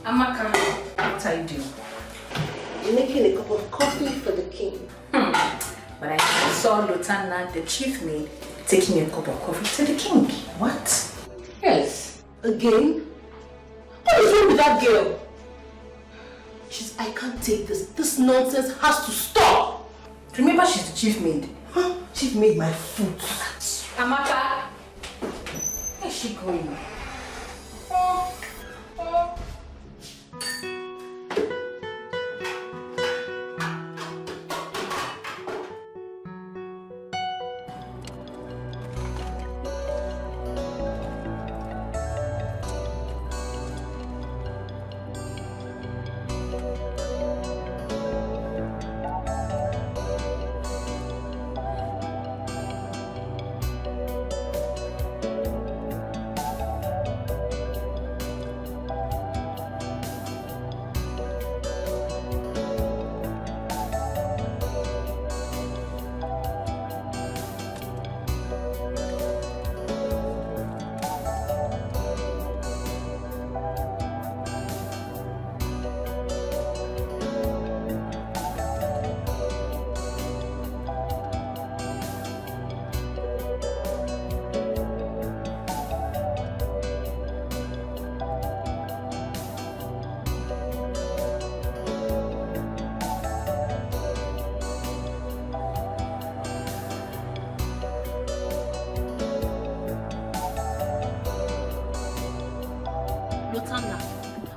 Amaka, what are you doing? I'm making a cup of coffee for the king. But I saw Lieutenant, the chief maid, taking a cup of coffee to the king. What? Yes. Again? What is wrong with that girl? I can't take this. This nonsense has to stop. Remember, she's the chief maid. Huh? Chief maid my foot. Amaka, where is she going?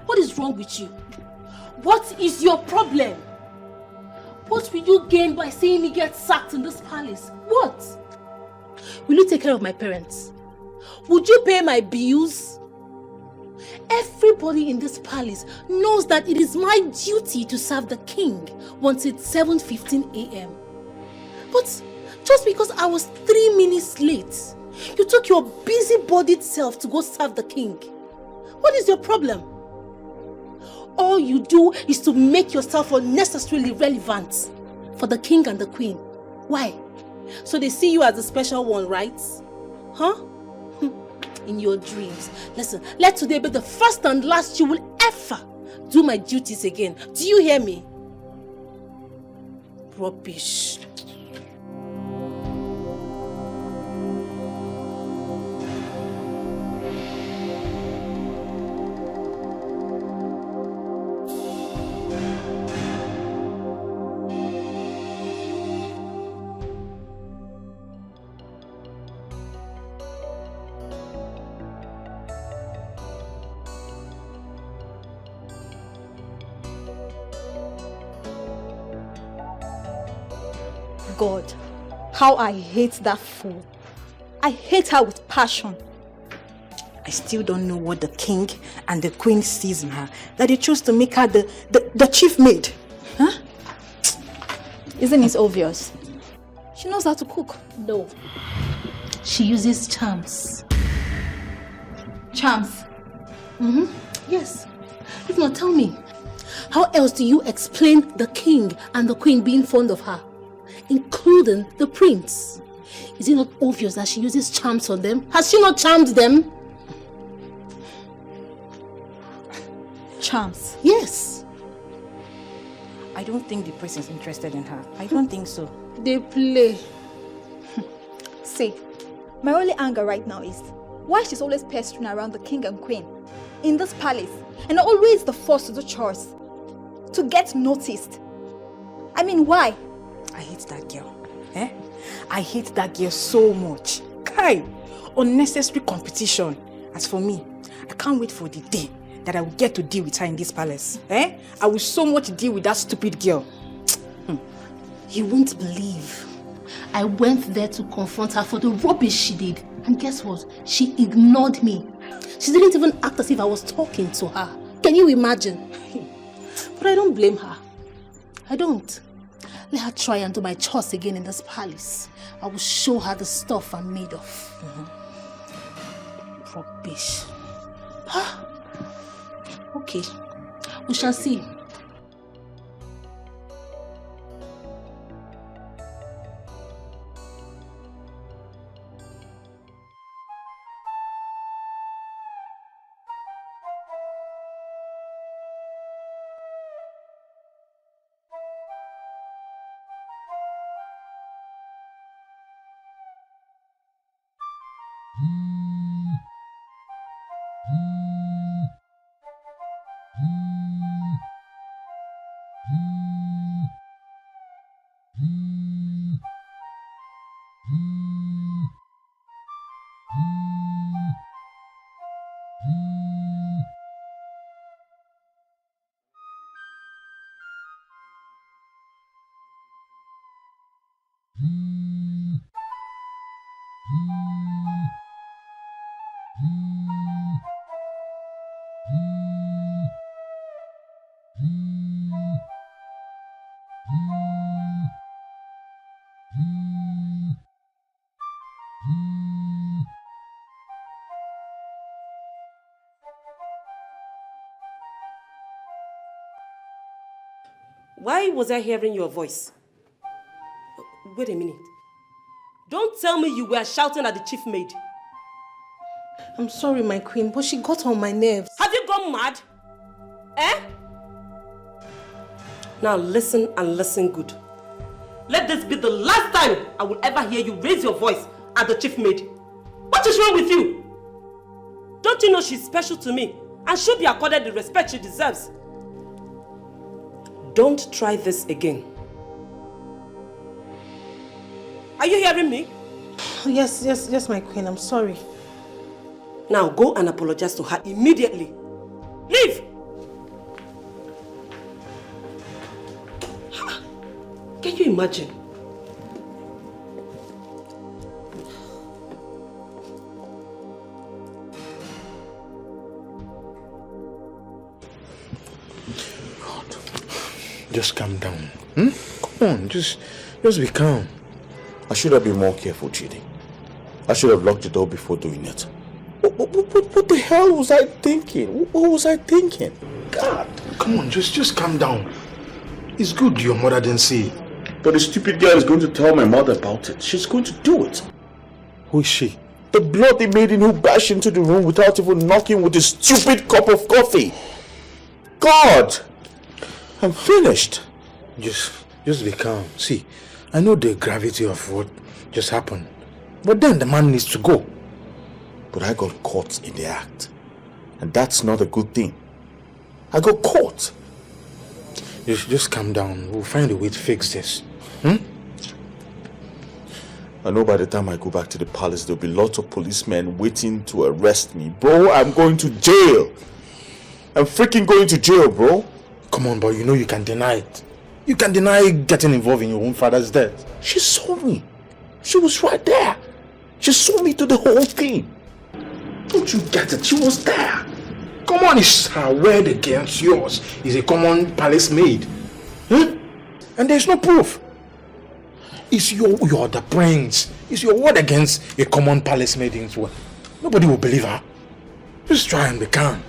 What is wrong with you? What is your problem? What will you gain by seeing me get sacked in this palace? What? Will you take care of my parents? Would you pay my bills? Everybody in this palace knows that it is my duty to serve the king once it's 7:15 a.m. But just because I was 3 minutes late, you took your busy-bodied self to go serve the king. What is your problem? All you do is to make yourself unnecessarily relevant for the king and the queen. Why? So they see you as a special one, right? Huh? In your dreams. Listen, let today be the first and last you will ever do my duties again. Do you hear me? Rubbish. God, how I hate that fool. I hate her with passion. I still don't know what the king and the queen sees in her, that they chose to make her the chief maid. Huh? Isn't it obvious? She knows how to cook. No. She uses charms. Charms? Yes. If not, tell me, how else do you explain the king and the queen being fond of her, including the prince? Is it not obvious that she uses charms on them? Has she not charmed them? Charms? Yes. I don't think the prince is interested in her. I don't think so. They play. See, my only anger right now is why she's always pestering around the king and queen in this palace and always the first to do chores, to get noticed. I mean, why? I hate that girl. I hate that girl so much. Kai, unnecessary competition. As for me, I can't wait for the day that I will get to deal with her in this palace. I will so much deal with that stupid girl. You won't believe. I went there to confront her for the rubbish she did. And guess what? She ignored me. She didn't even act as if I was talking to her. Can you imagine? But I don't blame her. I don't. Let her try and do my chores again in this palace. I will show her the stuff I'm made of. Rubbish. Okay, we shall see. Why was I hearing your voice? Wait a minute. Don't tell me you were shouting at the chief maid. I'm sorry, my queen, but she got on my nerves. Have you gone mad? Eh? Now listen and listen good. Let this be the last time I will ever hear you raise your voice at the chief maid. What is wrong with you? Don't you know she's special to me and should be accorded the respect she deserves? Don't try this again. Are you hearing me? Yes, my queen, I'm sorry. Now go and apologize to her immediately. Leave! Can you imagine? Just calm down. Come on, just be calm. I should have been more careful, Chidi. I should have locked the door before doing it. What the hell was I thinking? What was I thinking? God, come on, just calm down. It's good your mother didn't see it. But the stupid girl is going to tell my mother about it. She's going to do it. Who is she? The bloody maiden who bashed into the room without even knocking with a stupid cup of coffee. God! I'm finished. Just be calm. See, I know the gravity of what just happened. But then the man needs to go. But I got caught in the act. And that's not a good thing. I got caught. Just calm down. We'll find a way to fix this. I know by the time I go back to the palace, there'll be lots of policemen waiting to arrest me. Bro, I'm going to jail. I'm freaking going to jail, bro. Come on, but you know you can deny it. You can deny getting involved in your own father's death. She saw me. She was right there. She saw me through the whole thing. Don't you get it? She was there. Come on, it's her word against yours. Is a common palace maid. And there's no proof. You're the prince. It's your word against a common palace maiden's word. Nobody will believe her. Just try and be calm.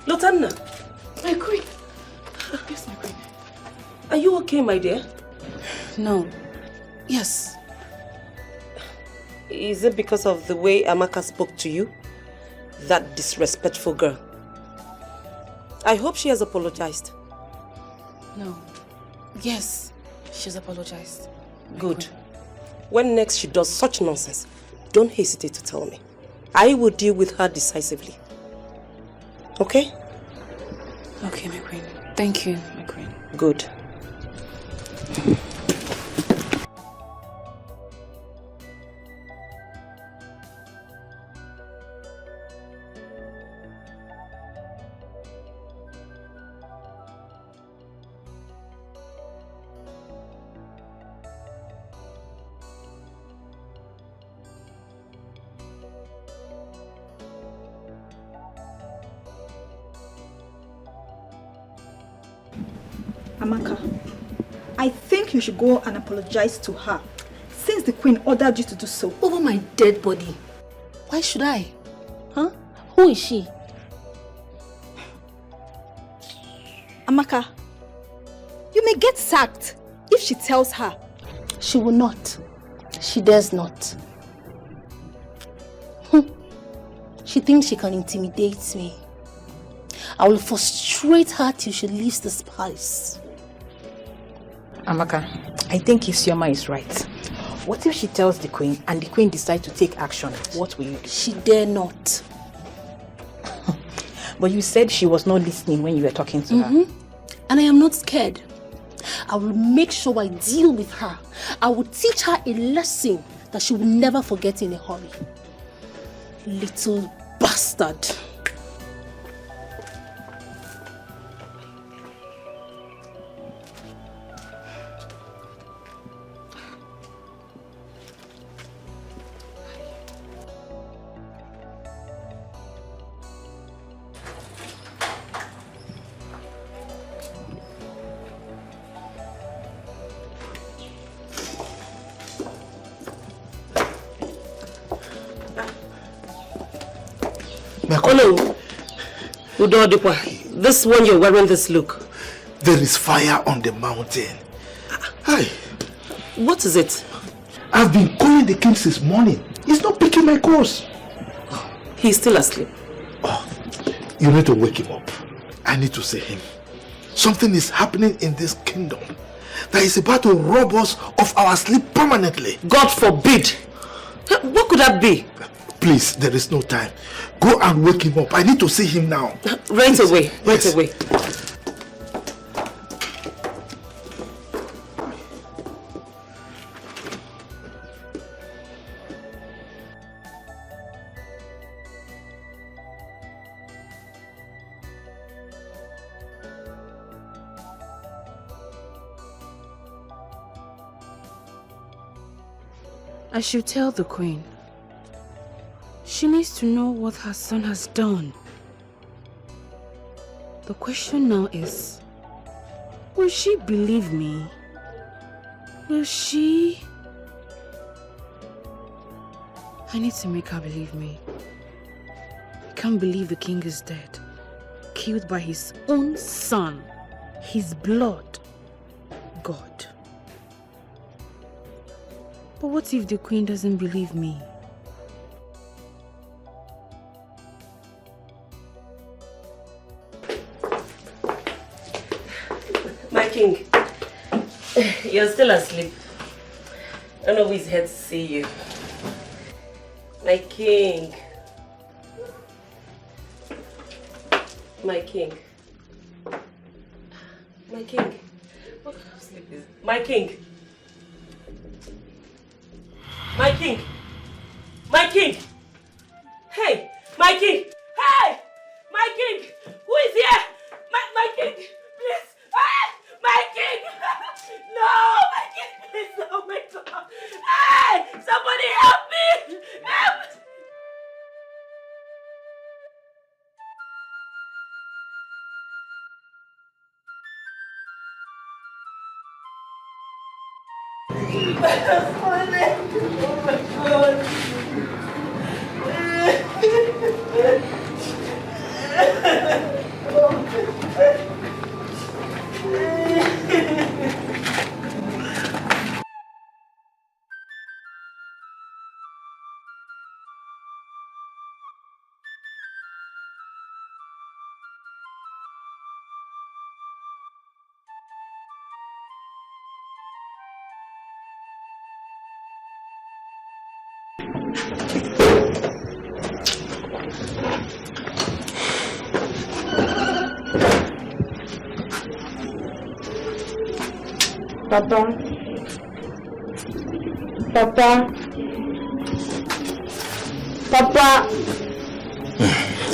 Lotanna. My queen. Yes, my queen. Are you okay, my dear? No. Yes. Is it because of the way Amaka spoke to you? That disrespectful girl. I hope she has apologized. No. Yes, she's apologized. Good. When next she does such nonsense, don't hesitate to tell me. I will deal with her decisively. Okay? Okay, my queen. Thank you, my queen. Good. Amaka, I think you should go and apologize to her, since the queen ordered you to do so. Over my dead body. Why should I? Huh? Who is she? Amaka, you may get sacked if she tells her. She will not. She dares not. She thinks she can intimidate me. I will frustrate her till she leaves this palace. Amaka, I think Isioma is right. What if she tells the queen and the queen decides to take action? What will you do? She dare not. But you said she was not listening when you were talking to her. And I am not scared. I will make sure I deal with her. I will teach her a lesson that she will never forget in a hurry. Little bastard. This one you're wearing this look. There is fire on the mountain. Hi. What is it? I've been calling the king since morning. He's not picking my calls. He's still asleep. Oh, you need to wake him up. I need to see him. Something is happening in this kingdom that is about to rob us of our sleep permanently. God forbid. What could that be? Please, there is no time. Go and wake him up. I need to see him now. Right away. Right away. I should tell the queen. She needs to know what her son has done. The question now is, will she believe me? Will she? I need to make her believe me. I can't believe the king is dead. Killed by his own son. His blood. God. But what if the queen doesn't believe me? My king, you're still asleep. I'm always here to see you. My king. My king. My king. What kind of sleep is it? My king. My king. My king. Hey, my king. Hey, my king. Who is here? My king. Please. Hey, my king. No, my king. Please. Oh my God. Hey, somebody help me. Help. Oh my God. Papa. Papa. Papa.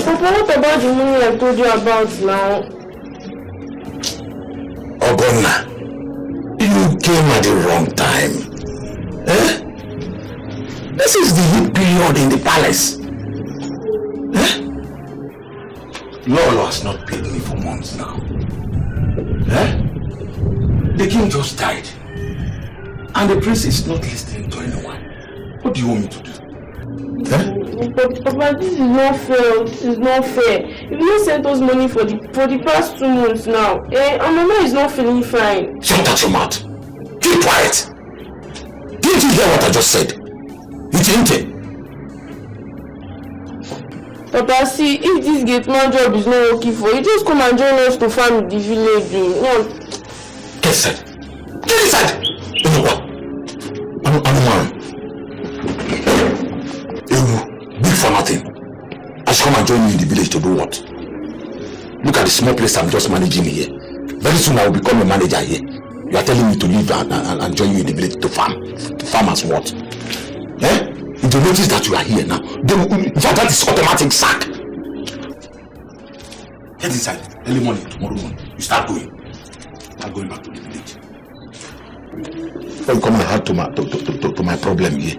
Papa, what about the money I told you about now? Ogonna, you came at the wrong time. Eh? This is the heat period in the palace. Eh? Lolo has not paid me for months now. Eh? The king just died. And the prince is not listening to anyone. What do you want me to do? But Papa, this is not fair. This is not fair. You've not sent us money for the past 2 months now. And Mama is not feeling fine. Shut out your mouth. Keep quiet. Didn't you hear what I just said? You didn't. Papa, see, if this gate man job is not working for you, just come and join us to farm in the village. No. Get inside. Get inside. You know what? I'm man. You big for nothing. I should come and join you in the village to do what? Look at the small place I'm just managing here. Very soon I will become a manager here. You are telling me to leave and join you in the village to farm. To farm as what? Eh? If they notice that you are here now, they will, in fact, that is automatic sack. Get inside. Early morning, tomorrow morning. You start going. I'm going back to the village. Don't come and add to my problem here.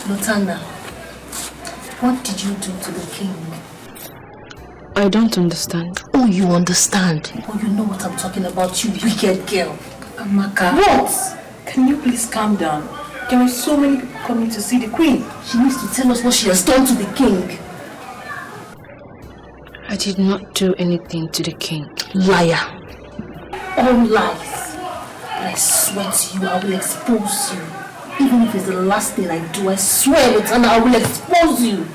Lutana, what did you do to the king? I don't understand. Oh, you understand. Oh, you know what I'm talking about, you wicked girl. Amaka. What? Can you please calm down? There are so many people coming to see the queen. She needs to tell us what she has done to the king. I did not do anything to the king. Liar. All lies. But I swear to you, I will expose you. Even if it's the last thing I do, I swear, Lutana, I will expose you.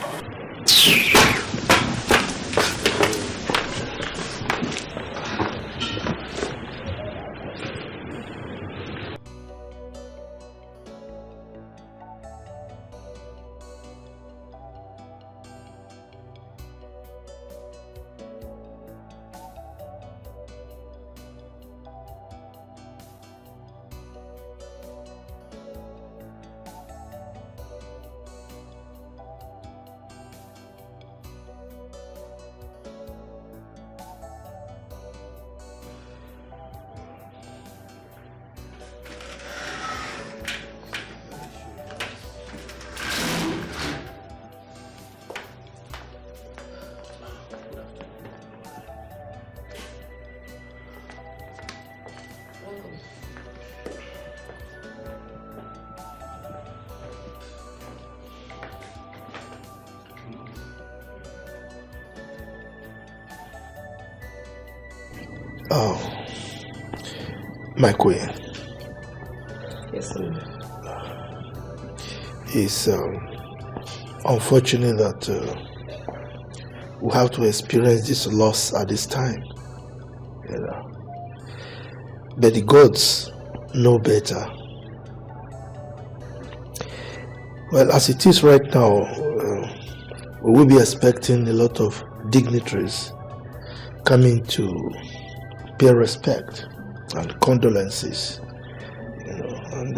Oh, my queen. Yes, sir. It's unfortunate that we have to experience this loss at this time. You know. But the gods know better. Well, as it is right now, we will be expecting a lot of dignitaries coming to pay respect and condolences, you know, and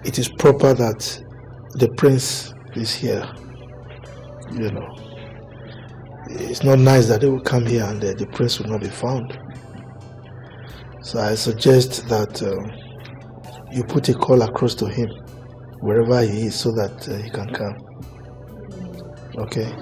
it is proper that the prince is here. You know, it's not nice that they will come here and the prince will not be found. So I suggest that you put a call across to him wherever he is so that he can come. Okay.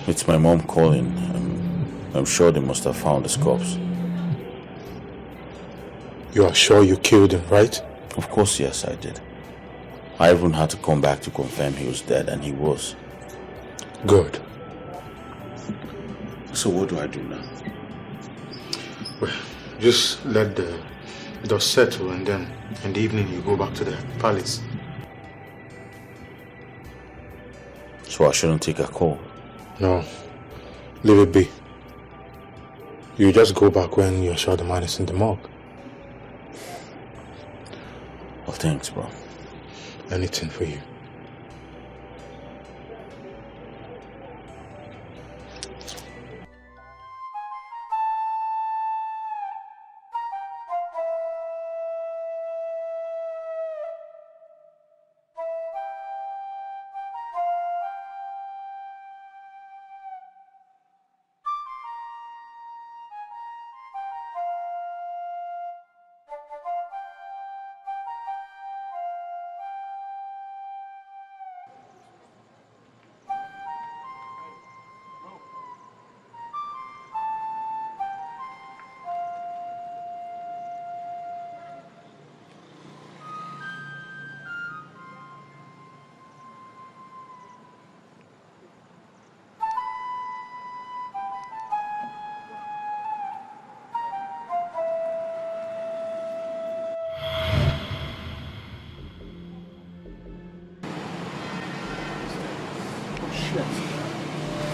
It's my mom calling. I'm sure they must have found his corpse. You are sure you killed him, right? Of course, yes, I did. I even had to come back to confirm he was dead, and he was. Good. So what do I do now? Well, just let the dust settle, and then in the evening you go back to the palace. So I shouldn't take a call? No. Leave it be. You just go back when you're sure the man is in the morgue. Well, thanks, bro. Anything for you.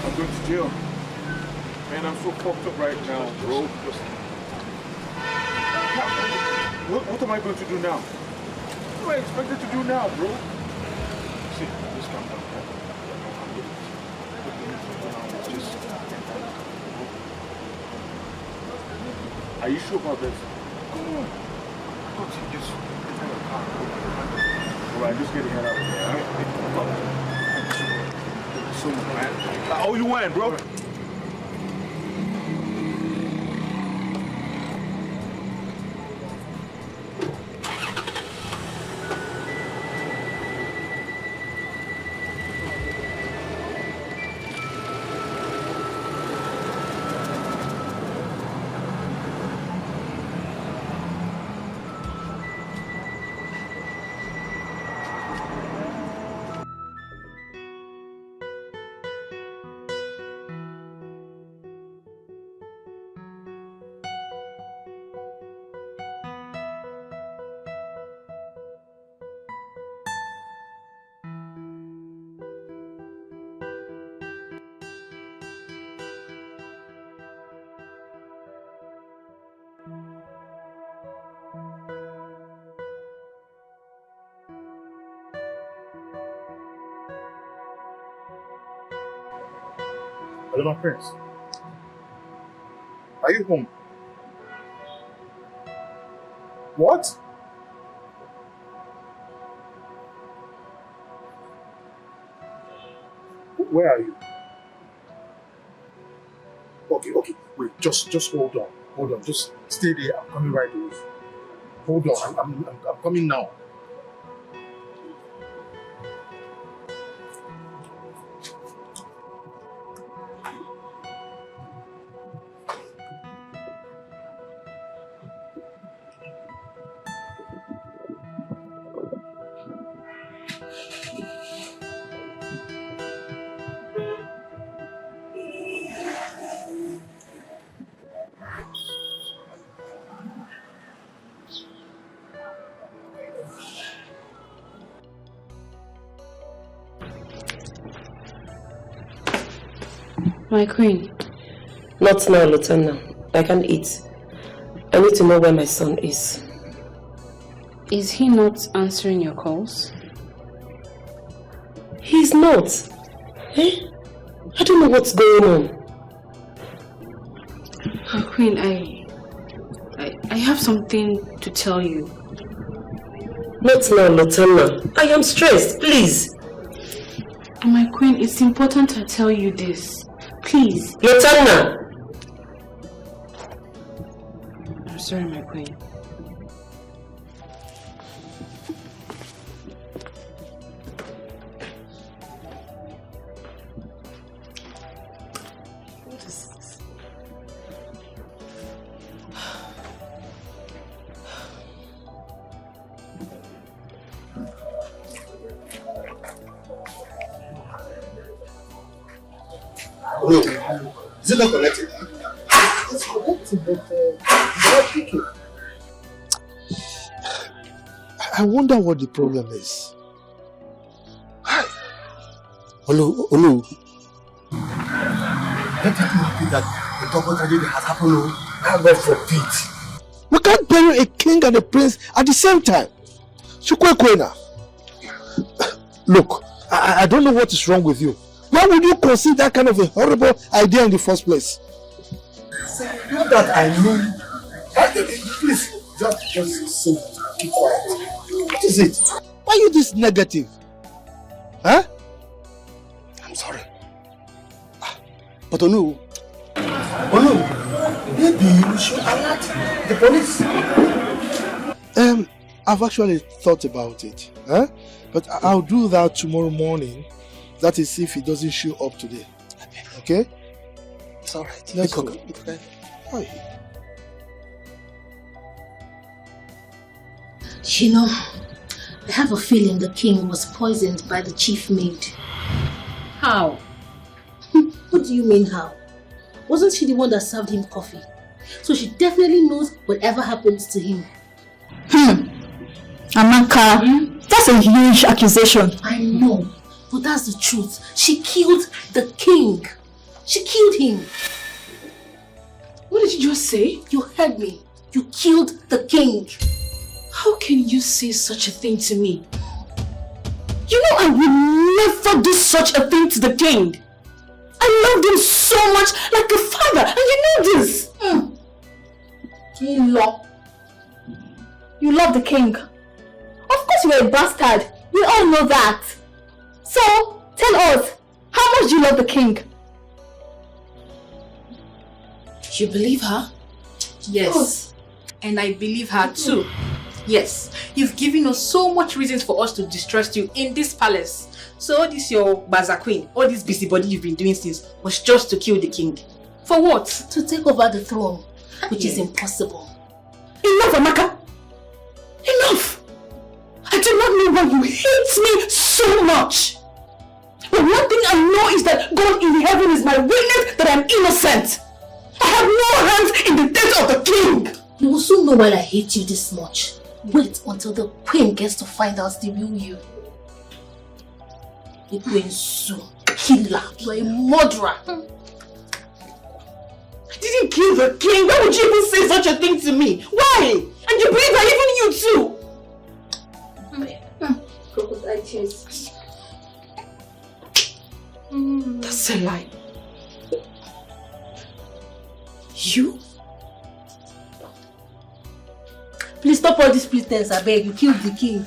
I'm going to jail. Man, I'm so fucked up right now, bro. What am I going to do now? What am I expected to do now, bro? See, just calm down. Are you sure about this? Come on. Just get out of the car. Alright, just get the hell out of here. So, man. Oh, you win, bro. Hello, my prince. Are you home? What? Where are you? Okay. Wait, just hold on. Hold on. Just stay there. I'm coming right away. Hold on. I'm coming now. My queen. Not now, Lieutenant. I can't eat. I need to know where my son is. Is he not answering your calls? He's not. Eh? I don't know what's going on. My queen, I have something to tell you. Not now, Lieutenant. I am stressed, please. My queen, it's important I tell you this. Please. Lieutenant! I'm sorry, my queen. No. Is it not connected? It's connected, but it's not picking. I wonder what the problem is. Olu. Let it be that the double tragedy has happened. God forbid. We can't bury a king and a prince at the same time. Look, I don't know what is wrong with you. Why would you conceive that kind of a horrible idea in the first place? Not that I mean. Please, just sit. Keep quiet. What is it? Why are you this negative? Huh? I'm sorry. But Onu, maybe you should alert the police. I've actually thought about it. Huh? But I'll do that tomorrow morning. That is if he doesn't show up today. Okay? It's alright. Let's go. Okay. You know, I have a feeling the king was poisoned by the chief maid. How? What do you mean how? Wasn't she the one that served him coffee? So she definitely knows whatever happens to him. Amaka, that's a huge accusation. I know, but that's the truth. She killed the king. She killed him. What did you just say? You heard me. You killed the king. How can you say such a thing to me? You know I would never do such a thing to the king. I loved him so much, like a father, and you know this. You love the king. Of course you're a bastard. We all know that. So, tell us, how much do you love the king? You believe her? Yes. And I believe her too. Yes. You've given us so much reasons for us to distrust you in this palace. So all this your bazaar queen, all this busybody you've been doing since was just to kill the king. For what? To take over the throne, which is impossible. Enough, Amaka! Enough! I do not know why you hate me so much. But one thing I know is that God in heaven is my witness that I'm innocent. I have no hands in the death of the king. You will soon know why I hate you this much. Wait until the queen gets to find out the real you. The queen soon. Killer. You are a murderer. I didn't kill the king. Why would you even say such a thing to me? Why? And you believe that even you too? Crocodile tears. That's a lie. You? Please stop all this pretense, I beg. You killed the king.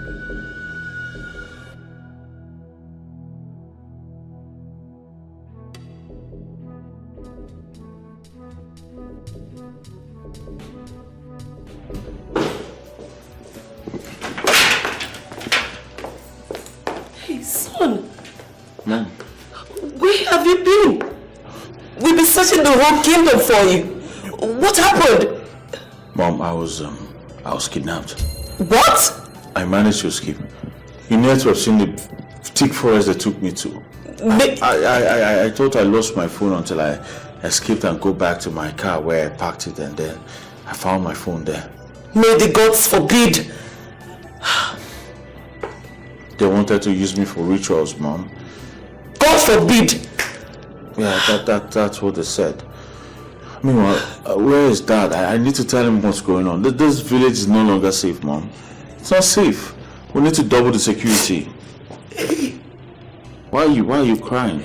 Hey, son. Mom. Where have you been? We've been searching the whole kingdom for you. What happened? Mom, I was kidnapped. What? I managed to escape. You need to have seen the thick forest they took me to. I thought I lost my phone until I escaped and go back to my car where I parked it, and then I found my phone there. May the gods forbid. They wanted to use me for rituals, Mom. God forbid. Yeah, that's what they said. Meanwhile, where is Dad? I need to tell him what's going on. This village is no longer safe, Mom. It's not safe. We need to double the security. Why are you crying?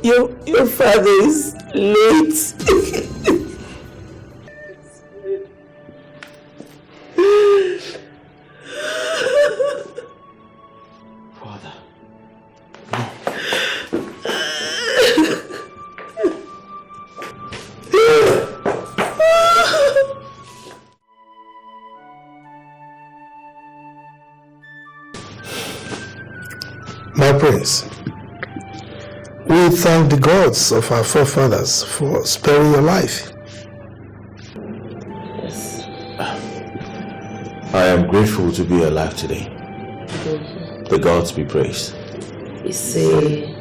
Your father is late. Father. My prince, we thank the gods of our forefathers for sparing your life. I am grateful to be alive today. The gods be praised. You see.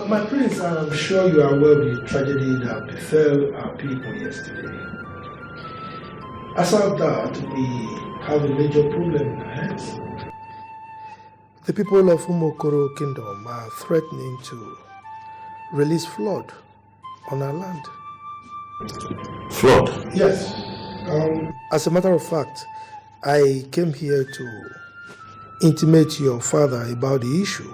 My prince, I'm sure you are aware of the tragedy that befell our people yesterday. Aside that, we have a major problem in our hands. The people of Umokoro Kingdom are threatening to release flood on our land. Flood? Yes. As a matter of fact, I came here to intimate your father about the issue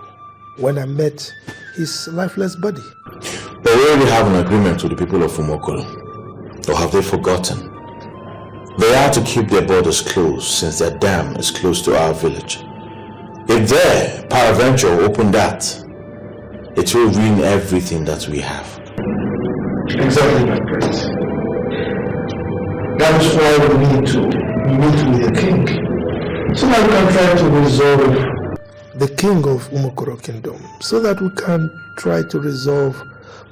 when I met his lifeless body. But we already have an agreement with the people of Umokoro. Or have they forgotten? They are to keep their borders closed since their dam is close to our village. If they, peradventure, open that, it will ruin everything that we have. Exactly, my prince. That is why we need to meet with the king, so that we can try to resolve the king of Umokoro Kingdom, so that we can try to resolve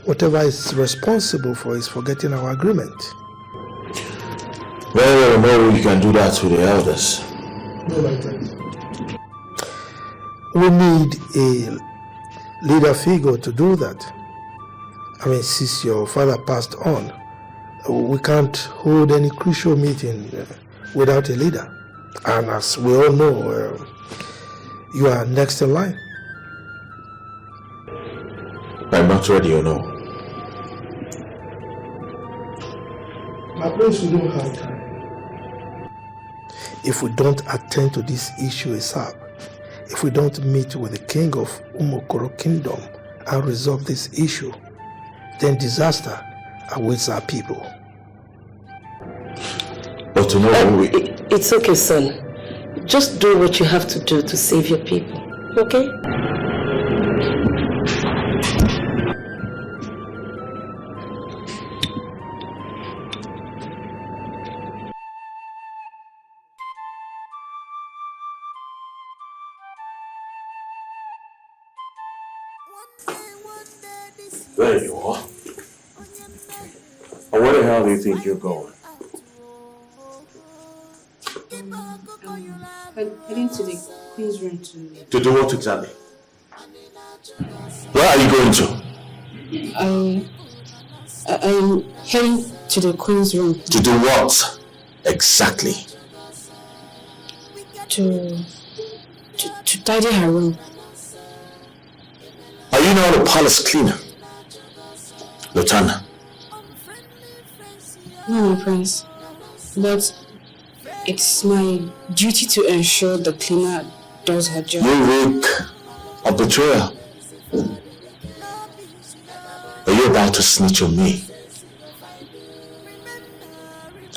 whatever is responsible for his forgetting our agreement. Well, no, we can do that with the elders. No, my prince. We need a leader figure to do that. I mean, since your father passed on, we can't hold any crucial meeting without a leader. And as we all know, you are next in line. I'm not ready, you know. My prince, we don't have time. If we don't attend to this issue ASAP, if we don't meet with the king of Umokoro Kingdom and resolve this issue, then disaster awaits our people. But tomorrow It's okay, son. Just do what you have to do to save your people, okay? There you are. And where the hell do you think you're going? Heading to the Queen's room to do what exactly? Where are you going to? I'm heading to the Queen's room. To do what exactly? To tidy her room. Are you not a palace cleaner, Lieutenant? No, my prince. But it's my duty to ensure the cleaner does her job. You reek of betrayal. Are you about to snitch on me?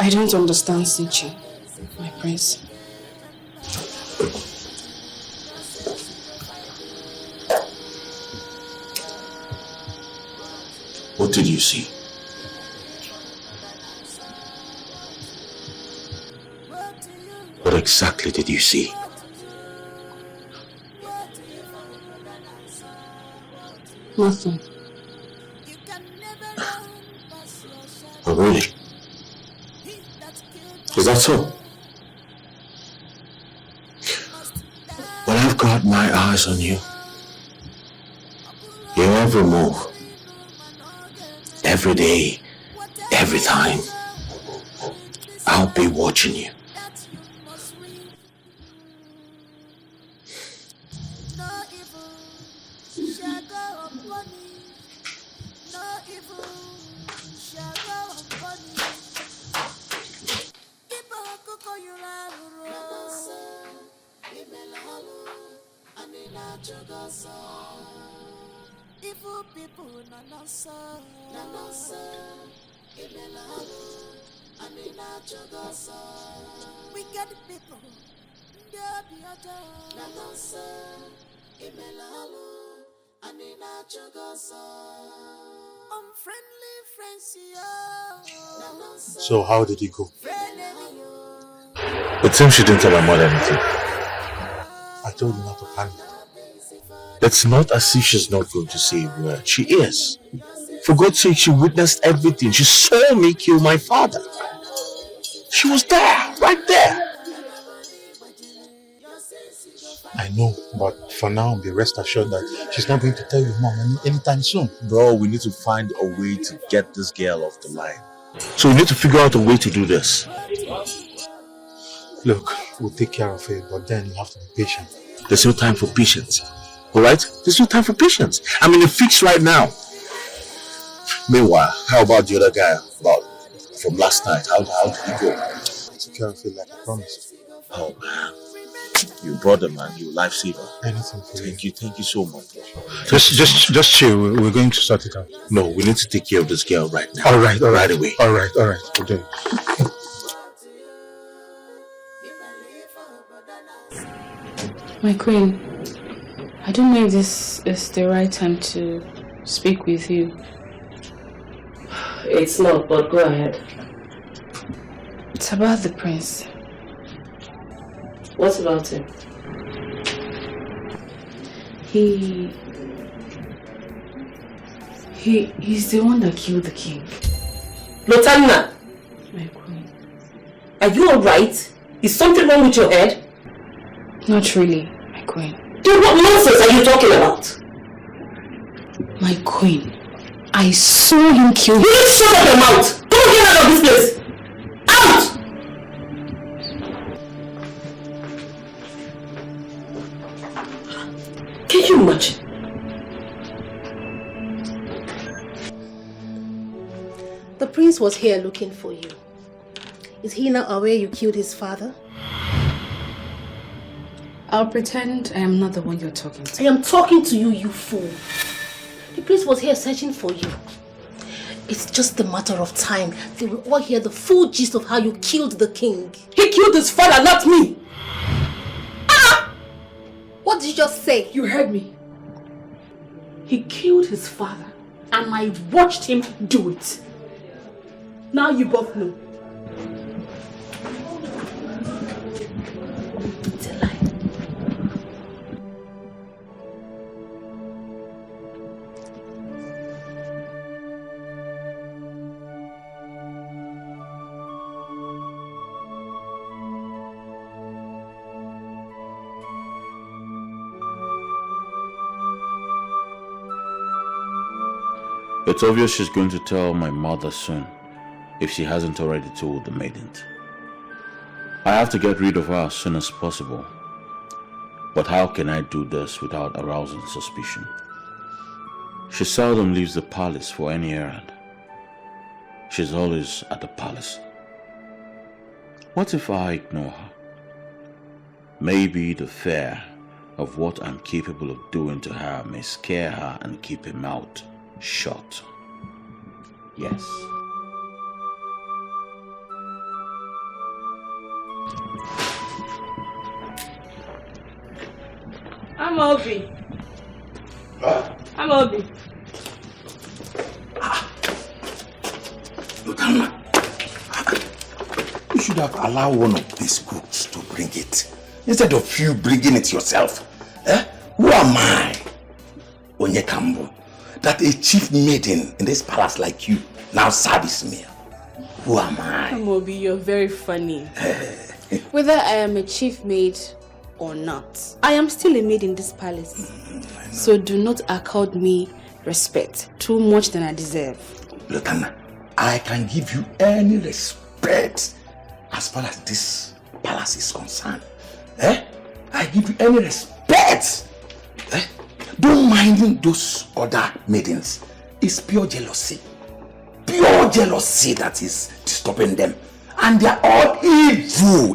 I don't understand snitching, my Prince. What did you see? What exactly did you see? Nothing. Oh, really? Is that so? Well, I've got my eyes on you. Your every move. Every day. Every time. I'll be watching you. So how did it go? It seems she didn't tell her mother anything. I told you not to panic. It's not as if she's not going to say a word. She is. For God's sake, she witnessed everything. She saw me kill my father. She was there, right there. I know, but for now, be rest assured that she's not going to tell your mom anytime soon. Bro, we need to find a way to get this girl off the line. So we need to figure out a way to do this. Look, we'll take care of it, but then you have to be patient. There's no time for patience. Alright? There's no time for patience. I'm in a fix right now. Meanwhile, how about the other guy from last night? How did he go? Take care of it like I promised. Oh man. You brother, man, you lifesaver. Anything for you. Thank you so much. Just chill. We're going to sort it out. No, we need to take care of this girl right now. All right. Right away. All right. We'll do it. My queen, I don't know if this is the right time to speak with you. It's not, but go ahead. It's about the prince. What about him? He's the one that killed the king. Lotanna! My queen. Are you alright? Is something wrong with your head? Not really, my queen. Then what nonsense are you talking about? My queen, I saw him kill. You need to shut up your mouth! Come get out of this place! Out! Can you imagine? The prince was here looking for you. Is he not aware you killed his father? I'll pretend I am not the one you're talking to. I am talking to you, you fool. The prince was here searching for you. It's just a matter of time. They will all hear the full gist of how you killed the king. He killed his father, not me! What did you just say? You heard me. He killed his father, and I watched him do it. Now you both know. It's a lie. It's obvious she's going to tell my mother soon, if she hasn't already told the maidens. I have to get rid of her as soon as possible. But how can I do this without arousing suspicion? She seldom leaves the palace for any errand. She's always at the palace. What if I ignore her? Maybe the fear of what I'm capable of doing to her may scare her and keep her mouth shut. Yes. I'm Obi. I'm Obi. You should have allowed one of these cooks to bring it, instead of you bringing it yourself. Who am I, Onyekambo, that a chief maiden in this palace like you now service me? Who am I? Obi, you're very funny. Whether I am a chief maid or not, I am still a maid in this palace. So do not accord me respect too much than I deserve. Lutana, I can give you any respect as far as this palace is concerned. I give you any respect. Don't mind those other maidens. It's pure jealousy. Pure jealousy that is disturbing them. And they are all evil.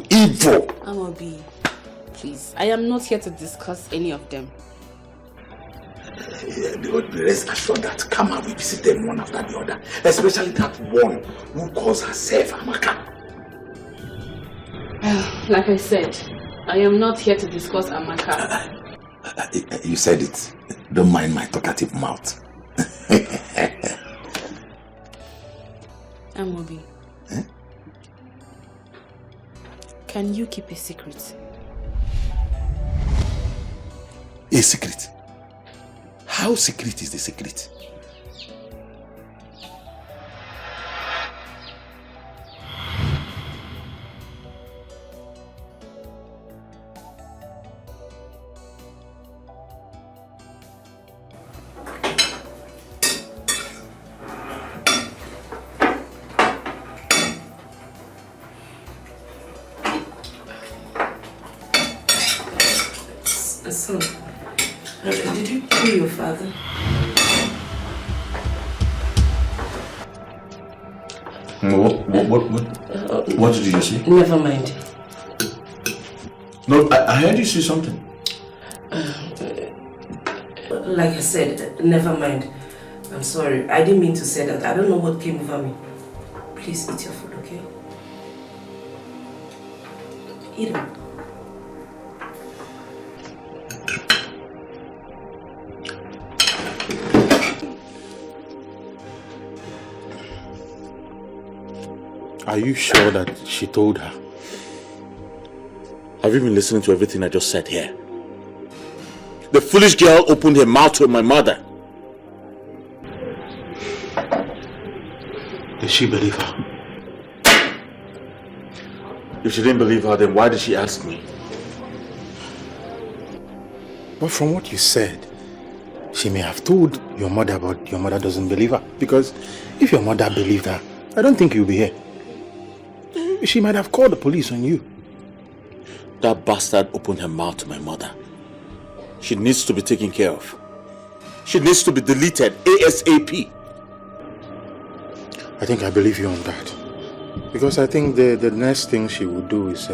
Amobi, please. I am not here to discuss any of them. Rest assured that Kama will visit them one after the other. Especially that one who calls herself Amaka. Like I said, I am not here to discuss Amaka. You said it. Don't mind my talkative mouth. Amobi. Can you keep a secret? A secret? How secret is the secret? Son, did you kill your father? What did you say? Never mind. No, I heard you say something. Like I said, never mind. I'm sorry. I didn't mean to say that. I don't know what came over me. Please eat your food, okay? Eat it. Are you sure that she told her? Have you been listening to everything I just said here? The foolish girl opened her mouth to my mother. Did she believe her? If she didn't believe her, then why did she ask me? But from what you said, she may have told your mother, but your mother doesn't believe her. Because if your mother believed her, I don't think you'll be here. She might have called the police on you. That bastard opened her mouth to my mother. She needs to be taken care of. She needs to be deleted ASAP. I think I believe you on that. Because I think the next thing she will do is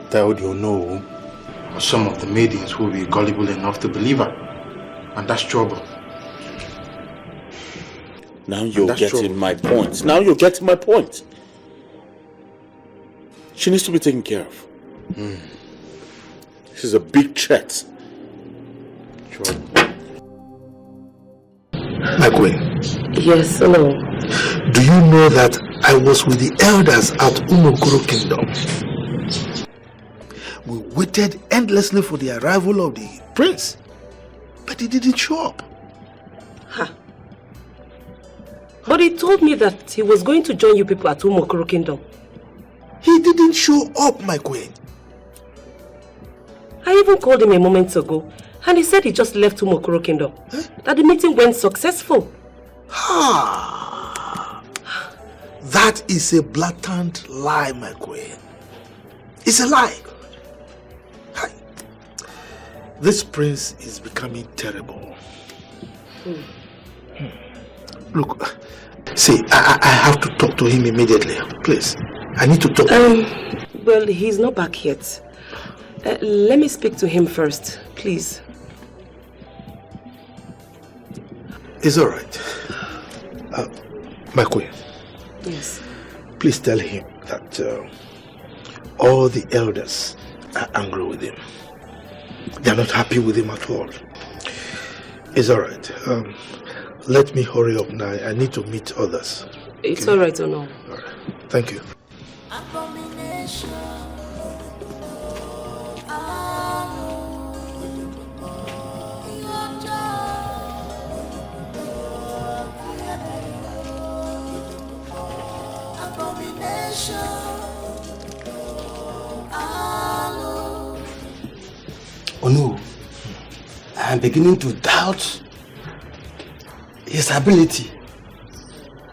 tell Diono or some of the maidens who will be gullible enough to believe her. And that's trouble. Now you're getting my point. Now you're getting my point. She needs to be taken care of. This is a big threat. Sure. My queen. Yes, hello. Do you know that I was with the elders at Umokoro Kingdom? We waited endlessly for the arrival of the prince, but he didn't show up. Huh. But he told me that he was going to join you people at Umokoro Kingdom. He didn't show up, my queen. I even called him a moment ago, and he said he just left Umokoro Kingdom. Huh? That the meeting went successful. That is a blatant lie, my queen. It's a lie. This prince is becoming terrible. Look, see, I have to talk to him immediately. Please, I need to talk to him. Well, he's not back yet. Let me speak to him first, please. It's all right. My queen. Yes. Please tell him that all the elders are angry with him. They are not happy with him at all. It's alright. Let me hurry up now. I need to meet others. It's alright, or no? Alright. Thank you. Abomination. Oh no, I am beginning to doubt his ability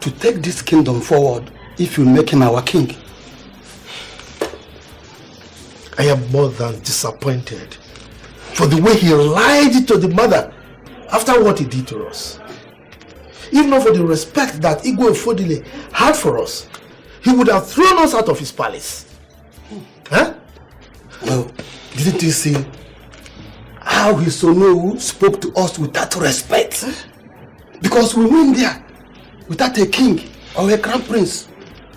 to take this kingdom forward if you make him our king. I am more than disappointed for the way he lied to the mother after what he did to us. If not for the respect that Igwe Fodile had for us, he would have thrown us out of his palace. Huh? Well, didn't you see how his Sono spoke to us with that respect? Because we went there without a king or a crown prince.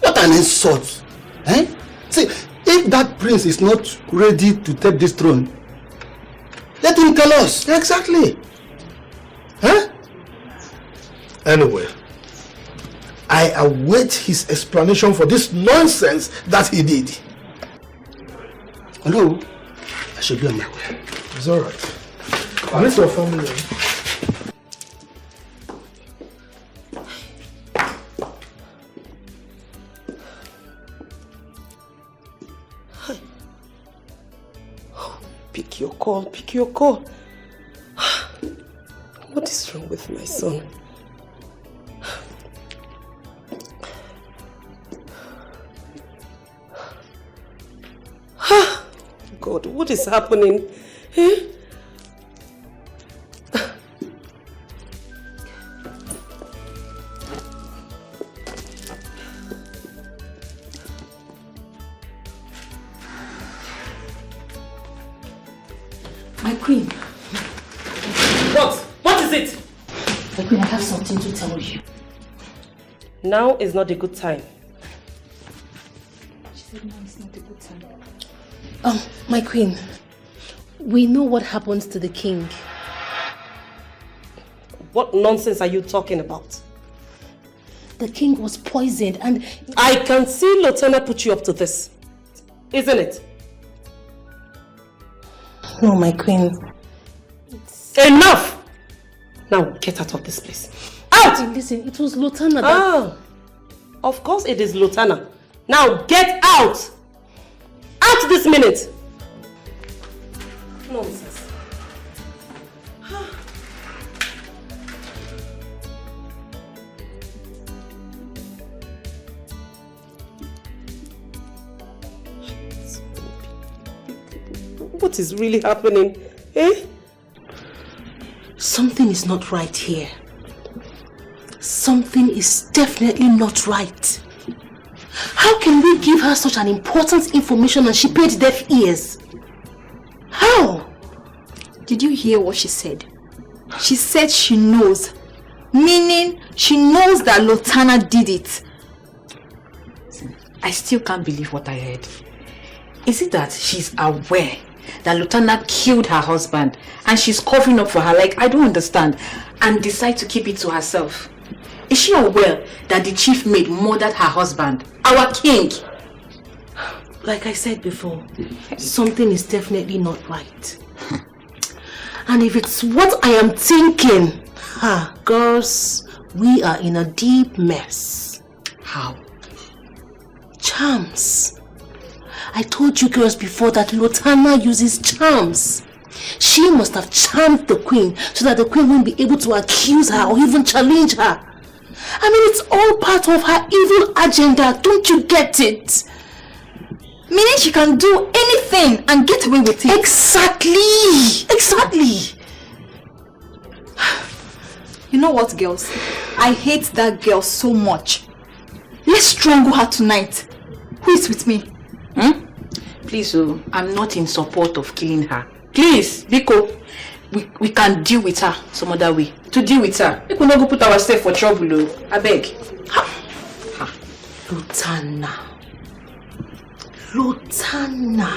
What an insult! Eh? See, if that prince is not ready to take this throne, let him tell us. Exactly. Huh? Anyway, I await his explanation for this nonsense that he did. Hello? I should be on my way. It's alright. Greet your family. Pick your call, pick your call. What is wrong with my son? God, what is happening? Eh? My queen. What? What is it? My queen, I have something to tell you. Now is not a good time. She said now is not a good time. My queen, we know what happened to the king. What nonsense are you talking about? The king was poisoned and... I can see Lieutenant put you up to this. Isn't it? No, my queen. Enough! Now get out of this place. Out! Listen, it was Lotana that... Ah, of course it is Lotana. Now get out! Out this minute! Nonsense. What is really happening? Eh? Something is not right here. Something is definitely not right. How can we give her such an important information and she paid deaf ears? How? Did you hear what she said? She said she knows. Meaning, she knows that Lotana did it. I still can't believe what I heard. Is it that she's aware that Lotana killed her husband and she's covering up for her, like I don't understand, and decide to keep it to herself? Is she aware that the chief maid murdered her husband, our king? Like I said before, something is definitely not right. And if it's what I am thinking, girls, we are in a deep mess. How? Charms. I told you girls before that Lotana uses charms. She must have charmed the queen so that the queen won't be able to accuse her or even challenge her. I mean, it's all part of her evil agenda. Don't you get it? Meaning she can do anything and get away with it. Exactly! Exactly! You know what, girls? I hate that girl so much. Let's strangle her tonight. Who is with me? Please, I'm not in support of killing her. Please, Biko, we can deal with her some other way. To deal with her, we could not go put ourselves for trouble. I beg. Lotana. Lutana.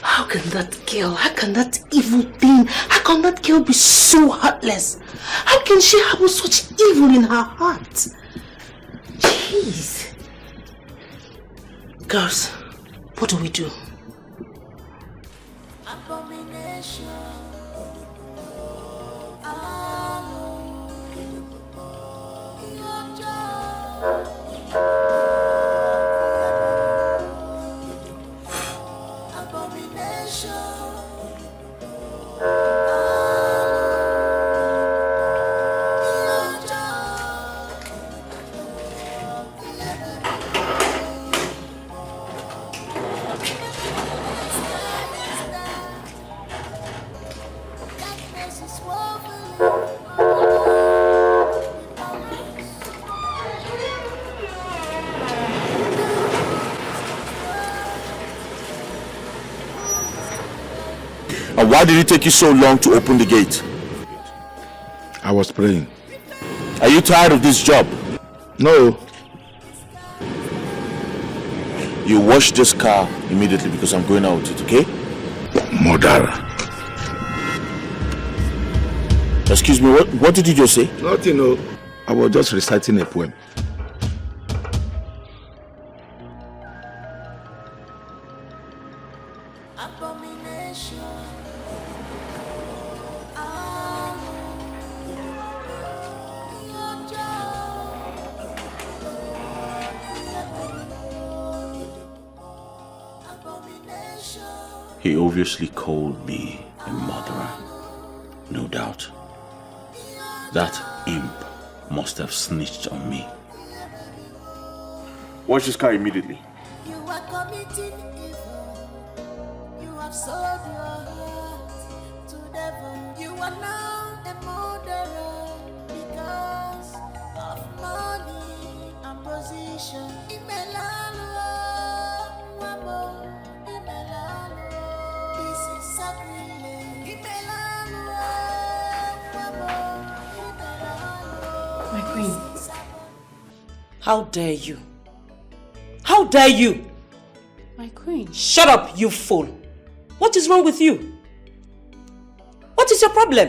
How can that evil thing, how can that girl be so heartless? How can she have such evil in her heart? Jeez. Girls, what do we do? Abomination. And why did it take you so long to open the gate? I was praying. Are you tired of this job? No. You wash this car immediately because I'm going out with it, okay? Murderer. Excuse me, what did you just say? Nothing, no. I was just reciting a poem. Abomination. He obviously called me a murderer. No doubt. That imp must have snitched on me. Wash this car immediately. You are committing evil. You have sold your heart to devil. You are now a murderer because of money and position. This is sacrilege. My queen. How dare you? How dare you? My queen. Shut up, you fool. What is wrong with you? What is your problem?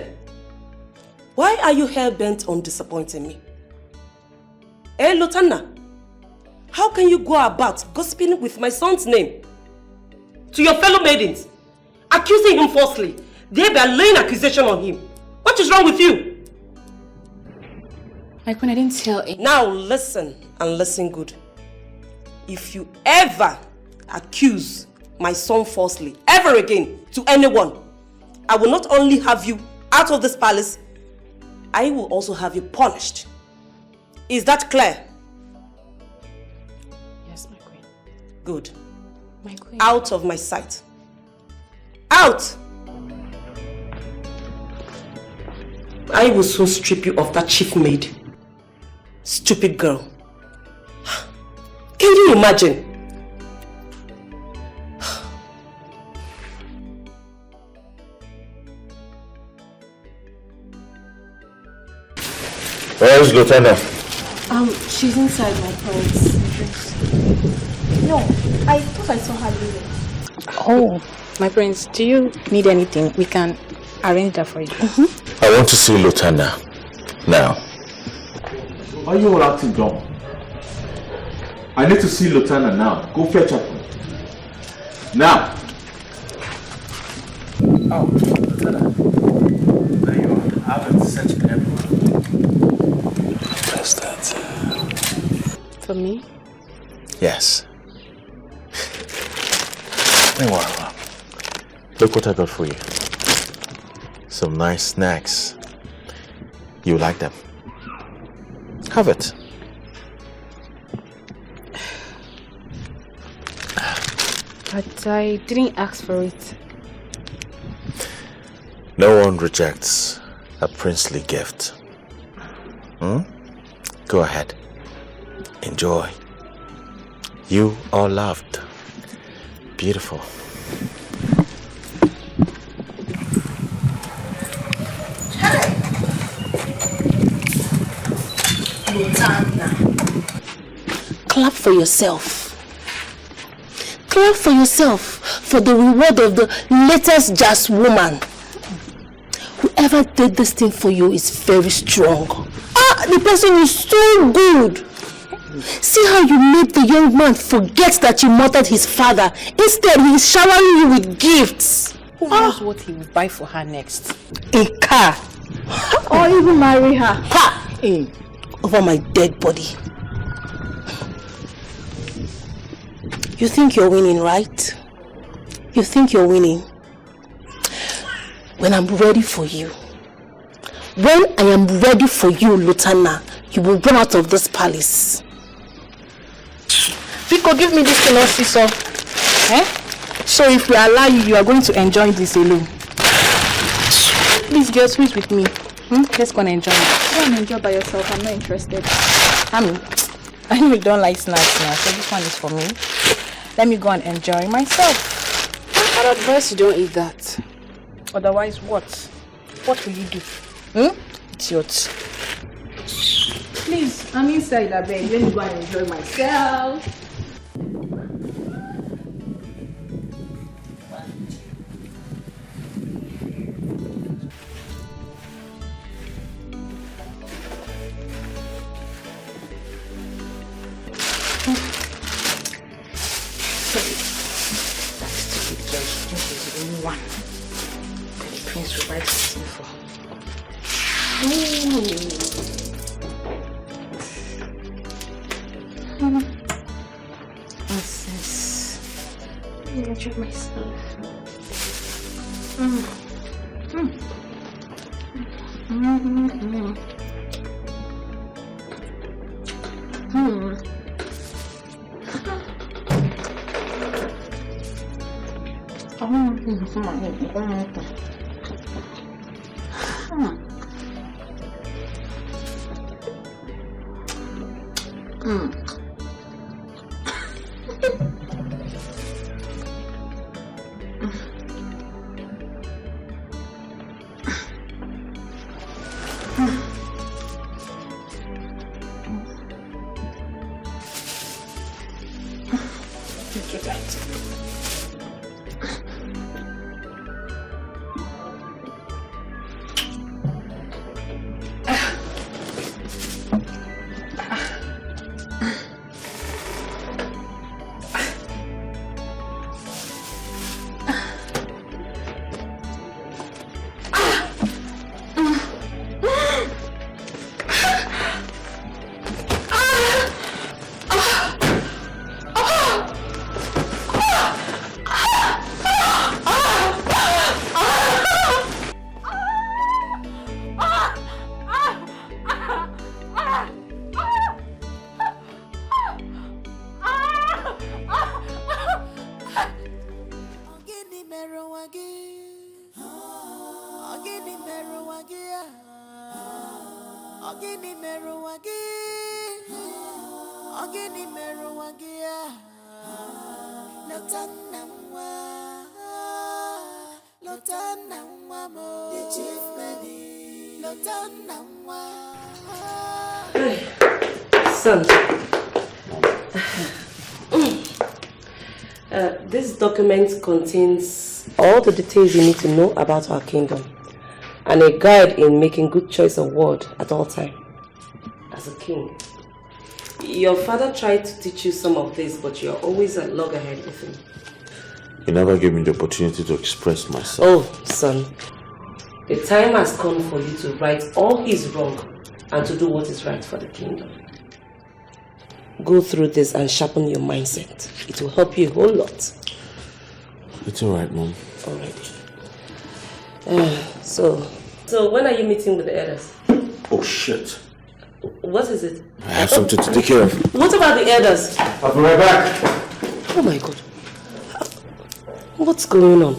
Why are you hell-bent on disappointing me? Lutana, how can you go about gossiping with my son's name to your fellow maidens, accusing him falsely, thereby laying accusation on him? What is wrong with you? My queen, I didn't tell it. Now listen, and listen good. If you ever accuse my son falsely, ever again, to anyone, I will not only have you out of this palace, I will also have you punished. Is that clear? Yes, my queen. Good. My queen. Out of my sight. Out! I will soon strip you of that chief maid. Stupid girl. Can you imagine? Where is Lieutenant? She's inside my purse. No, I thought I saw her leaving. Oh, my prince, do you need anything? We can arrange that for you. I want to see Lieutenant now. Why are you all acting dumb? I need to see Lieutenant now. Go fetch her. Now. Oh, Lieutenant. There you are. I've been searching everywhere. What's that? For me? Yes. Meanwhile, look what I got for you. Some nice snacks. You like them? Have it. But I didn't ask for it. No one rejects a princely gift. Go ahead. Enjoy. You are loved. Beautiful. clap for yourself. Clap for yourself for the reward of the latest jazz woman. Whoever did this thing for you is very strong. The person is so good. See how you made the young man forget that you murdered his father. Instead, he is showering you with gifts. Who knows what he will buy for her next? A car. Or even marry her. Over my dead body. You think you're winning, right? You think you're winning? When I'm ready for you. When I am ready for you, Lieutenant, you will run out of this palace. Vico, give me this thing, officer. So if we allow you, you are going to enjoy this alone. Please, girl, switch with me. Let's go and enjoy it. Go and enjoy by yourself. I'm not interested. I know you don't like snacks, so this one is for me. Let me go and enjoy myself. I'd advise you don't eat that. Otherwise, what? What will you do? It's yours. Please, I'm inside the bed. Let me go and enjoy myself. Son, this document contains all the details you need to know about our kingdom and a guide in making good choice of word at all time. As a king, your father tried to teach you some of this, but you're always a loggerhead with him. He never gave me the opportunity to express myself. Oh, son, the time has come for you to right all his wrong and to do what is right for the kingdom. Go through this and sharpen your mindset. It will help you a whole lot. It's alright, Mom. Alright. So when are you meeting with the elders? Oh shit. What is it? I have something to take care of. What about the elders? I'll be right back. Oh my God. What's going on?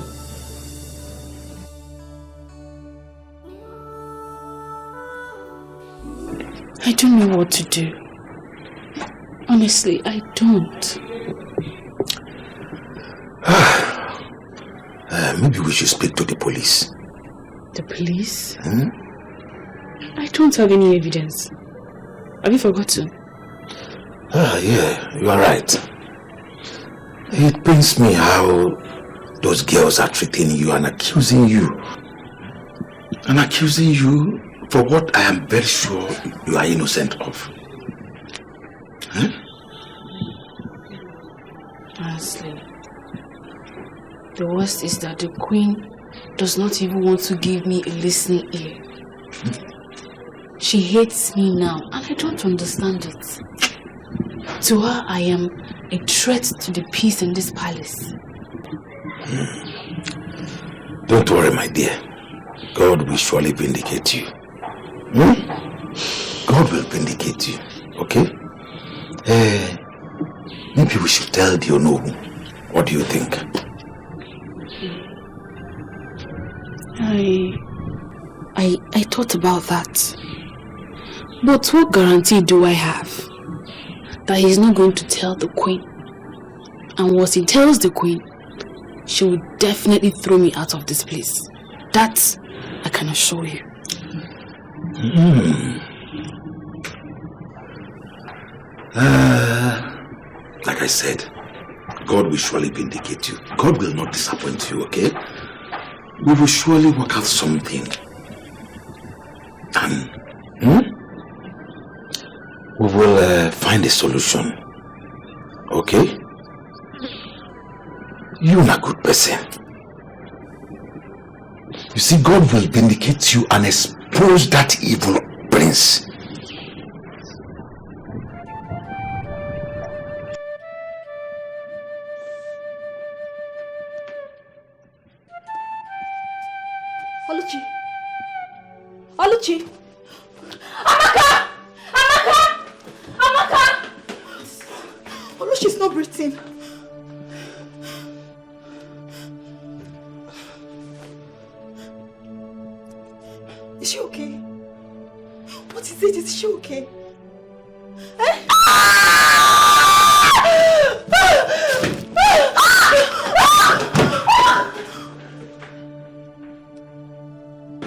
I don't know what to do. Honestly, I don't. Maybe we should speak to the police. The police? I don't have any evidence. Have you forgotten? Yeah, you are right. It pains me how those girls are treating you and accusing you. And accusing you for what I am very sure you are innocent of. Huh? Honestly, the worst is that the Queen does not even want to give me a listening ear. She hates me now, and I don't understand it. To her, I am a threat to the peace in this palace. Don't worry, my dear. God will surely vindicate you. God will vindicate you, okay? Maybe we should tell the Onowu. What do you think? I thought about that. But what guarantee do I have that he's not going to tell the Queen? And once he tells the Queen, she will definitely throw me out of this place. That I can assure you. Like I said, God will surely vindicate you. God will not disappoint you, okay? We will surely work out something. And we will find a solution. Okay? You're not a good person. You see, God will vindicate you and expose that evil prince. Luchy. Luchy. Amaka! Amaka! Amaka! Luchy's not breathing. Is she okay? What is it? Is she okay? Eh?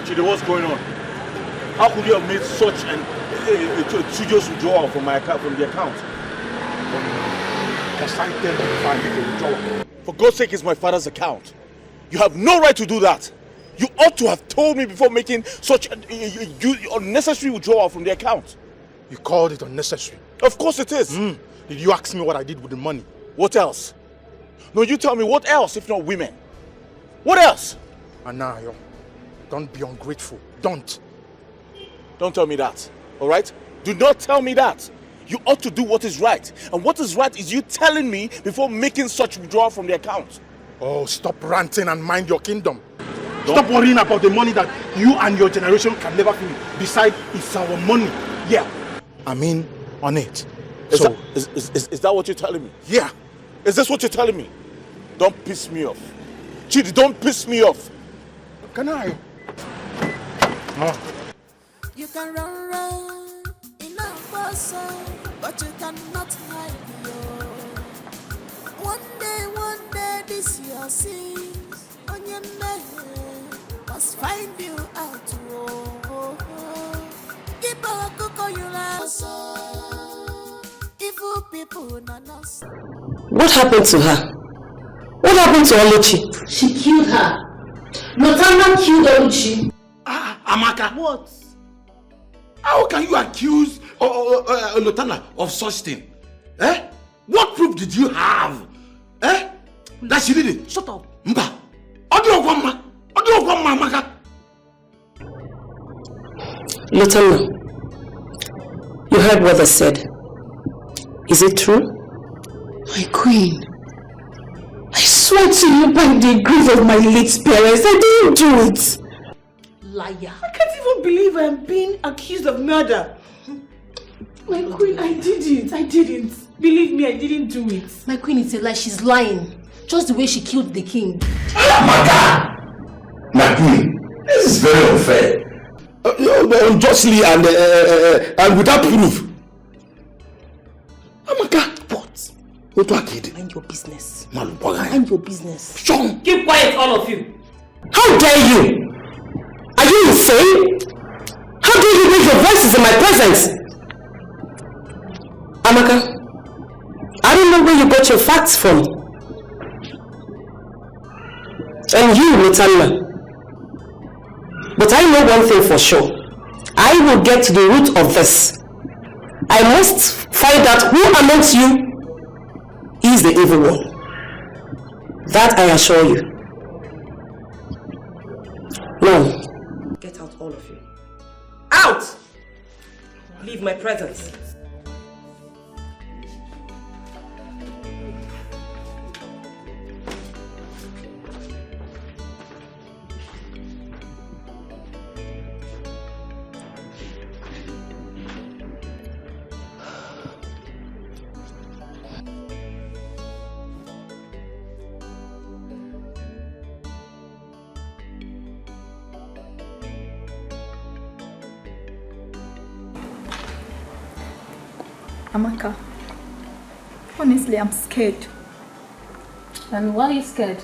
Chidi, what's going on? How could you have made such a studious withdrawal from my account, from the account? For God's sake, it's my father's account. You have no right to do that. You ought to have told me before making such an unnecessary withdrawal from the account. You called it unnecessary? Of course it is. Did you ask me what I did with the money? What else? No, you tell me what else if not women? What else? Anayo, don't be ungrateful. Don't tell me that, all right? Do not tell me that. You ought to do what is right. And what is right is you telling me before making such withdrawal from the account. Oh, stop ranting and mind your kingdom. Stop worrying about the money that you and your generation can never finish. Besides, it's our money. Yeah. I mean, on it. Is that what you're telling me? Yeah. Is this what you're telling me? Don't piss me off. Chidi, don't piss me off. Can I? You can run in a person, but you cannot hide your. One day, this your sins on your neck must find you out. Keep a cook on your last. Evil people, nanas. What happened to her? What happened to Luchy? She killed her. Lutana killed Luchy. Amaka. What? How can you accuse Lutana of such thing? Eh? What proof did you have? Eh? That she did it? Shut up. Mba. Amaka. Lutana, you heard what I said. Is it true? My queen, I swear to you by the grief of my late parents, I didn't do it. Liar. I can't even believe I'm being accused of murder. My queen, I didn't. Believe me, I didn't do it. My queen is a lie. She's lying. Just the way she killed the king. Amaka! My queen, this is very unfair. Unjustly and without proof. Amaka! What? What are you? Mind your business. Malubaga. Mind your business. Sean! Keep quiet, all of you. How dare you? Are you insane? How dare you raise your voices in my presence? Amaka, get your facts from? And you, Lutanna. But I know one thing for sure. I will get to the root of this. I must find out who amongst you is the evil one. That I assure you. Now, get out, all of you. Out! Leave my presence. Amaka, honestly, I'm scared. And why are you scared?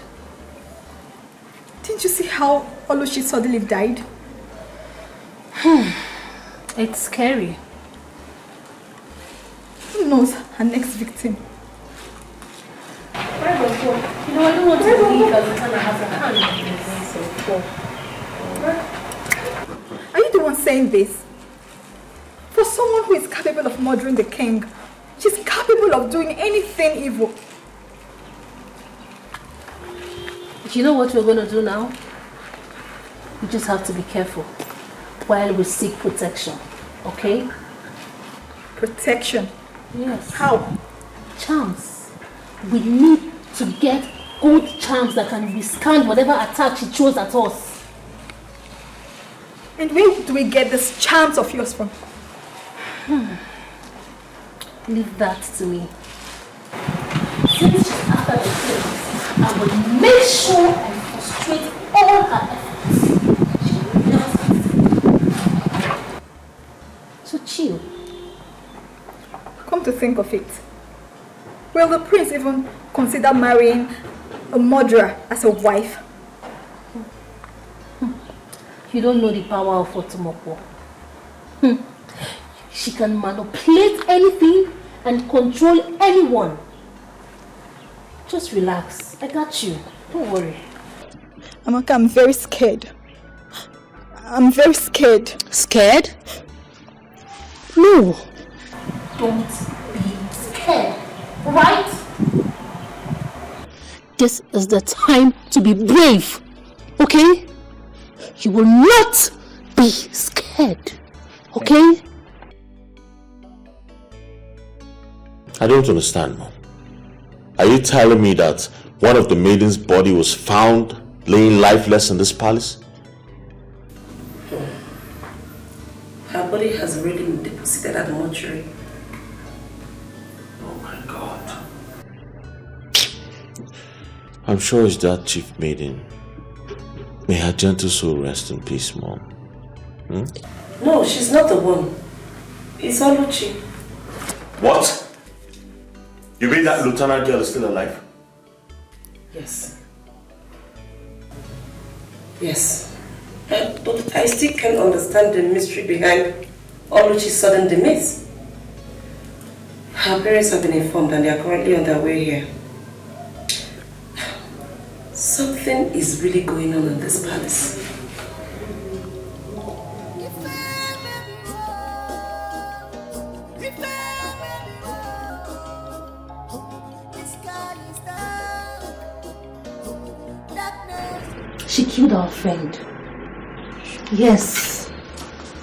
Didn't you see how Luchy suddenly died? It's scary. Who knows her next victim? You know, I don't want to believe that Lutanna has a hand in this. Are you the one saying this? For someone who is capable of murdering the king, she's capable of doing anything evil. You know what we're going to do now? We just have to be careful while we seek protection, okay? Protection? Yes. How? Charms. We need to get good charms that can withstand whatever attack she throws at us. And where do we get these charms of yours from? Leave that to me. Since she's after the things, I will make sure I frustrate all her efforts. She will never succeed. So chill. Come to think of it, will the prince even consider marrying a murderer as a wife? You don't know the power of Otomoko. She can manipulate anything and control anyone. Just relax. I got you. Don't worry. Amaka, I'm very scared. I'm very scared. Scared? No. Don't be scared. Right? This is the time to be brave. Okay? You will not be scared. Okay? I don't understand, Mom. Are you telling me that one of the maiden's body was found laying lifeless in this palace? Her body has already been deposited at the mortuary. Oh my God. I'm sure it's that chief maiden. May her gentle soul rest in peace, Mom. No, she's not the one. It's all Luchy. What? You mean that lieutenant girl is still alive? Yes. Yes. But I still can't understand the mystery behind Luchy's sudden demise. Her parents have been informed and they are currently on their way here. Something is really going on in this palace. She killed our friend. Yes.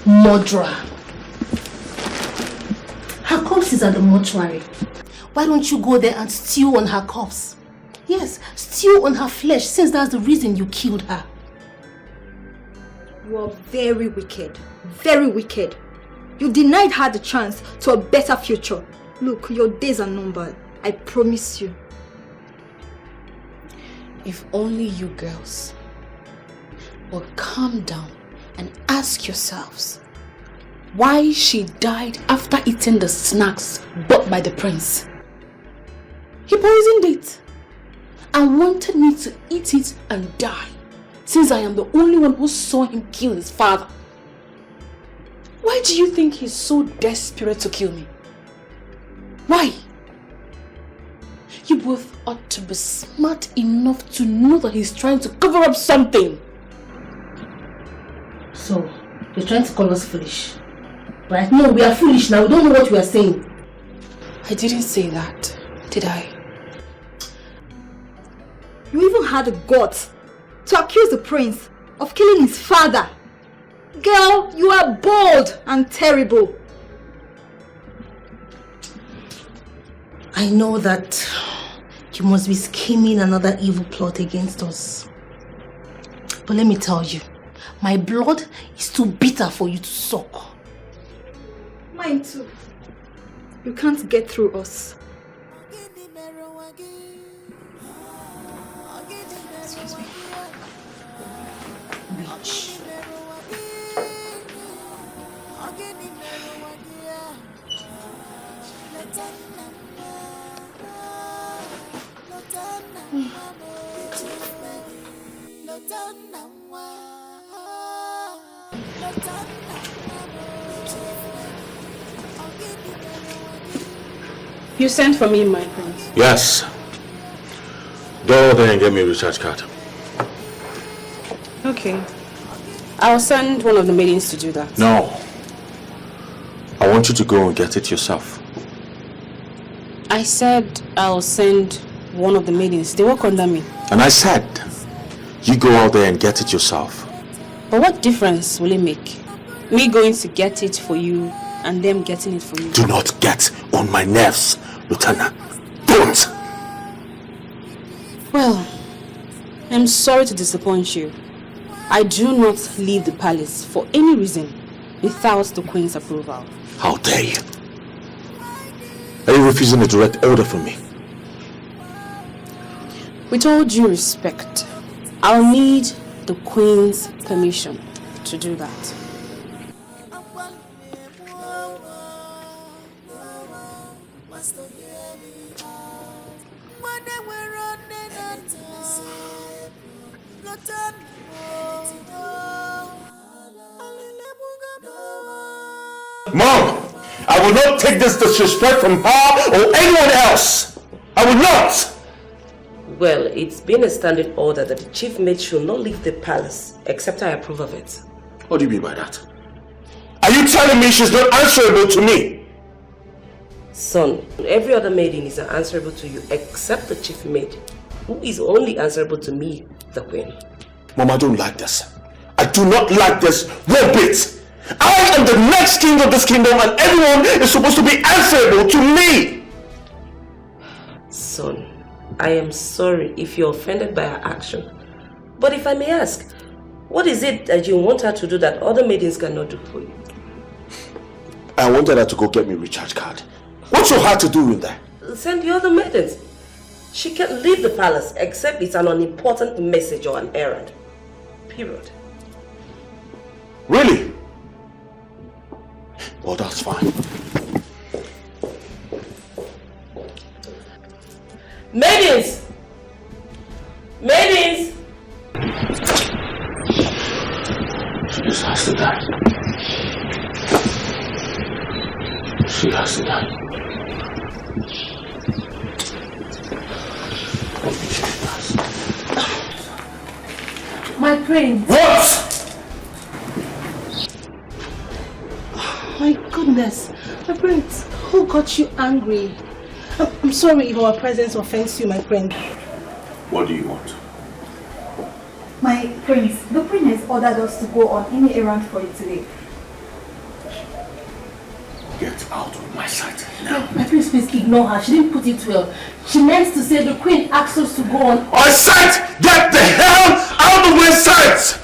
Murderer. Her corpse is at the mortuary. Why don't you go there and stew on her corpse? Yes, stew on her flesh, since that's the reason you killed her. You are very wicked. Very wicked. You denied her the chance to a better future. Look, your days are numbered. I promise you. If only you girls will calm down and ask yourselves why she died after eating the snacks bought by the prince. He poisoned it and wanted me to eat it and die, since I am the only one who saw him kill his father. Why do you think he's so desperate to kill me? Why? You both ought to be smart enough to know that he's trying to cover up something. So, you're trying to call us foolish. Right? No, we are foolish now. We don't know what we are saying. I didn't say that, did I? You even had the guts to accuse the prince of killing his father. Girl, you are bold and terrible. I know that you must be scheming another evil plot against us. But let me tell you, my blood is too bitter for you to suck. Mine too. You can't get through us. Excuse me. Bitch. You sent for me, my prince. Yes. Go over there and get me a recharge card. Okay. I'll send one of the maidens to do that. No. I want you to go and get it yourself. I said I'll send one of the maidens. They work under me. And I said, you go out there and get it yourself. But what difference will it make? Me going to get it for you and them getting it for me. Do not get on my nerves, Lieutenant. Don't! Well, I'm sorry to disappoint you. I do not leave the palace for any reason without the Queen's approval. How dare you? Are you refusing a direct order from me? With all due respect, I'll need the Queen's permission to do that. Mom! I will not take this disrespect from her or anyone else! I will not! Well, it's been a standing order that the chief maid should not leave the palace except I approve of it. What do you mean by that? Are you telling me she's not answerable to me? Son, every other maiden is answerable to you except the chief maid, who is only answerable to me, the queen. Mom, I don't like this. I do not like this one bit. I am the next king of this kingdom and everyone is supposed to be answerable to me. Son, I am sorry if you're offended by her action. But if I may ask, what is it that you want her to do that other maidens cannot do for you? I wanted her to go get me a recharge card. What's so hard to do in there? Send the other maidens. She can't leave the palace except it's an unimportant message or an errand. Period. Really? Oh, that's fine. Maidens! Maidens! She just has to die. She has to die. My prince. What? My goodness. My prince, who got you angry? I'm sorry if our presence offends you, my friend. What do you want? My prince, the queen has ordered us to go on any errand for you today. Get out of my sight now. My prince, please ignore her. She didn't put it well. She meant to say the queen asked us to go on. On sight! Get the hell out of my sight!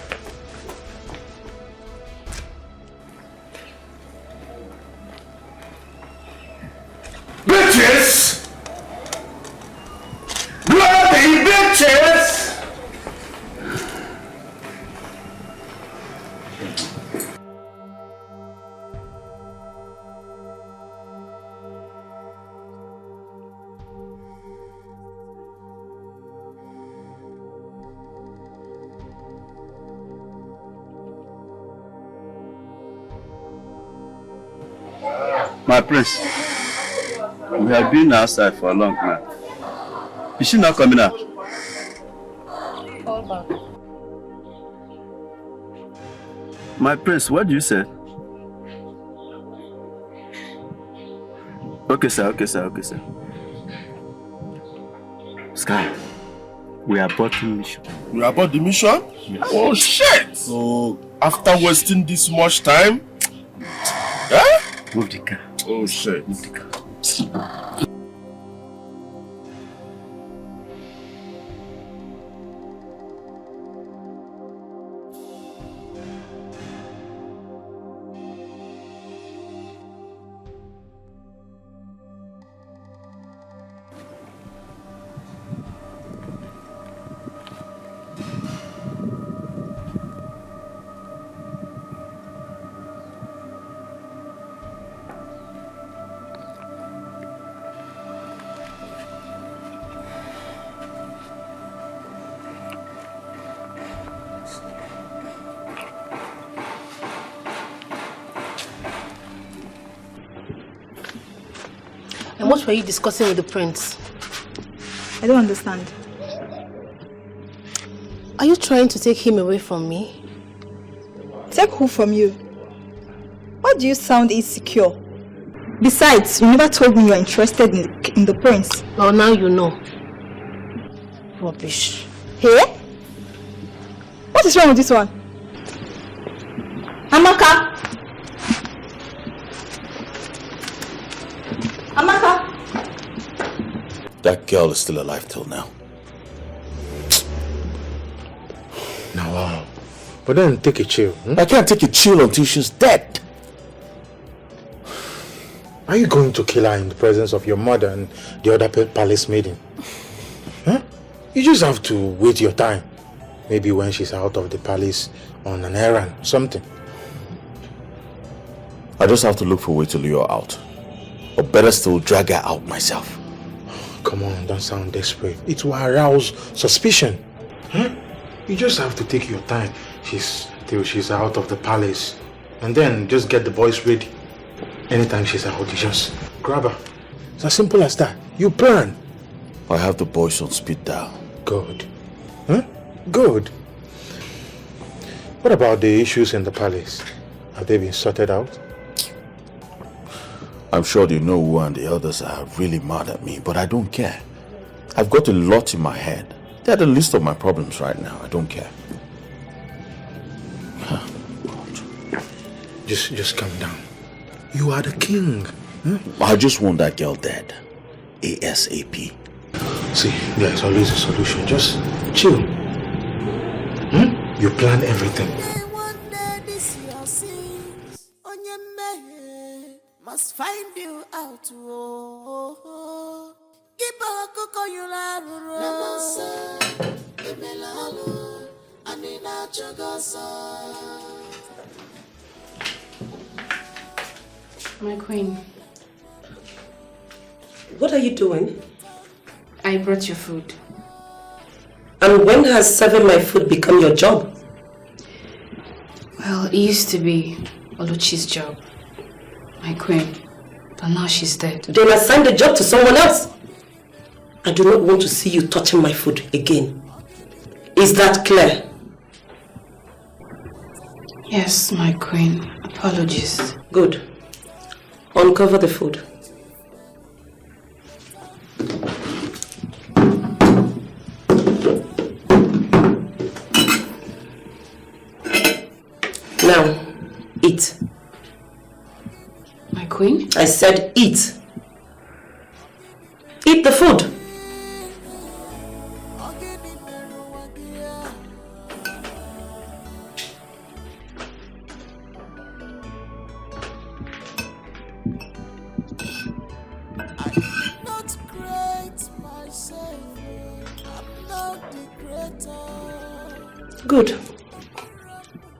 Bitches! Bloody bitches! My prince, we have been outside for a long time. Is she not coming out? Call back. My prince, what do you say? Okay, sir. Sky, we are about the mission. You are about the mission? Yes. Oh shit! So after wasting this much time, Move the car. Oh shit! Move the car. And what were you discussing with the prince? I don't understand. Are you trying to take him away from me? Take who from you? Why do you sound insecure? Besides, you never told me you are interested in the prince. Well, now you know. Rubbish. Hey? What is wrong with this one? Amaka! Amaka! That girl is still alive till now. Now, wow. But then take a chill. I can't take a chill until she's dead. Are you going to kill her in the presence of your mother and the other palace maiden? Huh? You just have to wait your time. Maybe when she's out of the palace on an errand, something. I just have to look for a way to lure her out. Or better still, drag her out myself. Come on, don't sound desperate. It will arouse suspicion. Huh? You just have to take your time till she's out of the palace. And then just get the boys ready. Anytime she's out, you just grab her. It's as simple as that. You plan. I have the boys on speed dial. Good. Huh? Good. What about the issues in the palace? Have they been sorted out? I'm sure the Nowu and the others are really mad at me, but I don't care. I've got a lot in my head. They're the list of my problems right now. I don't care. Just calm down. You are the king. Huh? I just want that girl dead. ASAP. See, there's always a solution. Just chill. You plan everything. Must find you out. Keep a coco you My queen. What are you doing? I brought your food. And when has serving my food become your job? Well, it used to be Luchy's job. My queen. But now she's dead. Then assign the job to someone else. I do not want to see you touching my food again. Is that clear? Yes, my queen. Apologies. Good. Uncover the food. Now, eat. My queen? I said eat. Eat the food. Good.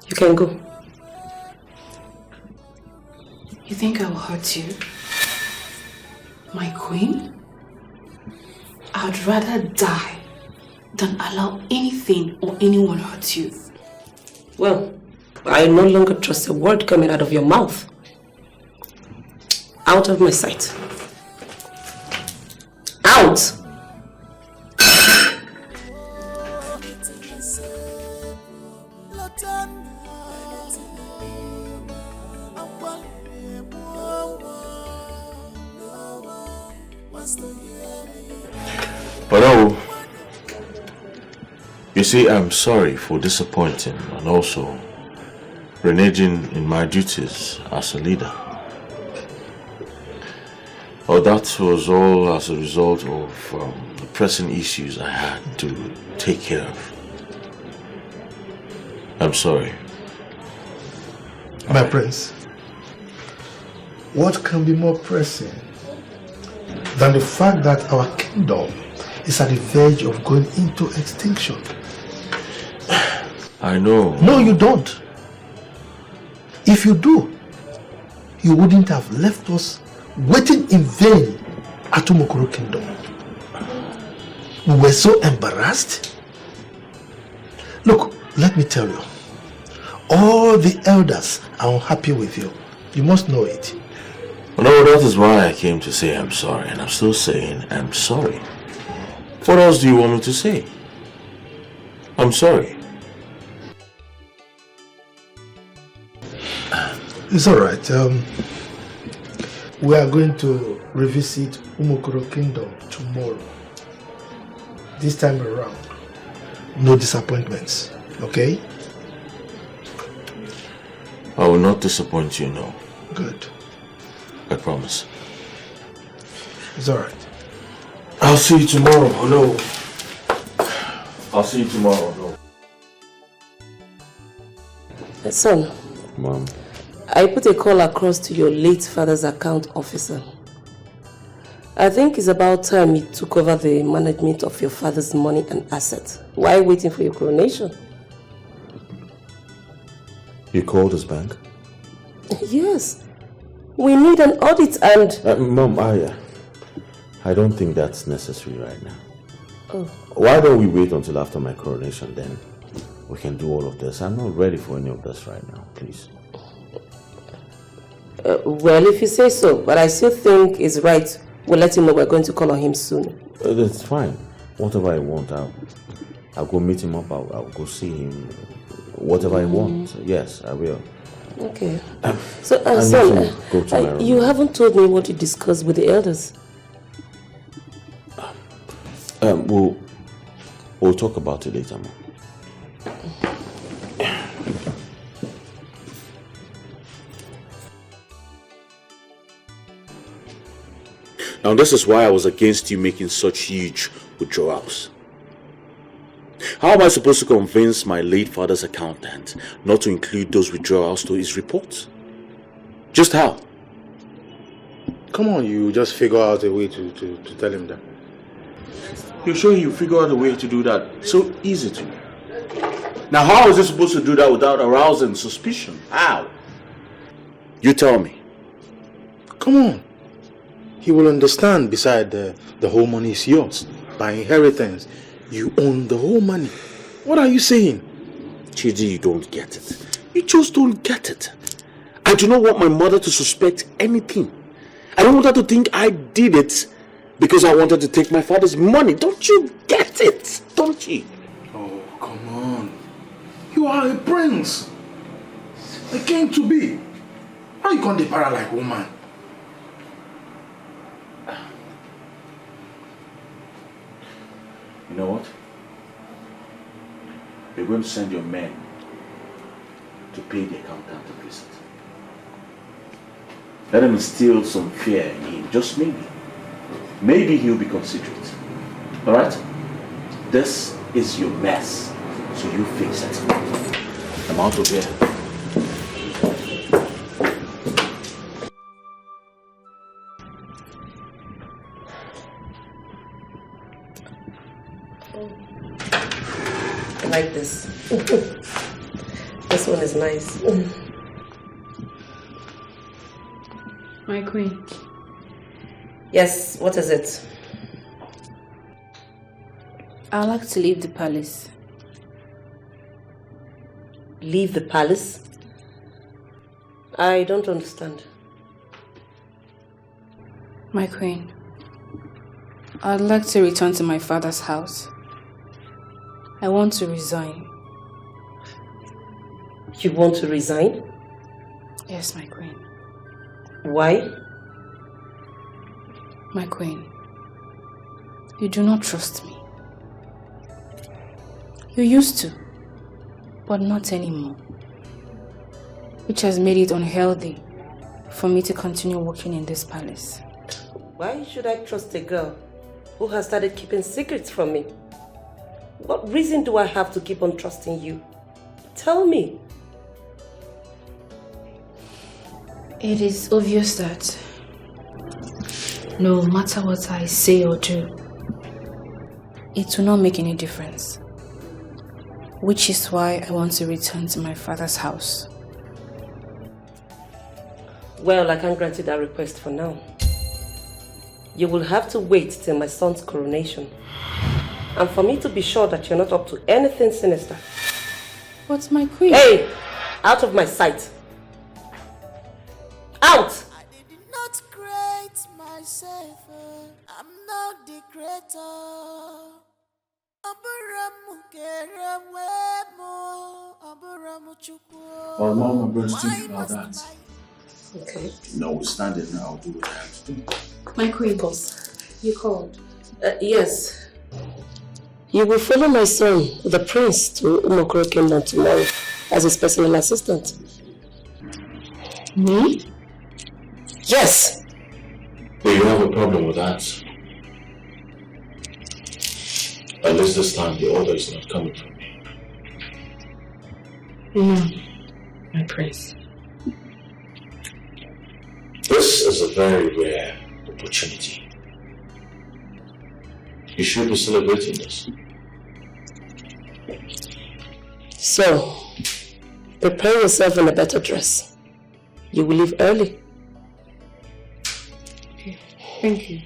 You can go. You think I will hurt you? My queen? I'd rather die than allow anything or anyone hurt you. Well, I no longer trust a word coming out of your mouth. Out of my sight. Out! But oh, you see, I'm sorry for disappointing and also reneging in my duties as a leader. Oh, that was all as a result of the pressing issues I had to take care of. I'm sorry. My prince, what can be more pressing than the fact that our kingdom is at the verge of going into extinction? I know. No, you don't. If you do, you wouldn't have left us waiting in vain at Umokoro Kingdom. We were so embarrassed. Look, let me tell you, all the elders are unhappy with you. You must know it. No, that is why I came to say I'm sorry, and I'm still saying I'm sorry. What else do you want me to say? I'm sorry. It's alright. We are going to revisit Umokoro Kingdom tomorrow. This time around, no disappointments, okay? I will not disappoint you, no. Good. I promise. It's alright. I'll see you tomorrow, no. I'll see you tomorrow, no. Son. Mom. I put a call across to your late father's account officer. I think it's about time he took over the management of your father's money and assets while waiting for your coronation. You called his bank? Yes. We need an audit and... Mom, I don't think that's necessary right now. Oh. Why don't we wait until after my coronation, then we can do all of this. I'm not ready for any of this right now, please. Well, if you say so, but I still think it's right. We'll let him know we're going to call on him soon. That's fine. Whatever I want, I'll go meet him up. I'll go see him. Whatever I want, yes, I will. Okay. So, son, go to my room. You haven't told me what you discussed with the elders. We'll talk about it later, Mom. Now, this is why I was against you making such huge withdrawals. How am I supposed to convince my late father's accountant not to include those withdrawals to his report? Just how? Come on, you just figure out a way to tell him that. You're sure you figure out a way to do that so easy to me? Now, how is he supposed to do that without arousing suspicion? How? You tell me. Come on. He will understand. Beside the whole money is yours. By inheritance, you own the whole money. What are you saying? Chidi, you don't get it. You just don't get it. I do not want my mother to suspect anything. I don't want her to think I did it because I wanted to take my father's money. Don't you get it? Don't you? Oh, come on. You are a prince. A king to be. How you can't be para like woman? You know what? You're going to send your men to pay the accountant a visit. Let him instill some fear in him, just maybe. Maybe he'll be considerate. Alright? This is your mess, so you fix it. I'm out of here. I like this. This one is nice. My queen. Yes, what is it? I'd like to leave the palace. Leave the palace? I don't understand. My queen, I'd like to return to my father's house. I want to resign. You want to resign? Yes, my queen. Why? My queen, You do not trust me. You used to, but not anymore. Which has made it unhealthy for me to continue working in this palace. Why should I trust a girl who has started keeping secrets from me? What reason do I have to keep on trusting you? Tell me. It is obvious that no matter what I say or do, it will not make any difference. Which is why I want to return to my father's house. Well, I can't grant you that request for now. You will have to wait till my son's coronation. And for me to be sure that you're not up to anything sinister. But my queen... Hey! Out of my sight! Out! I did not create myself. I'm not the creator. Well, Mom, I'm going to think about that. Okay. Notwithstanding, I'll do what I have to do. My queen, boss. You called. Yes. You will follow my son, the prince, to Umokoro Kingdom tomorrow as his personal assistant. Me? Yes. Do you have a problem with that? At least this time the order is not coming from me. No, my prince. This is a very rare opportunity. You should be celebrating this. So, prepare yourself in a better dress. You will leave early. Okay, thank you.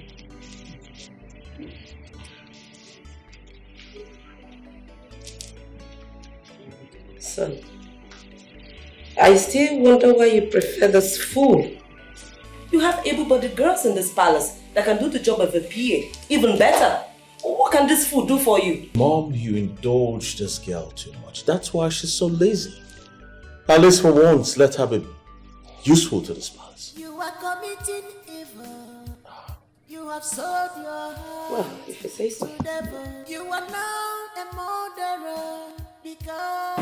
Son, I still wonder why you prefer this fool. You have able-bodied girls in this palace that can do the job of a PA, even better. What can this fool do for you? Mom, you indulge this girl too much. That's why she's so lazy. At least for once, let her be useful to this palace. You are committing evil. You have sold your heart. Well, if you say so. You are now a murderer because...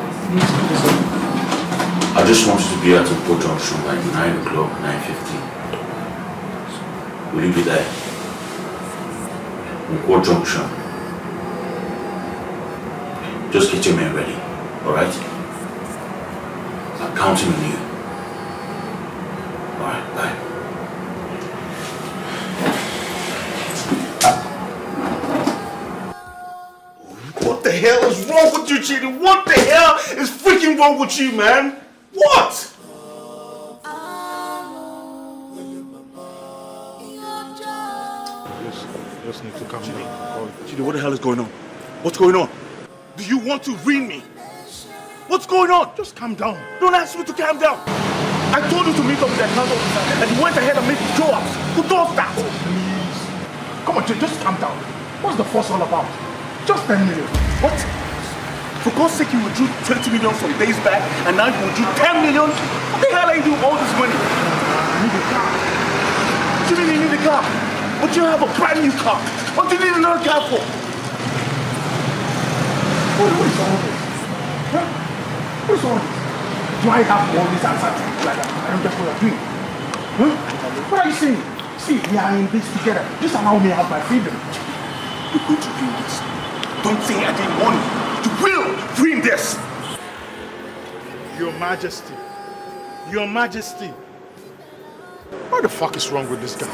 I just want you to be at a boat junction by 9 o'clock, 9:15. Will you be there? What junction? Just get your men ready, alright? I'm counting on you. Alright, bye. What the hell is wrong with you, Chidi? What the hell is freaking wrong with you, man? What? Just need to calm down. Chidi, what the hell is going on? What's going on? Do you want to ruin me? What's going on? Just calm down. Don't ask me to calm down. I told you to meet up with the account officer and you went ahead and made jobs. Who does that? Oh, please. Come on, Chidi, just calm down. What's the fuss all about? Just 10 million. What? For God's sake, you withdrew 20 million some days back and now you withdrew 10 million? What the hell are you doing with all this money? I need a car. What do you mean you need a car? But you have a brand new car. What do you need another car for? What is all this? Huh? What is all this? Do I have all these answers like that? I don't get what you're doing. Huh? What are you saying? See, we are in this together. Just allow me to have my freedom. You're going to ruin this. Don't say I didn't want you. You will ruin this. Your Majesty. Your Majesty. What the fuck is wrong with this guy?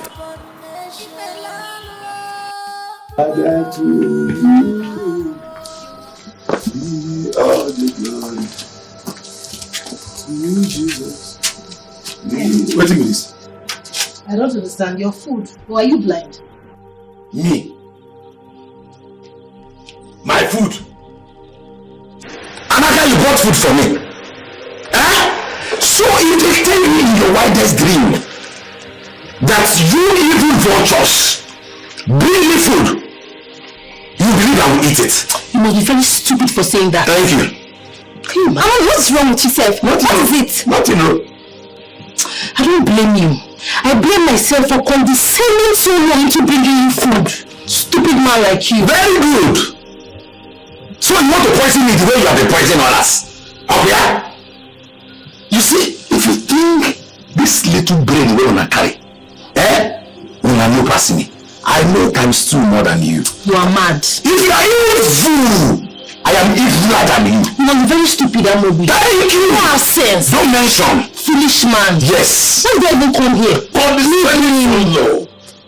Father, to you be all the glory. To you, Jesus. Wait a minute. I don't understand your food. Or are you blind? Me? My food? Anaka, you brought food for me. Eh? So you dictate me in your wildest dream that you evil vultures bring me food. You believe I will eat it? You must be very stupid for saying that. Thank you. Come on, what's wrong with yourself? What is it? Nothing. I don't blame you. I blame myself for condescending so long into bringing you food. stupid man like you. Very good. So you want to poison me the way you have been poisoning others? Okay? You see, if you think this little brain will not carry, when I know passing me, I know times 2 more than you. You are mad. If you are evil, I am eviler than you. You are very stupid, Amobi. Thank you. You have sense. Don't mention. Foolish man. Yes. Why did I even come here?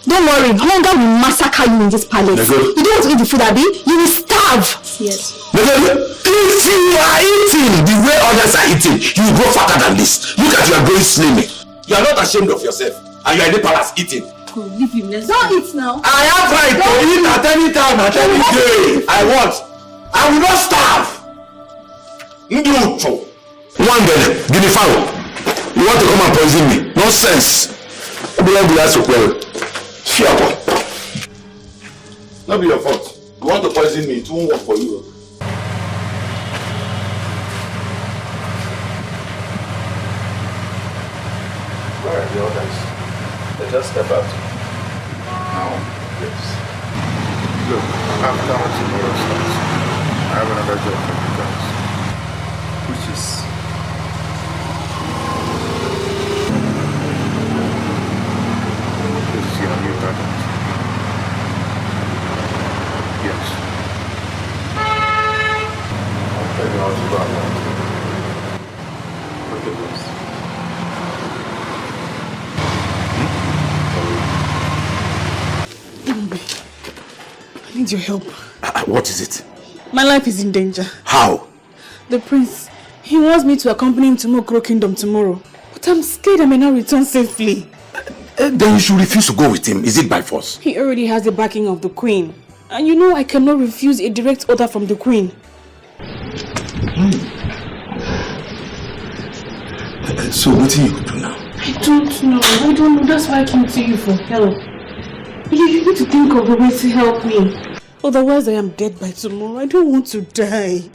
Don't worry, hunger will massacre you in this palace. You don't want to eat the food, Abi? You will starve. Yes. If you are eating the way others are eating, you will grow fatter than this. Look at you are growing slimming. You are not ashamed of yourself, and you are in the palace eating. Go, leave him. Don't eat now. I have right to eat at any time, at any day. I want. I will not starve. One day, give me foul. You want to come and poison me? Nonsense. Not be your fault. You want to poison me, it won't work for you. Where are the others? They just step out. Now, yes. Look, after tomorrow starts, I have another job for you guys. Which is... This is your new product. Yes. I'll tell you how to go about it. Okay, please. I need your help. What is it? My life is in danger. How? The prince, he wants me to accompany him to Mokro Kingdom tomorrow. But I'm scared I may not return safely. Then you should refuse to go with him. Is it by force? He already has the backing of the queen. And you know I cannot refuse a direct order from the queen. So what do you do now? I don't know. That's why I came to you for help. You need to think of a way to help me. Otherwise I am dead by tomorrow. I don't want to die.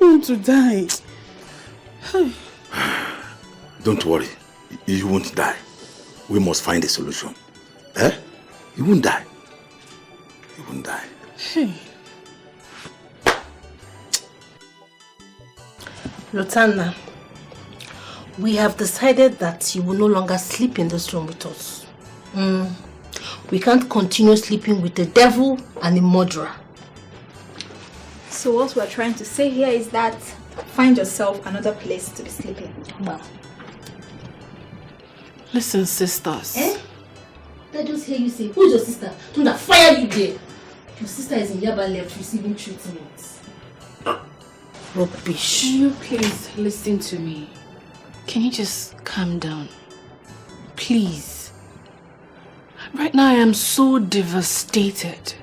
I want to die. Don't worry. You won't die. We must find a solution. You won't die. You won't die. Hey. Lutana, we have decided that you will no longer sleep in this room with us. We can't continue sleeping with the devil and the murderer. So what we're trying to say here is that find yourself another place to be sleeping. Well, listen, sisters. Let us hear you say, who's your sister? Don't I fire you there? Your sister is in Yaba left receiving treatment. Rubbish. Can you please listen to me? Can you just calm down? Please. Right now I am so devastated.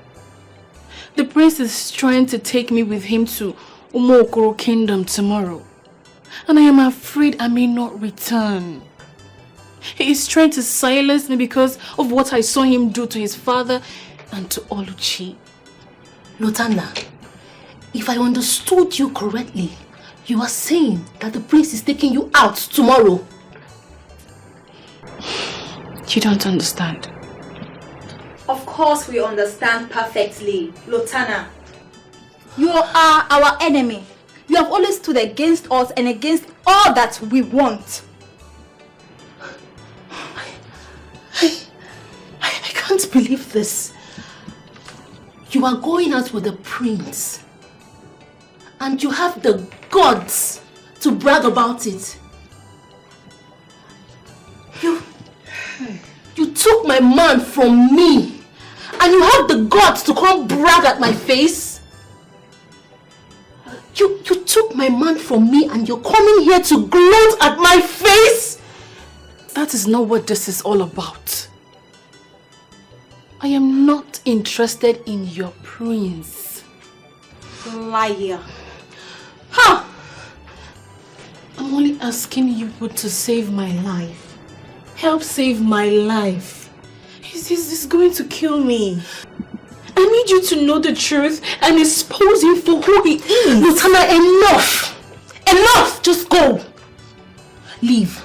The prince is trying to take me with him to Umokoro Kingdom tomorrow. And I am afraid I may not return. He is trying to silence me because of what I saw him do to his father and to Luchy. Lutana, if I understood you correctly, you are saying that the prince is taking you out tomorrow. You don't understand. Of course we understand perfectly, Lutana. You are our enemy. You have always stood against us and against all that we want. I can't believe this. You are going out with the prince and you have the guts to brag about it. You took my man from me and you have the guts to come brag at my face. You took my man from me and you're coming here to gloat at my face. That is not what this is all about. I am not interested in your prince. Liar. Ha! I'm only asking you to save my life. Help save my life. He's going to kill me. I need you to know the truth and expose him for who he is. Lutana, enough! Enough! Just go. Leave.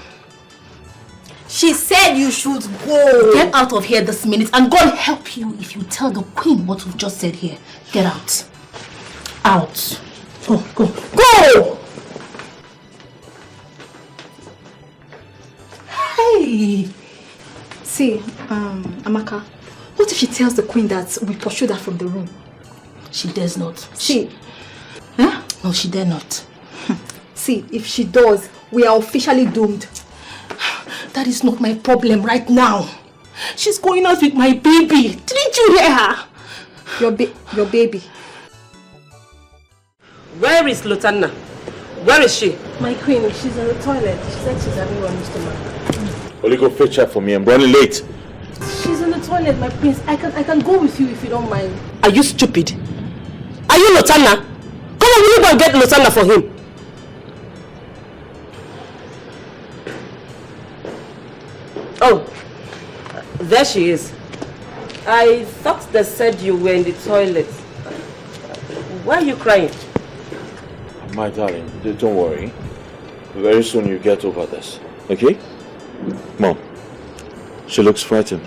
She said you should go. Get out of here this minute, and God help you if you tell the queen what we've just said here. Get out. Out. Go. Go! Hey! See, Amaka, what if she tells the queen that we pursued her from the room? She dares not. See? Huh? No, she dare not. See, if she does, we are officially doomed. That is not my problem right now. She's going out with my baby. Didn't you hear her? Your baby. Where is Lutana? Where is she? My queen, she's in the toilet. She said she's having one stomach. Only go fetch her for me. I'm running late. She's in the toilet, my prince. I can go with you if you don't mind. Are you stupid? Are you Lutana? Come on, will you go and get Lutana for him? Oh, there she is. I thought they said you were in the toilet. Why are you crying? My darling, don't worry. Very soon you get over this, okay? Mom, she looks frightened.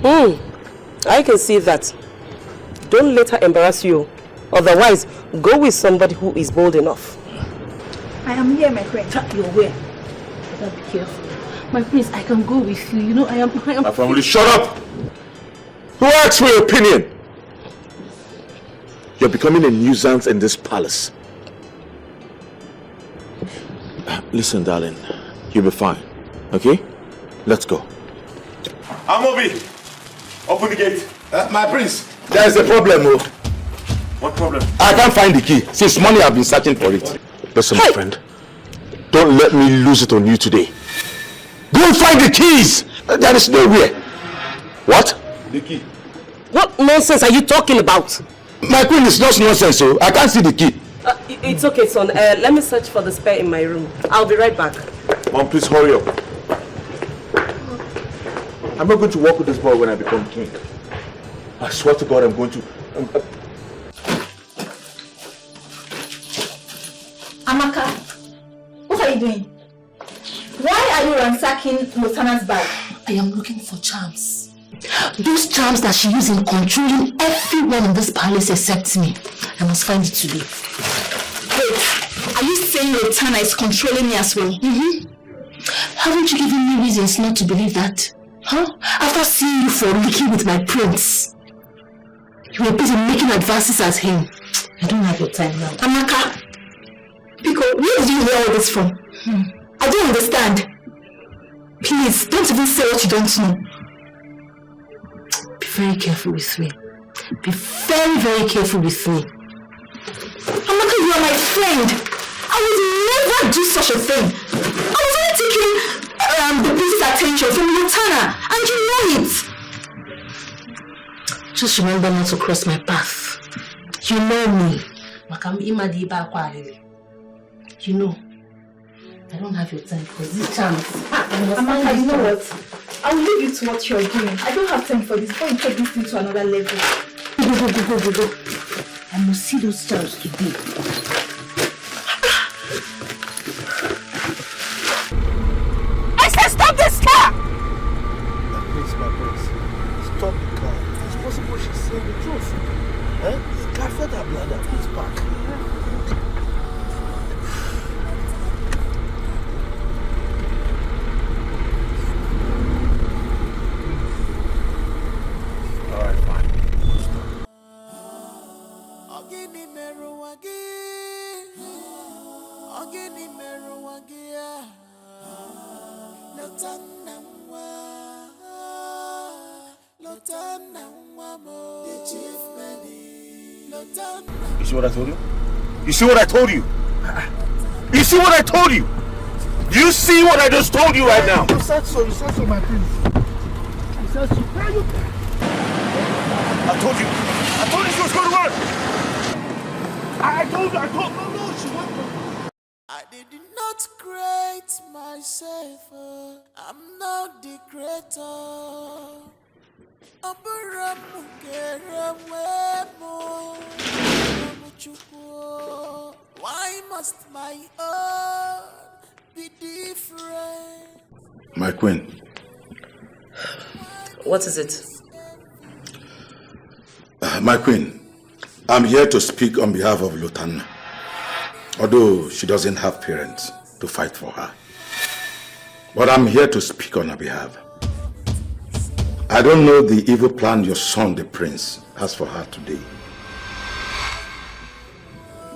I can see that. Don't let her embarrass you. Otherwise, go with somebody who is bold enough. I am here, my friend. You're where? Better be careful. My prince, I can go with you. You know, I am. My family, shut up! Who asked for your opinion? You're becoming a nuisance in this palace. Listen, darling, you'll be fine, okay? Let's go. Amobi, open the gate. My prince. There is a problem, oh. What problem? I can't find the key. Since morning I've been searching for it. Listen, my friend. Don't let me lose it on you today. Go and find the keys. There is nowhere. What? The key. What nonsense are you talking about? My queen is not nonsense, so I can't see the key. It's okay, son. Let me search for the spare in my room. I'll be right back. Mom, please hurry up. I'm not going to work with this boy when I become king. I swear to God, I'm going to... Amaka, what are you doing? Why are you ransacking Lutana's bag? I am looking for charms. Those charms that she used in controlling everyone in this palace except me. I must find it today. Wait, are you saying Lutana is controlling me as well? Haven't you given me reasons not to believe that? Huh? After seeing you for Luchy with my prince, you were busy making advances at him. I don't have your time now. Amaka, because where did you hear all this from? I don't understand. Please, don't even say what you don't know. Be very careful with me. Be very, very careful with me. Amaka, you are my friend. I would never do such a thing. I was only taking the prince's attention from Lutana, and you know it. Just remember not to cross my path. You know me. You know. I don't have your time because this chance. Amaka, you know what? I'll leave you to what you're doing. I don't have time for this. Before you take this thing to another level. Go. I must see those charms today. I said stop this car! Please, my prince. Stop the car. It's possible she's saying the truth. The car fed her blood and it's back. You see what I told you? You see what I told you? You see what I told you? You see what I just told you right now? You said so, my prince. You said so. Where are you? I told you she was going to run! I told you, no, she went. I did not create myself. I'm not the creator. Why must my own be different? My queen, What is it? My queen, I'm here to speak on behalf of Lutanna. Although she doesn't have parents to fight for her. But I'm here to speak on her behalf. I don't know the evil plan your son, the prince, has for her today.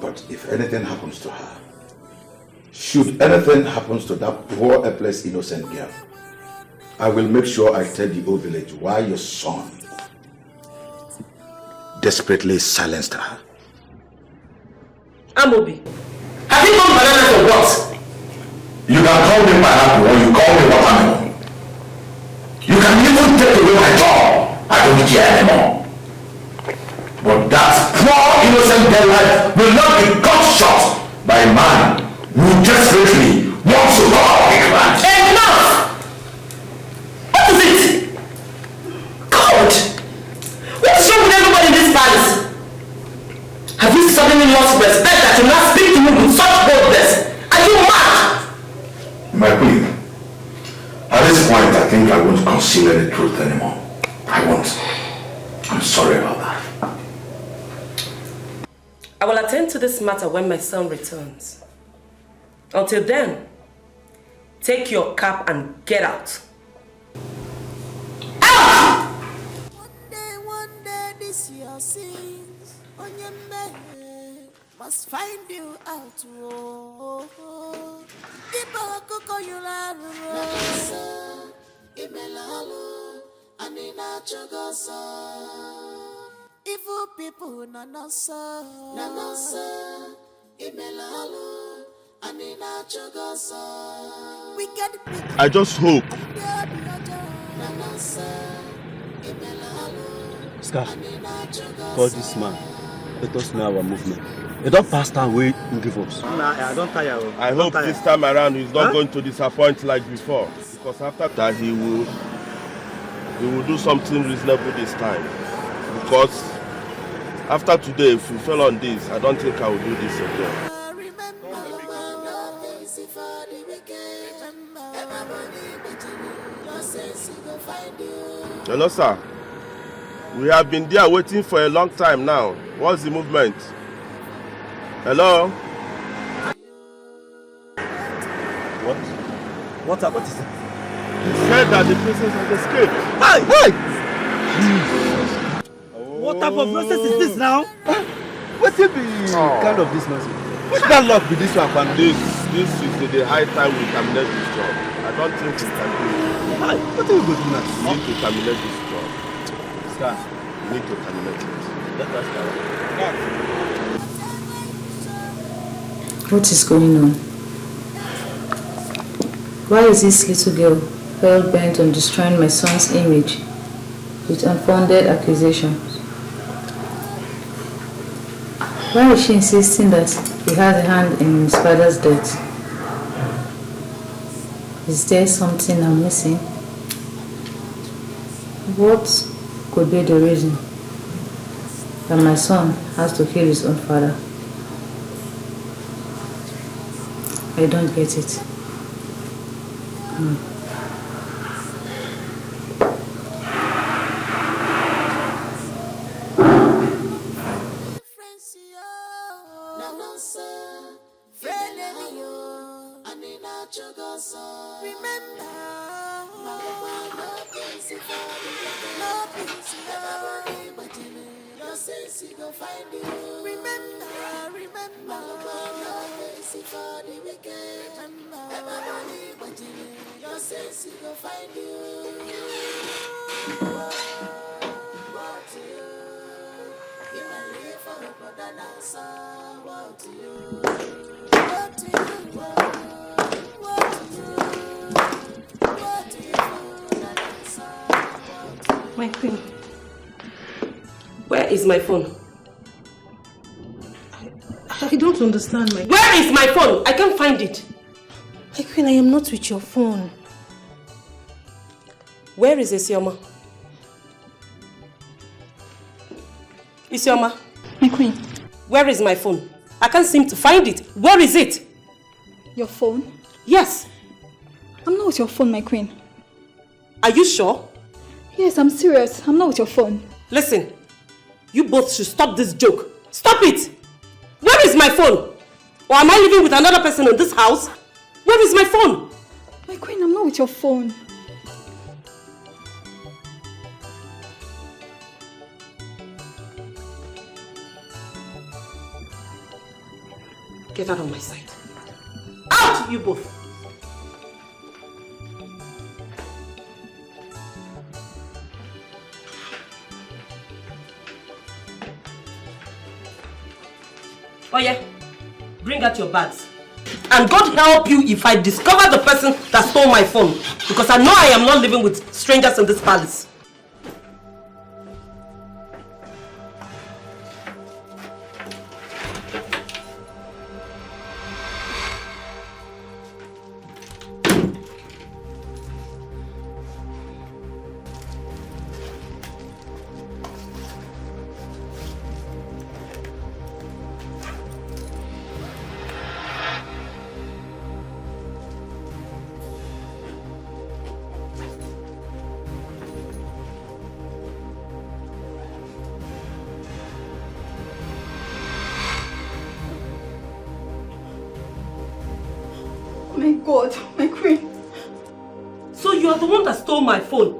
But if anything happens to her, should anything happen to that poor, helpless, innocent girl, I will make sure I tell the whole village why your son desperately silenced her. Amobi. Have you done bananas or what? You can call me pineapple or you call me watermelon. You can even take away my job. I don't care anymore. But that poor innocent girl life will not be cut short by a man who desperately wants to rob a big man. Enough! What is it? God! What's wrong with everybody in this palace? Have you suddenly lost respect that you now speak to me with such boldness? Are you mad? My queen, at this point I think I won't conceal any truth anymore. I won't. I'm sorry about that. I will attend to this matter when my son returns. Until then, take your cap and get out. One day this your sins on your man must find you out. People cook you evil people I just hope. Scar, call this man. Let us know our movement. You don't pass that way and give us. I don't tire. I hope this time around he's not going to disappoint like before. Because after that he will do something reasonable this time. Because after today, if we fell on this, I don't think I will do this again. Hello, sir. We have been there waiting for a long time now. What's the movement? Hello? What about this? He said that the princess has escaped. Hey! Hey! What type of process is this now? What will be kind of this message? Which bad luck be this one, man? This is the high time we terminate this job. I don't think we can do it. Hi, what are you going to do now? We need to terminate this job. Scar, we need to terminate it. Let us What is going on? Why is this little girl hell bent on destroying my son's image with unfounded accusations? Why is she insisting that he has a hand in his father's death? Is there something I'm missing? What could be the reason that my son has to kill his own father? I don't get it. My queen, where is my phone? I don't understand, my queen. Where is my phone? I can't find it. My queen, I am not with your phone. Where is Isioma? Isioma? My queen. Where is my phone? I can't seem to find it. Where is it? Your phone? Yes. I'm not with your phone, my queen. Are you sure? Yes, I'm serious. I'm not with your phone. Listen, you both should stop this joke. Stop it! Where is my phone? Or am I living with another person in this house? Where is my phone? My queen, I'm not with your phone. Get out of my sight. Out, you both! Oh yeah, bring out your bags. And God help you if I discover the person that stole my phone. Because I know I am not living with strangers in this palace. My God, my queen. So you are the one that stole my phone?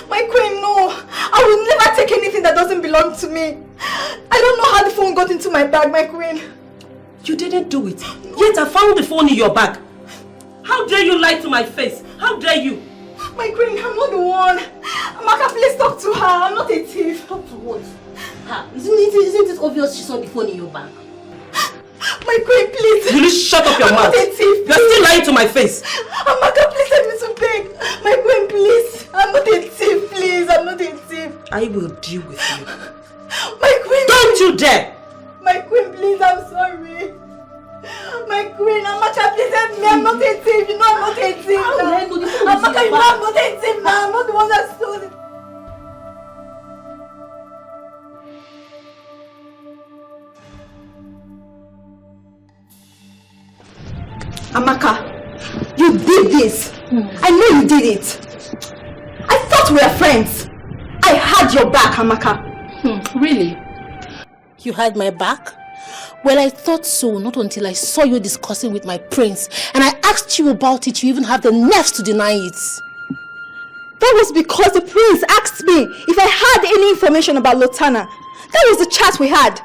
My queen, no. I will never take anything that doesn't belong to me. I don't know how the phone got into my bag, my queen. You didn't do it. Yet I found the phone in your bag. How dare you lie to my face? How dare you? My queen, I'm not the one. Amaka, please talk to her. I'm not a thief. Talk to what? Isn't it obvious she saw the phone in your bag? My queen, please. Will you shut up your I'm mouth? not a thief. You're still lying to my face. Amaka, please let me to beg. My queen, please. I'm not a thief, please. I'm not a thief. I will deal with you. My queen. Don't you dare. My queen, please. I'm sorry. My queen, Amaka, please help me. I'm not a thief. You know I'm not a thief. Amaka, you know I'm not a thief now. I'm not the one that stole it. Amaka, you did this. I know you did it. I thought we were friends. I had your back, Amaka. Really? You had my back? Well, I thought so, not until I saw you discussing with my prince. And I asked you about it, you even have the nerves to deny it. That was because the prince asked me if I had any information about Lotana. That was the chat we had.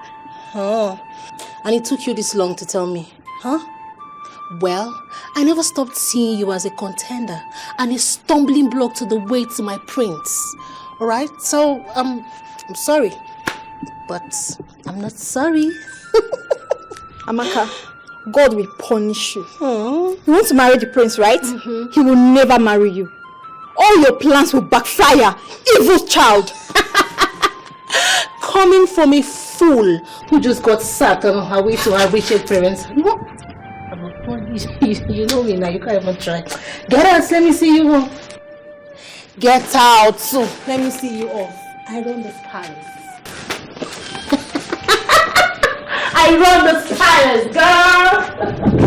Oh, and it took you this long to tell me, huh? Well, I never stopped seeing you as a contender and a stumbling block to the way to my prince. Alright? So, I'm sorry. But I'm not sorry. Amaka, God will punish you. You want to marry the prince, right? He will never marry you. All your plans will backfire. Evil child. Coming from a fool who just got sacked on her way to her wicked parents. What? You know me now, you can't even try. Get out, let me see you home. Get out, so let me see you off. I run this palace. I run this palace, girl!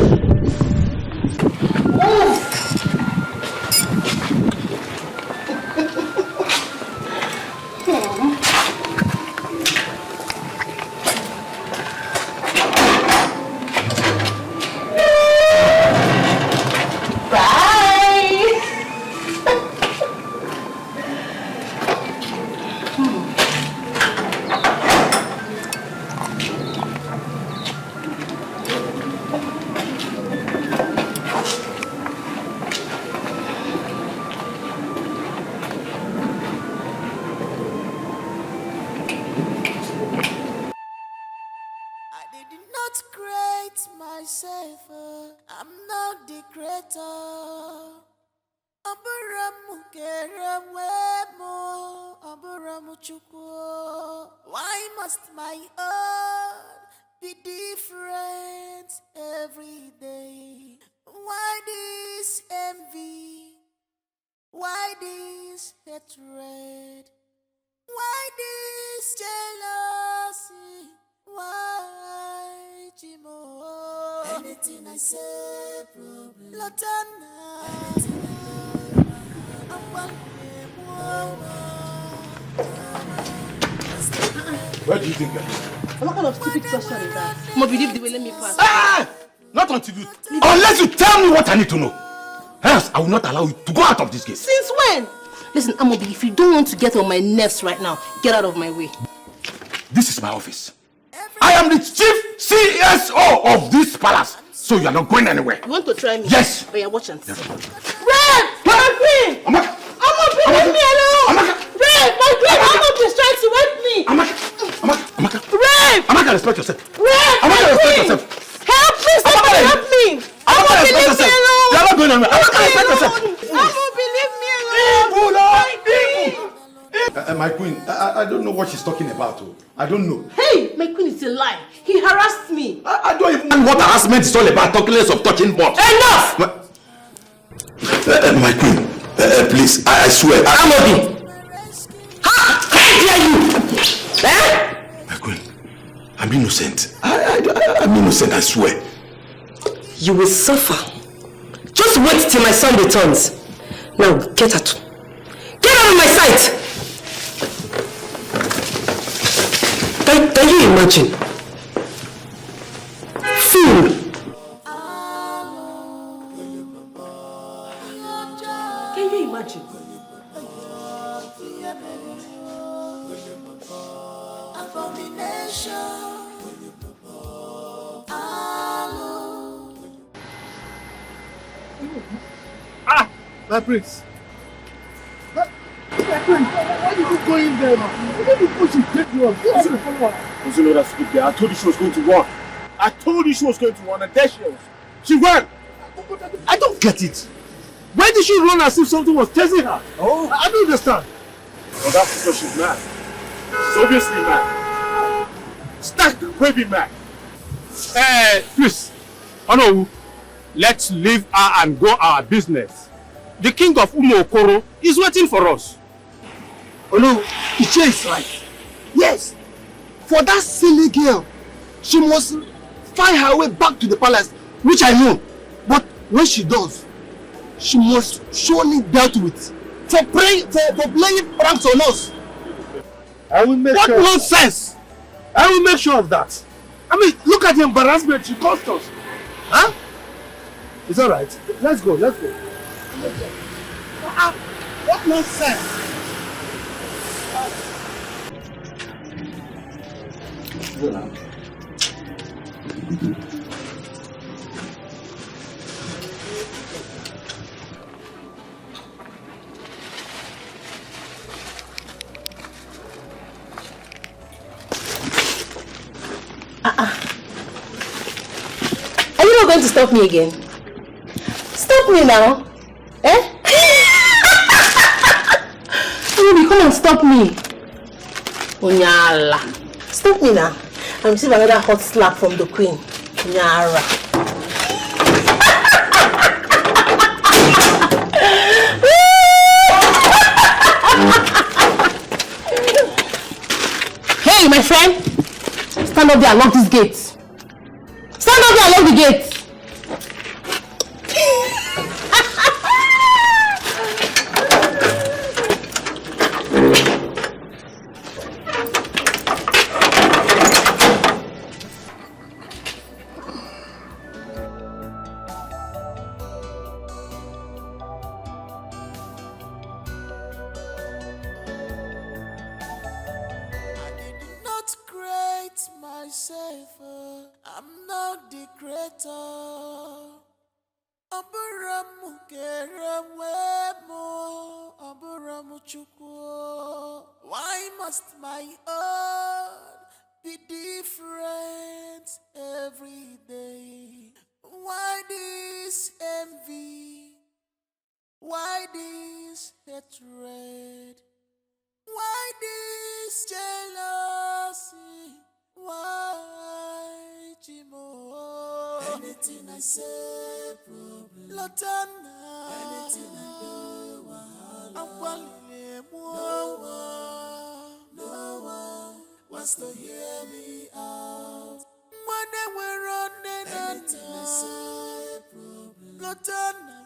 Why must my own be different every day? Why this envy? Why this hatred? Why this jealousy? Why, Jimo? Anything I say, problem. Lotana. Where do you think you're going? What kind of stupid question is that? Mo believe the way, let me pass. Ah! Not until you... Unless you tell me what I need to know. Else, I will not allow you to go out of this gate. Since when? Listen, Amobi, if you don't want to get on my nerves right now, get out of my way. This is my office. I am the chief CSO of this palace. So you are not going anywhere. You want to try me? Yes. Oh, yeah, watch and see. Yes. Red! My queen! Amaka! Amobi, leave me alone! Amaka! Red! My queen! Amobi is trying to rape me! Amaka! Amaka! Red! Amaka, respect yourself. Red! Amaka, respect yourself. Help me! Somebody help me! Amaka, Amobi, respect leave me yourself. alone! You are not going anywhere. Amaka, respect yourself. Amobi, leave me alone! My queen, I don't know what she's talking about. I don't know. Hey, my queen is a lie. He harassed me. I don't even know what harassment is all about. Talking less of touching butts. Enough! My queen, please, I swear. Amobi! How dare you? My queen, I'm innocent. I'm innocent, I swear. You will suffer. Just wait till my son returns. Now, get out. Get out of my sight! Can you imagine? Fool! Can you imagine? Abomination. Ah! My prince. My prince, why did you go in there? Why did you push it? Take you up. Don't you know that stupid girl? I told you she was going to run. I told you she was going to run, and there she was. She ran. I don't get it. Why did she run as if something was chasing her? Oh, I don't understand. Well, that's because she's mad. She's obviously mad. Stark, craving mad. Please, Honoru, let's leave her and go our business. The king of Umokoro is waiting for us. Oh no, Ichie is right. Yes, for that silly girl, she must find her way back to the palace, which I know. But when she does, she must surely dealt with for playing pranks on us. I will make sure. What nonsense! I will make sure of that. I mean, look at the embarrassment she caused us. Huh? It's all right. Let's go. Let's go. What nonsense! Are you not going to stop me again? Stop me now. Eh? Baby, come and stop me. Unyala. Stop me now. And receive another hot slap from the queen. Unyara. Hey, my friend. Stand up there and lock this gate. Stand up there and lock the gate. Why must my own be different every day? Why this envy? Why this hatred? Why this jealousy? Why, Jimo? Anything I say, problem. Lotana. Anything I do, wahala. No one wants to hear me out. When we're running anything I say, problem. Lotana.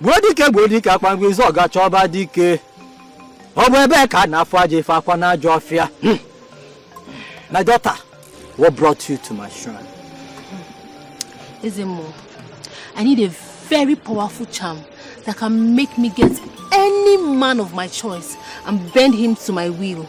Bodike akpangwizo gachoba dike. Obwebeka na faje fakwana jofia. My daughter, what brought you to my shrine? Ezemo, I need a very powerful charm that can make me get any man of my choice and bend him to my will.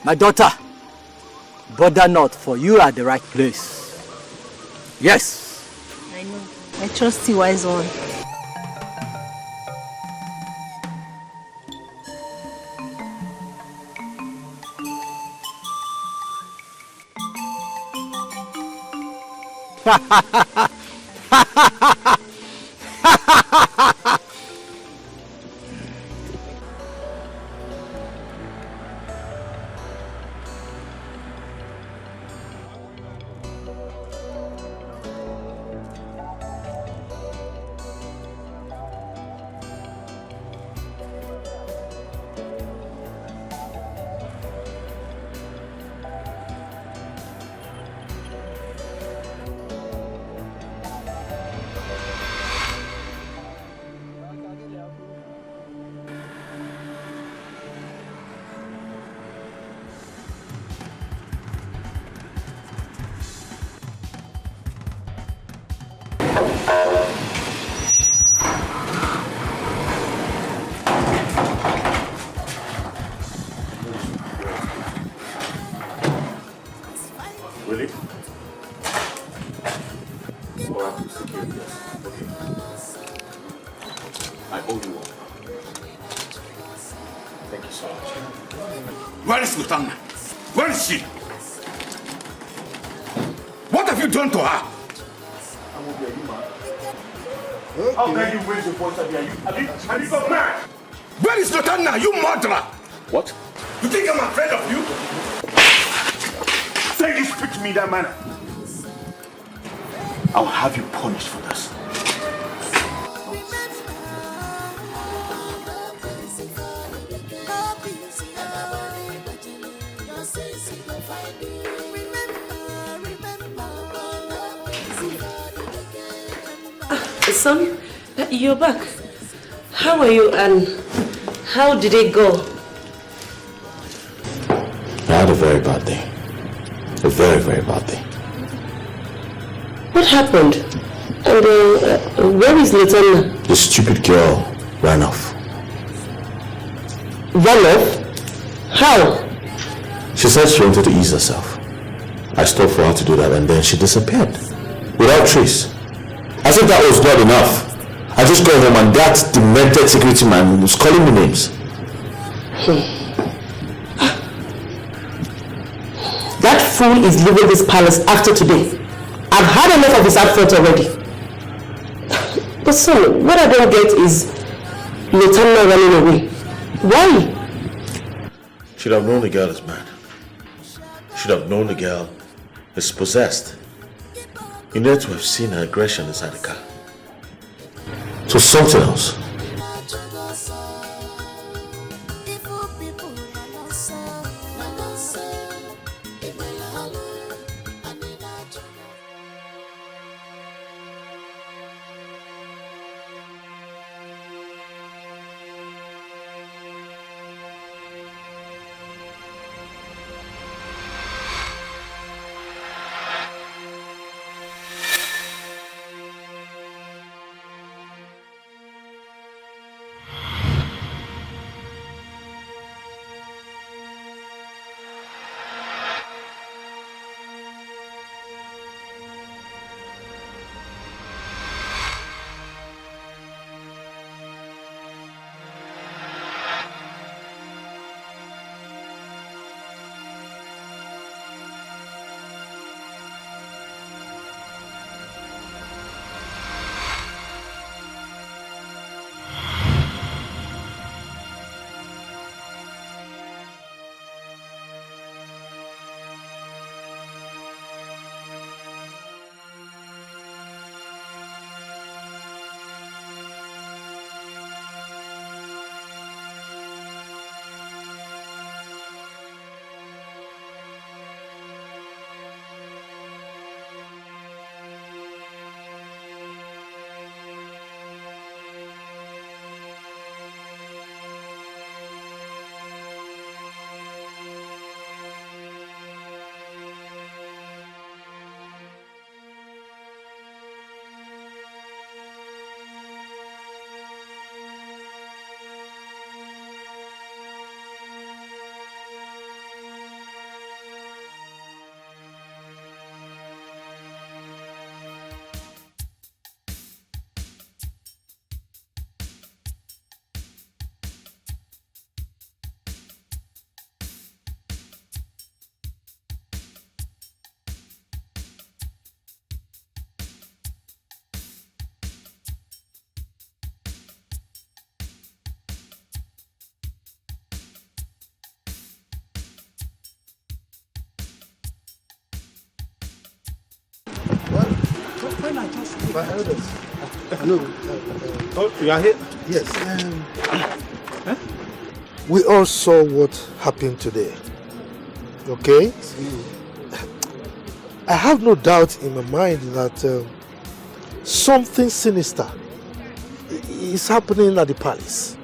My daughter, bother not, for you are the right place. Yes. I know. I trust you, wise one. Really? Or I'm security. Okay. I owe you one. Thank you so much. Where is Lutanna? Where is she? What have you done to her? How dare you raise your voice at me? Have you got mad? Where is Lutanna, you murderer? What? You think I'm afraid of you? Say you speak to me in that manner. I'll have you punished for this. Son, you're back. How are you and how did it go? I had a very bad day. A very, very bad day. What happened? And where is Lutanna? The stupid girl ran off. Ran off? How? She said she wanted to ease herself. I stopped for her to do that and then she disappeared. Without trace. As if that was not enough. I just got home and that demented security man was calling me names. That fool is leaving this palace after today. I've had enough of his outfit already. But son, what I don't get is Lutanna running away. Why? Should have known the girl is mad. Should have known the girl is possessed. You need to have seen her aggression inside the car. So something else. My elders. No. Oh, you are here? Yes. We all saw what happened today. Okay? I have no doubt in my mind that something sinister is happening at the palace.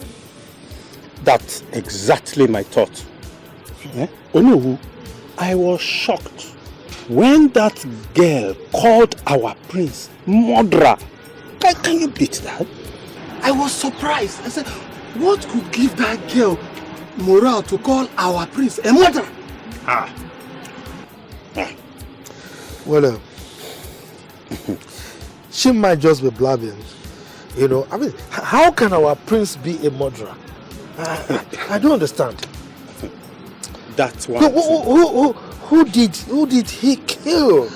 That's exactly my thought. Onowu, I was shocked when that girl called our prince murderer. Can you beat that? I was surprised. I said, what could give that girl morale to call our prince a murderer? Well, she might just be blabbing. You know, I mean, how can our prince be a murderer? I don't understand. That's why. Who did he kill?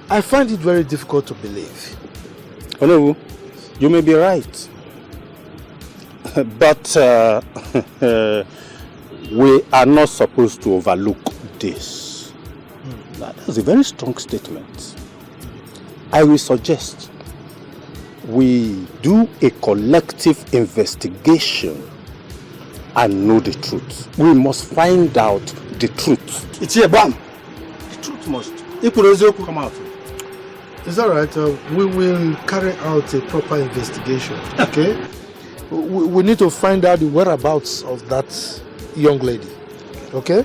I find it very difficult to believe. Onowu, you may be right. But we are not supposed to overlook this. That's a very strong statement. I will suggest we do a collective investigation and know the truth. We must find out the truth. It's a bomb. The truth must come out. Is that right? We will carry out a proper investigation. Okay? We need to find out the whereabouts of that young lady. Okay?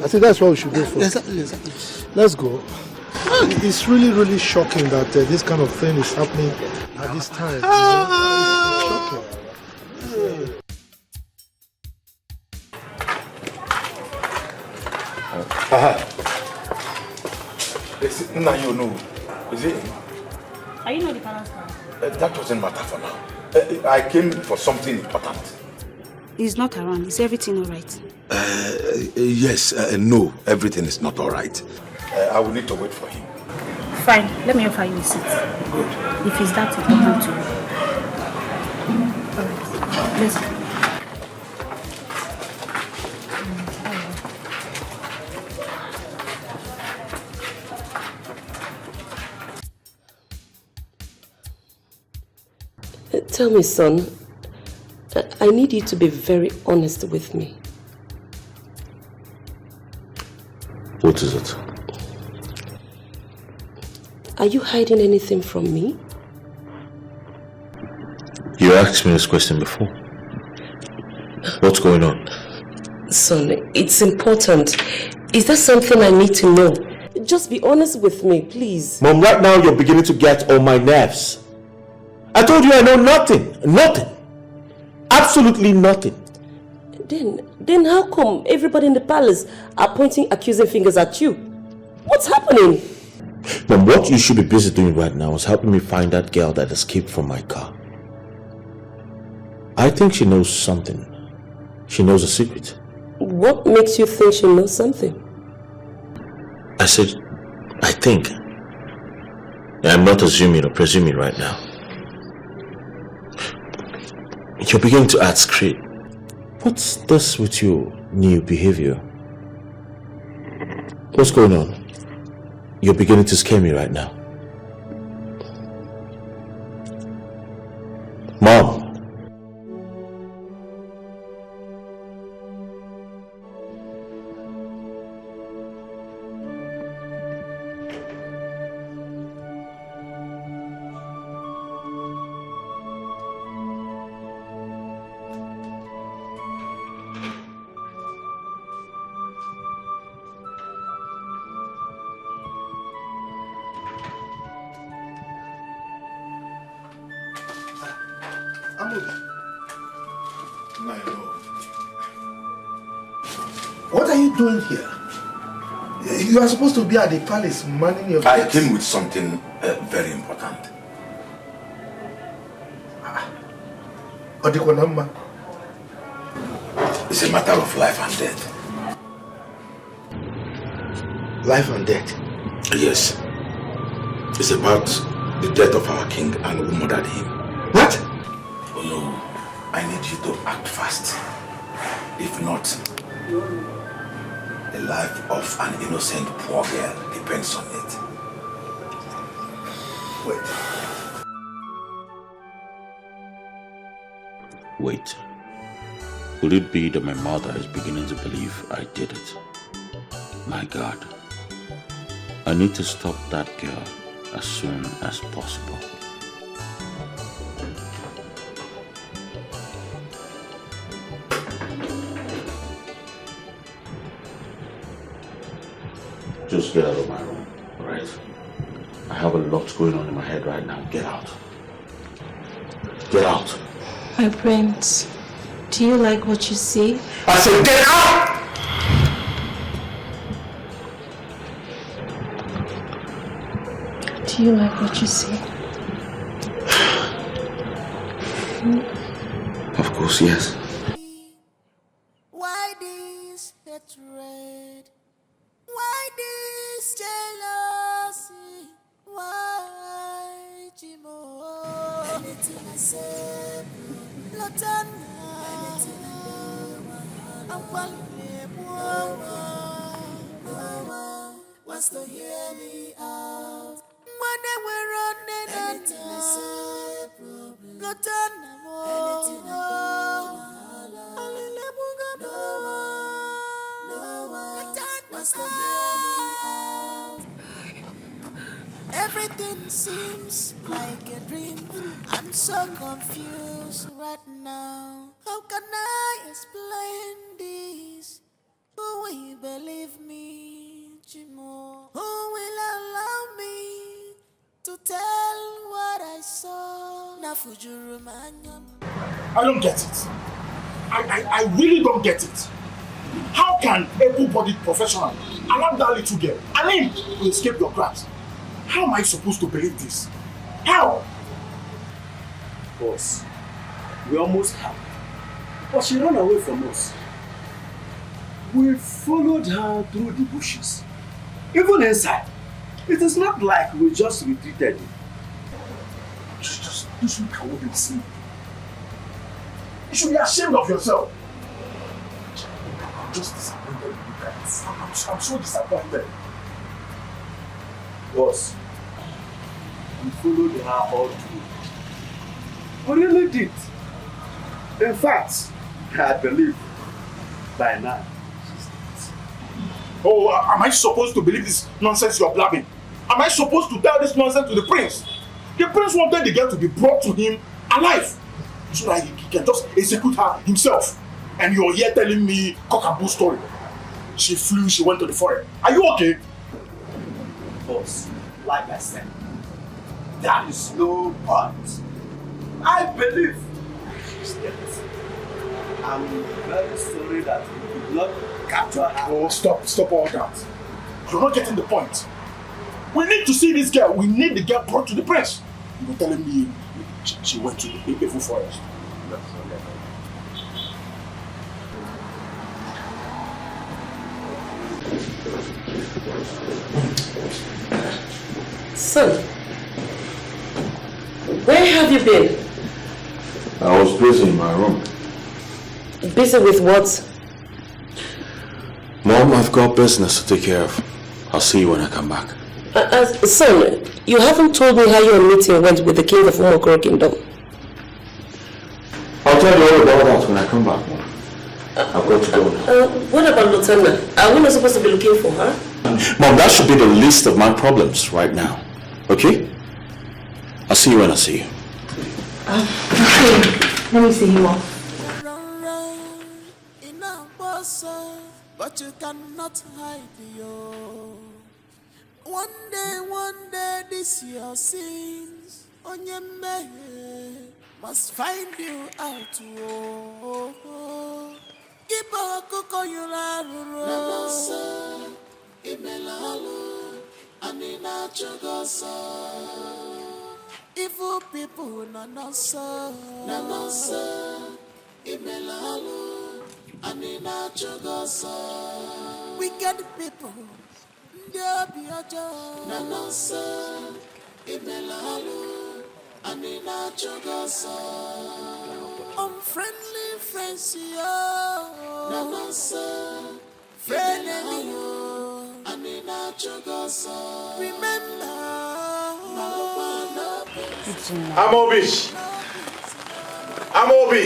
I think that's what we should do first. Exactly. Let's go. It's really shocking that this kind of thing is happening at this time. Shocking. Now you know. Is it? Are you not the palace now? That doesn't matter for now. I came for something important. He's not around. Is everything all right? Yes, no, everything is not all right. I will need to wait for him. Fine, let me offer you a seat. Good. If it's that important to you. Alright, let's go. Tell me, son, I need you to be very honest with me. What is it? Are you hiding anything from me? You asked me this question before. What's going on? Son, it's important. Is there something I need to know? Just be honest with me, please. Mom, right now you're beginning to get on my nerves. I told you I know nothing. Nothing. Absolutely nothing. Then how come everybody in the palace are pointing accusing fingers at you? What's happening? Mom, what you should be busy doing right now is helping me find that girl that escaped from my car. I think she knows something. She knows a secret. What makes you think she knows something? I said, I think. I'm not assuming or presuming right now. You're beginning to act straight. What's this with your new behavior? What's going on? You're beginning to scare me right now. Mom. What are you doing here? You are supposed to be at the palace manning your I guests. came with something very important. Odikonama. It's a matter of life and death. Life and death? Yes. It's about the death of our king and who murdered him. What? Oh no, I need you to act fast. If not, the life of an innocent poor girl depends on it. Wait. Could it be that my mother is beginning to believe I did it? My God. I need to stop that girl as soon as possible. Just get out of my room, alright? I have a lot going on in my head right now. Get out. Get out. My prince, do you like what you see? I said get out! Do you like what you see? Of course, yes. Why this hatred? Why this jealousy? Why, Jimo? Anything I say, Lotana. Anything I do, I'm wants to hear me out. When they were running anything I say, problem. Lotana. Anything I do, no one wants to hear me out. Everything seems like a dream. I'm so confused right now. How can I explain this? Who will believe me, Jimo? Who will allow me to tell what I saw? I don't get it. I really don't get it. How can able-bodied professional allow that little girl and him to escape your grasp? How am I supposed to believe this? How? Boss, we almost have her. But she ran away from us. We followed her through the bushes. Even inside. It is not like we just retreated. Just look at what they see. You should be ashamed of yourself. I'm just disappointed with you guys. I'm so disappointed. Boss, we followed her all through. We really did. In fact, I believe by now she's dead. Oh, am I supposed to believe this nonsense you're blabbing? Am I supposed to tell this nonsense to the prince? The prince wanted the girl to be brought to him alive so that he can just execute her himself. And you're here telling me cock and bull story. She flew, she went to the forest. Are you okay? Boss, like I said, there is no point. I believe she's dead. I'm very sorry that we could not capture her. Oh, stop all that. You're not getting the point. We need to see this girl. We need the girl brought to the prince. You're telling me she went to the evil forest. Son, where have you been? I was busy in my room. Busy with what? Mom, I've got business to take care of. I'll see you when I come back. Son, you haven't told me how your meeting went with the king of Umokoro Kingdom. I'll tell you all about that when I come back, Mom. I've got to go now. What about Lieutenant? Are we not supposed to be looking for her? Mom, that should be the least of my problems right now. Okay? I'll see you when I see you. Okay, let me see you off. But you cannot hide your. One day, this your sins on your man must find you out. Keep a cook on your Namosa, Imelalu, Anina Chogosa. Evil people, Nanosa, Imelalu, Anina Chogosa. Wicked people. Nanosa, Imelalu, Anina Chogosa. Unfriendly friends, Nanosa, friendly, Anina Chogosa. Remember, Amobi! Amobi!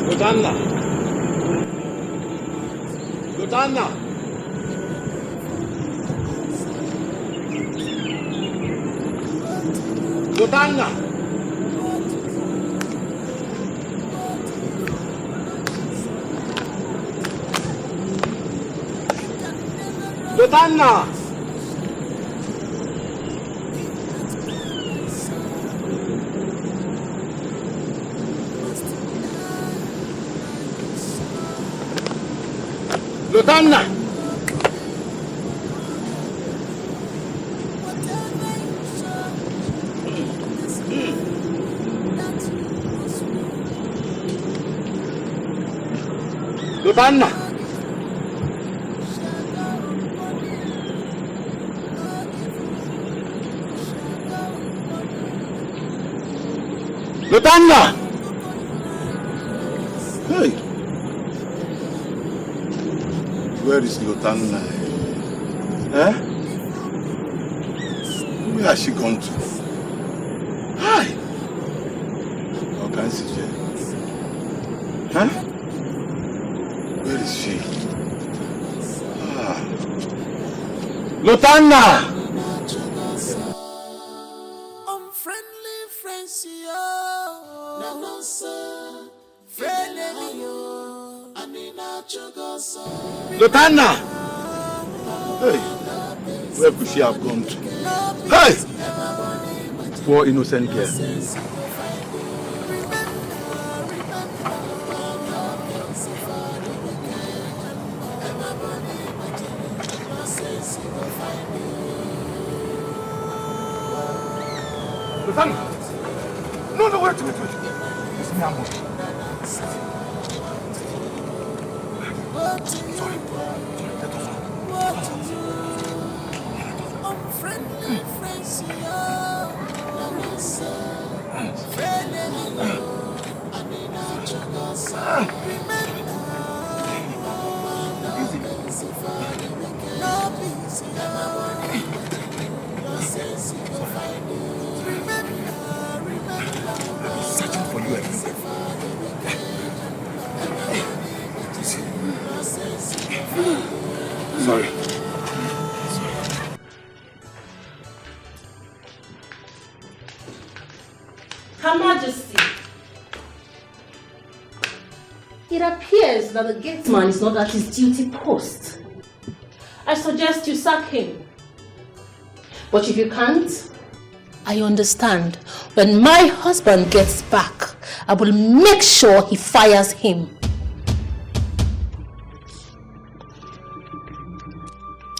Lutanna! Lutanna! Lutanna! Lutanna! Lutanna! Lutanna! Lutanna! Hey! Where is Lutanna? Eh? Where has she gone to? Hi! How can she be? Huh? Where is she? Ah. Lutanna! Unfriendly friends, Lutanna! Hey! Where could she have gone to? Hey! Poor innocent girl. Lutanna! No, wait. It's me, Amobi. Searching for you everywhere. Sorry. Her Majesty, it appears that the gatesman is not at his duty post. I suggest you sack him. But if you can't, I understand. When my husband gets back, I will make sure he fires him.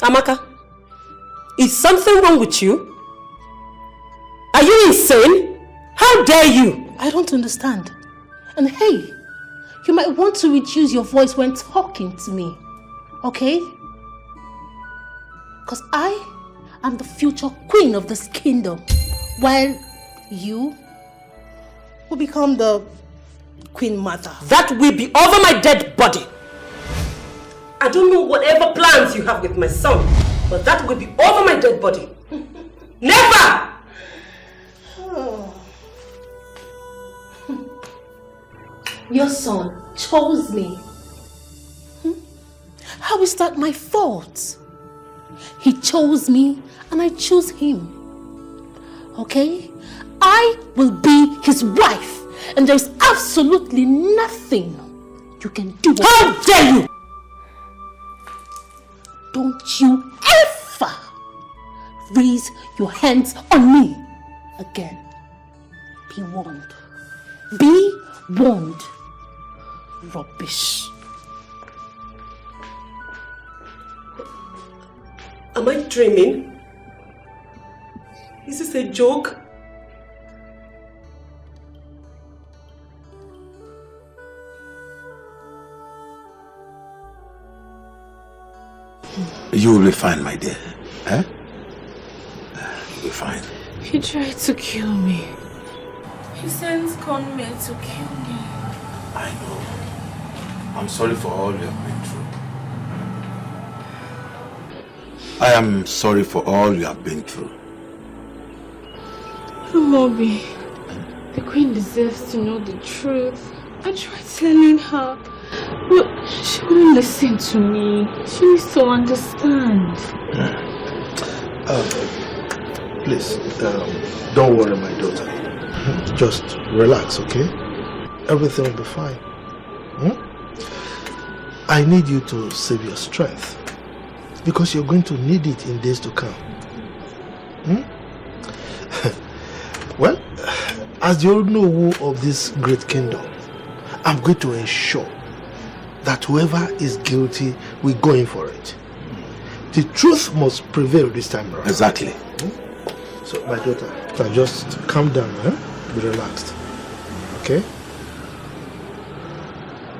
Amaka, is something wrong with you? Are you insane? How dare you? I don't understand. And hey, you might want to reduce your voice when talking to me, okay? Because I am the future queen of this kingdom, while you will become the queen mother. That will be over my dead body. I don't know whatever plans you have with my son, but that will be over my dead body. Never! Your son chose me. How is that my fault? He chose me and I choose him. Okay? I will be his wife and there's absolutely nothing you can do. How dare you! Don't you ever raise your hands on me again. Be warned. Be warned. Rubbish. Am I dreaming? Is this a joke? You will be fine, my dear. Eh? You'll be fine. He tried to kill me. He sends conmen to kill me. I know. I'm sorry for all you have been through. I am sorry for all you have been through. Moby, the queen deserves to know the truth. I tried telling her, but she wouldn't listen to me. She needs to understand. Please, don't worry, my daughter. Just relax, okay? Everything will be fine. I need you to save your strength, because you're going to need it in days to come. Well, as the Onowu of this great kingdom, I'm going to ensure that whoever is guilty will go in for it. The truth must prevail this time around. Exactly. So, my daughter, just calm down, be relaxed. Okay?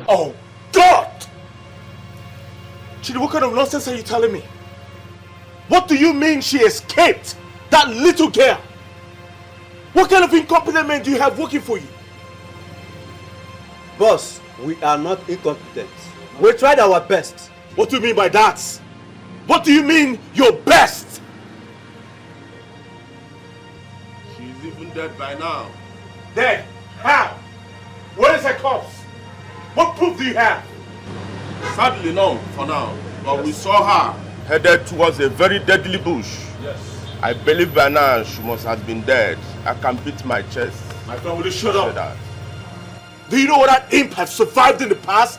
Oh, God! Chidi, what kind of nonsense are you telling me? What do you mean she escaped? That little girl? What kind of incompetent men do you have working for you? Boss, we are not incompetent. We tried our best. What do you mean by that? What do you mean your best? She's even dead by now. Dead? How? Where is her corpse? What proof do you have? Sadly, no, for now. But we saw her headed towards a very deadly bush. Yes. I believe by now she must have been dead. I can beat my chest. My friend, will you shut up? Do you know what that imp has survived in the past?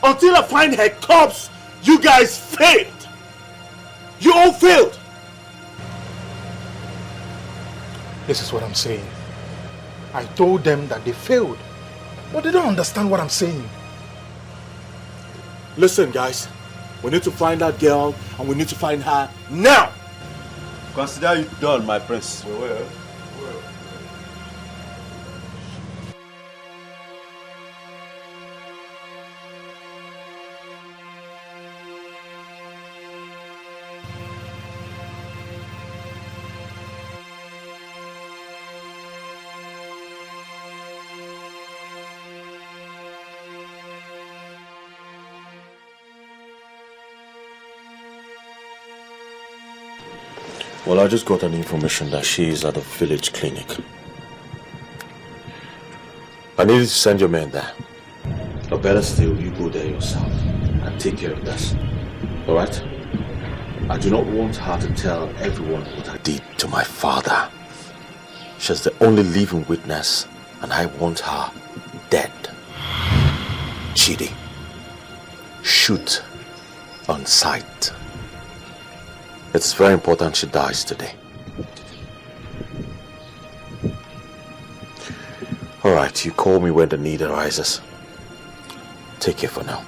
Until I find her corpse, you guys failed. You all failed. This is what I'm saying. I told them that they failed, but they don't understand what I'm saying. Listen, guys. We need to find that girl, and we need to find her now. Consider it done, my prince. We will. Well, I just got an information that she is at the village clinic. I need you to send your men there. Or better still, you go there yourself and take care of this. Alright? I do not want her to tell everyone what I did to my father. She's the only living witness, and I want her dead. Chidi, shoot on sight. It's very important she dies today. Alright, you call me when the need arises. Take care for now.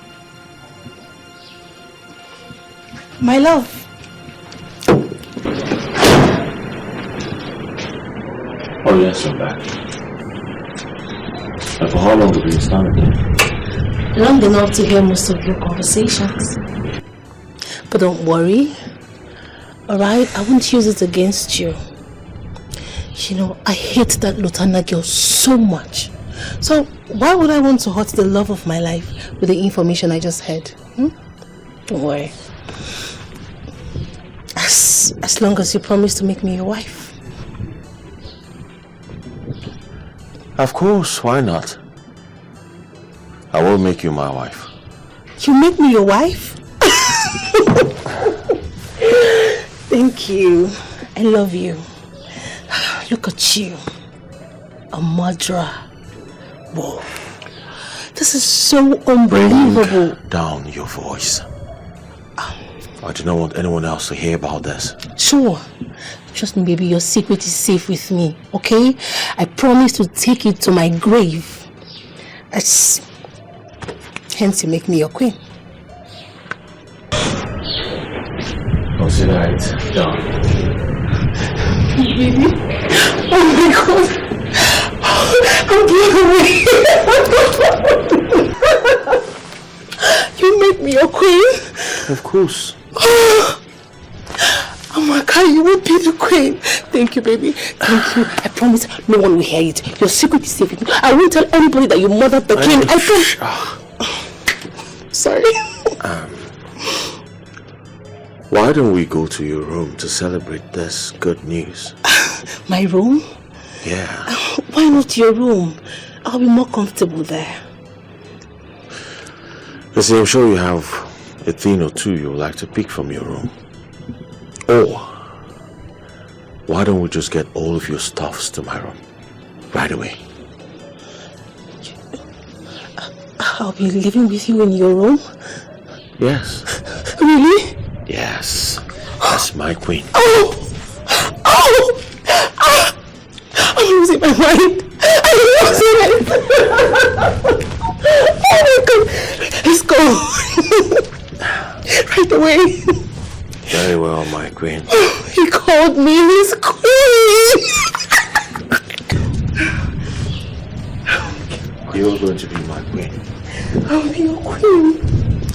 My love. Oh yes, I'm back. And for how long have you been standing here? Long enough to hear most of your conversations. But don't worry. Alright, I won't use it against you. You know, I hate that Lutana girl so much. So why would I want to hurt the love of my life with the information I just heard? Don't worry. As long as you promise to make me your wife. Of course, why not? I will make you my wife. You make me your wife? Thank you. I love you. Look at you. A murderer. Whoa. This is so unbelievable. Bring down your voice. I do not want anyone else to hear about this. Sure. Trust me, baby, your secret is safe with me, okay? I promise to take it to my grave. Hence you make me your queen. Consider it done. Baby? Oh my God! I'm blown away! You make me your queen? Of course. Oh my God! and you will be the queen. Thank you, baby. Thank you. I promise no one will hear it. Your secret is safe with me. I won't tell anybody that you murdered the king. I promise. Sorry. Why don't we go to your room to celebrate this good news? My room? Yeah. Why not your room? I'll be more comfortable there. You see, I'm sure you have a thing or two you would like to pick from your room. Or, why don't we just get all of your stuffs to my room right away? I'll be living with you in your room? Yes. Really? Yes. That's my queen. I'm losing my mind. I'm losing it. Oh my God. Let's go. Right away. Very well, my queen. He called me his queen. You're going to be my queen. I'll be your queen.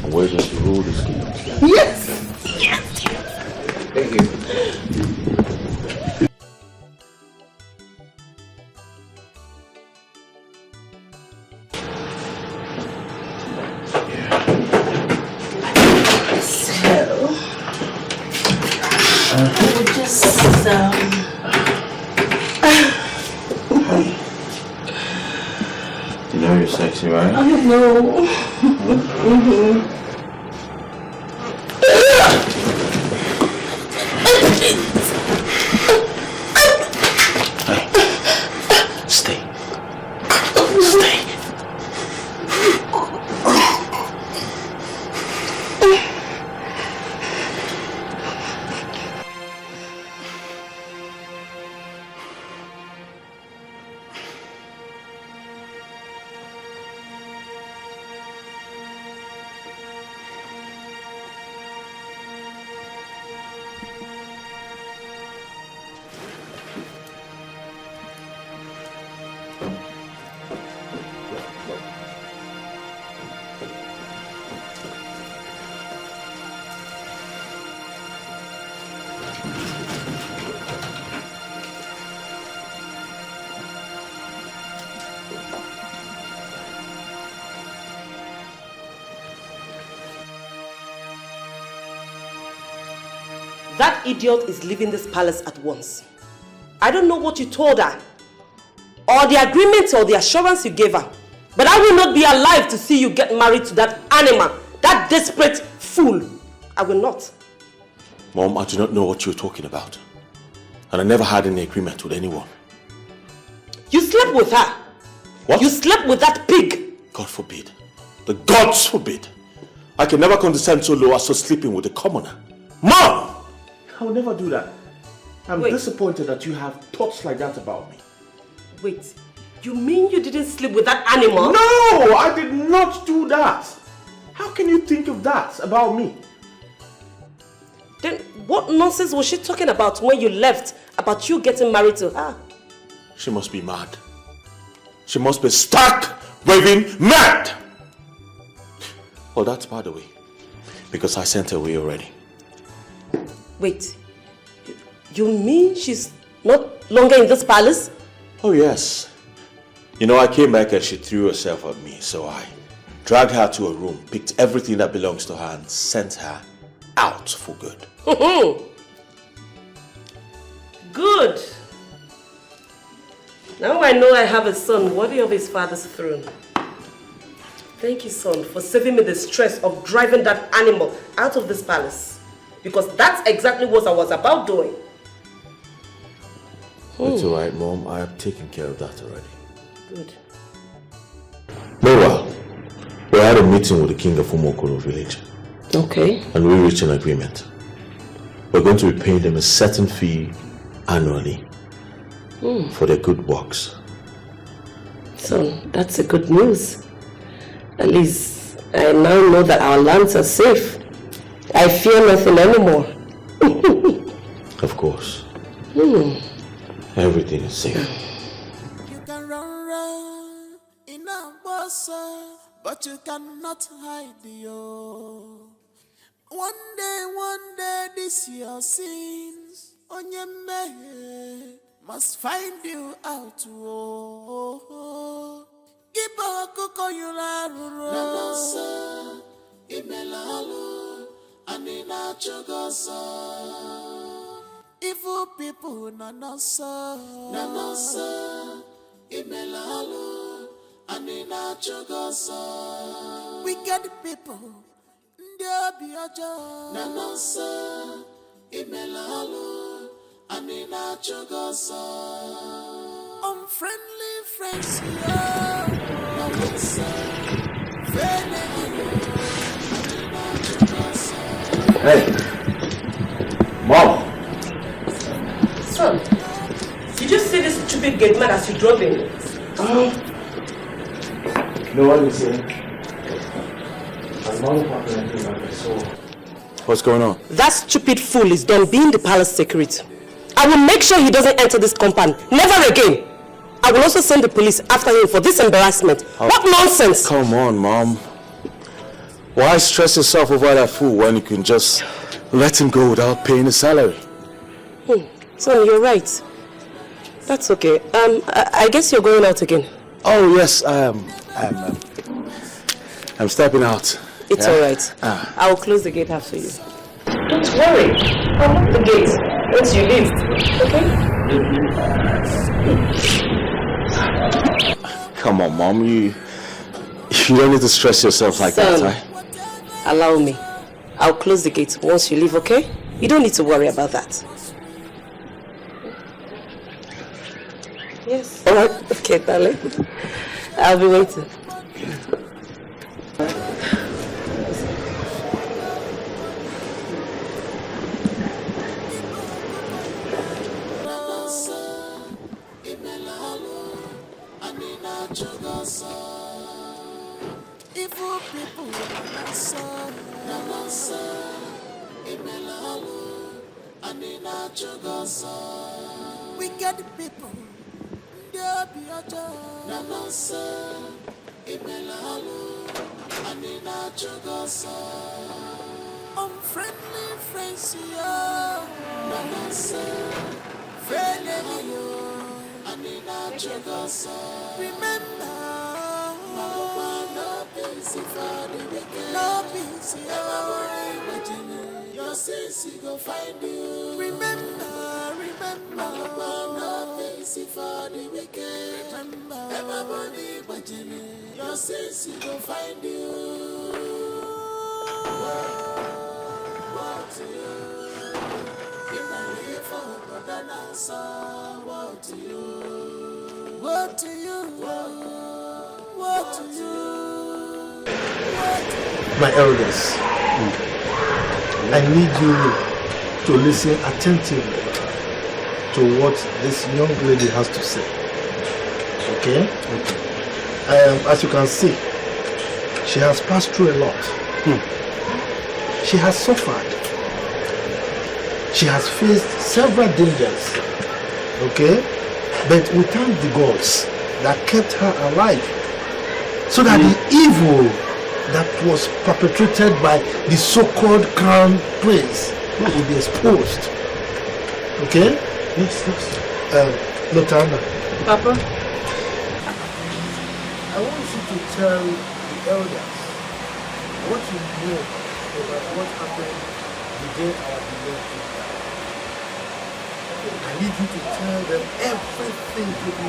And we're going to rule this kingdom. Yes. Yes. Thank you. You know you're sexy, right? I know. Mm-hmm. Stay. Stay. That idiot is leaving this palace at once. I don't know what you told her, or the agreement or the assurance you gave her, but I will not be alive to see you get married to that animal, that desperate fool. I will not. Mom, I do not know what you're talking about. And I never had any agreement with anyone. You slept with her. What? You slept with that pig. God forbid. The gods forbid. I can never condescend so low as to sleeping with a commoner. Mom! I will never do that. I'm disappointed that you have thoughts like that about me. Wait, you mean you didn't sleep with that animal? No, I did not do that. How can you think of that about me? Then what nonsense was she talking about when you left about you getting married to her? She must be mad. She must be stark, raving mad. Well, that's by the way, because I sent her away already. Wait, you mean she's not longer in this palace? Oh yes. You know, I came back and she threw herself at me, so I dragged her to a room, picked everything that belongs to her and sent her out for good. Good. Now I know I have a son worthy of his father's throne. Thank you, son, for saving me the stress of driving that animal out of this palace. Because that's exactly what I was about doing. It's alright, Mom. I have taken care of that already. Good. Meanwhile, we had a meeting with the king of Umokolo village. Okay. And we reached an agreement. We're going to be paying them a certain fee annually for their good works. So, that's a good news. At least, I now know that our lands are safe. I fear nothing anymore. Of course. Everything is safe. You can run in a bus, but you cannot hide you. One day, this your sins Onyeme must find you out. Oh, give a coco you la Nanasa, Imelalu, Anina Chugasa. Evil people, Nanasa, Imelalu, Anina Chugasa. Wicked people, Ndiabiaja, Nanasa, Imelalu, Anina Chugasa. Unfriendly friends, Nanasa, Anina Chugasa. Hey, Mom. Son, did you see this stupid gate man as you drove in? No one is saying. My mom happened to me, so. What's going on? That stupid fool is done being the palace security. I will make sure he doesn't enter this compound. Never again. I will also send the police after him for this embarrassment. What nonsense! Come on, Mom. Why stress yourself over that fool when you can just let him go without paying his salary? Son, you're right. That's okay. I guess you're going out again. Oh, yes, I'm stepping out. It's alright. I will close the gate after you. Don't worry. I'll lock the gate once you leave. Okay? Come on, Mom. You don't need to stress yourself like that, right? Allow me. I'll close the gate once you leave, okay? You don't need to worry about that. Yes. Alright. Okay, darling. I'll be waiting. Evil people, Anina Chugasa. Wicked people, Nanasa, Imelalu, Anina Chugasa. Unfriendly friends, Nanasa, friendly, Anina Chugasa. Remember, no peace for the wicked, no peace, your sins go find you. Remember, no peace for the wicked. Everybody watching your sins go find you. What to you? If I live for brother Nasa, what to you? What to you? What to you? My elders, I need you to listen attentively to what this young lady has to say. Okay? As you can see, she has passed through a lot. She has suffered. She has faced several dangers. Okay? But we thank the gods that kept her alive, so that the evil that was perpetrated by the so-called crown prince will be exposed. Okay? Yes. Lotana. Papa? I want you to tell the elders what you know about what happened the day our beloved died. I need you to tell them everything to be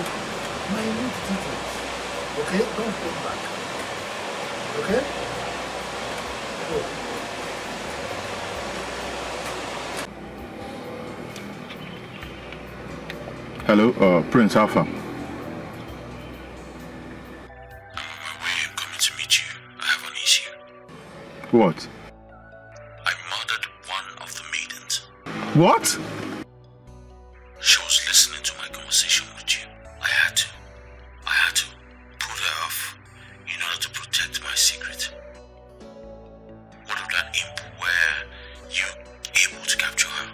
minute details. Okay? Don't hold back. Okay? Go. Hello, Prince Alpha. I'm coming to meet you. I have an issue. What? I murdered one of the maidens. What? She was listening to my conversation with you. I had to put her off in order to protect my secret. What of that imp? Were you able to capture her?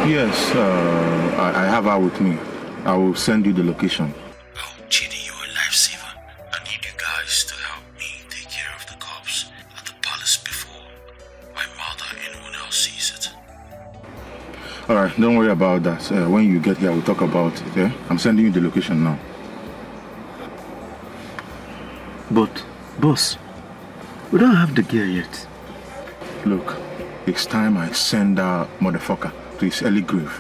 Yes, I have her with me. I will send you the location. Oh, Chidi, you're a lifesaver. I need you guys to help me take care of the corpse at the palace before my mother and anyone else sees it. Alright, don't worry about that. When you get here, we'll talk about it, yeah? I'm sending you the location now. But, boss, we don't have the gear yet. Look, it's time I send that motherfucker to his early grave.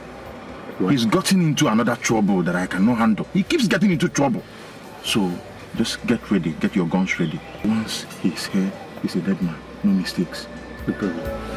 What? He's gotten into another trouble that I cannot handle. He keeps getting into trouble. So, just get ready, get your guns ready. Once he's here, he's a dead man. No mistakes. No problem.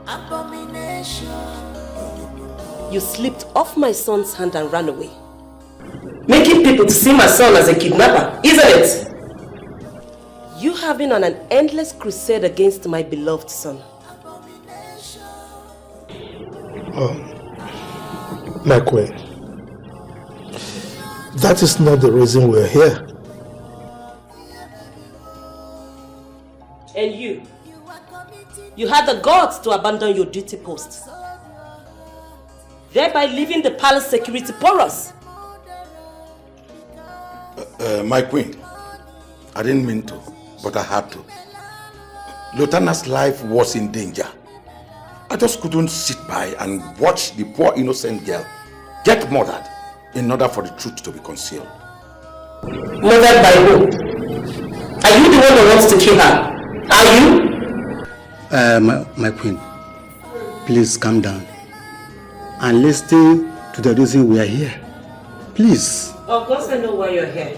Abomination. You slipped off my son's hand and ran away. Making people to see my son as a kidnapper, isn't it? You have been on an endless crusade against my beloved son. My queen, that is not the reason we're here. And you had the guts to abandon your duty post, thereby leaving the palace security porous. My queen, I didn't mean to, but I had to. Lieutenant's life was in danger. I just couldn't sit by and watch the poor innocent girl get murdered in order for the truth to be concealed. Murdered by who? Are you the one who wants to kill her? Are you? My queen, please calm down and listen to the reason we are here. Please. Of course I know why you're here.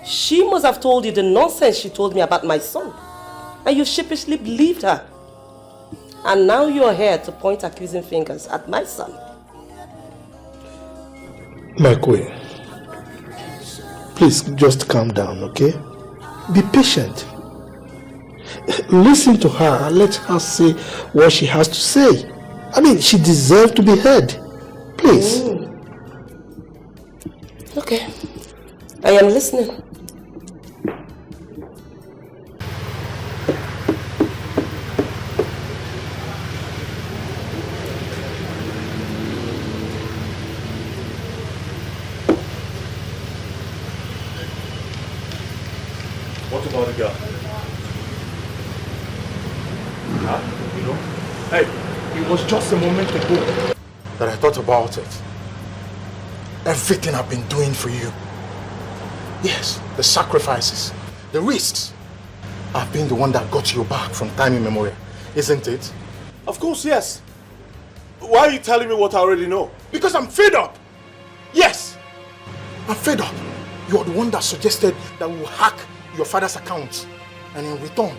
She must have told you the nonsense she told me about my son, and you sheepishly believed her. And now you're here to point accusing fingers at my son. My queen, please just calm down, okay? Be patient. Listen to her and let her say what she has to say. I mean, she deserves to be heard. Please. Okay, I am listening. What about the girl? Huh? You know? Hey, it was just a moment ago that I thought about it. Everything I've been doing for you. Yes, the sacrifices, the risks. I've been the one that got you back from time immemorial, isn't it? Of course, yes. Why are you telling me what I already know? Because I'm fed up. Yes, I'm fed up. You're the one that suggested that we'll hack your father's account, and in return,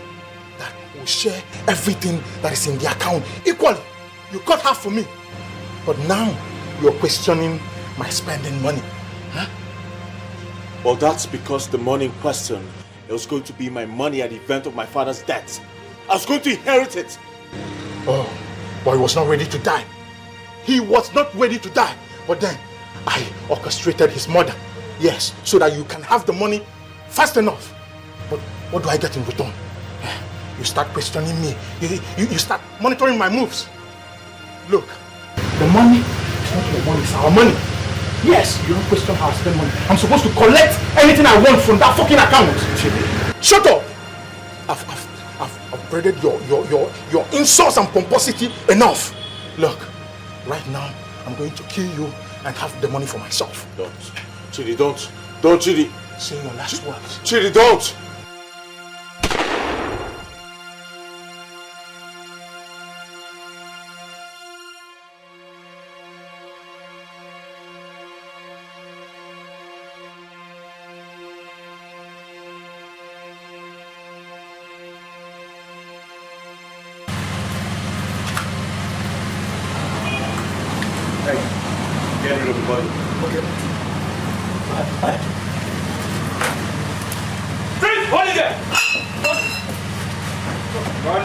that we'll share everything that is in the account equally. You cut half for me, but now you're questioning my spending money. Huh? Well, that's because the money in question, it was going to be my money at the event of my father's death. I was going to inherit it. Oh, but he was not ready to die. He was not ready to die. But then, I orchestrated his murder. Yes, so that you can have the money fast enough. But what do I get in return? You start questioning me. You start monitoring my moves. Look, the money is not your money, it's our money. Yes, you don't question how I spend money. I'm supposed to collect anything I want from that fucking account. Shut up! I've braided your insults and pomposity enough. Look, right now, I'm going to kill you and have the money for myself. Don't. Chidi, don't. Don't, Chidi. Say your last words. Chidi, don't!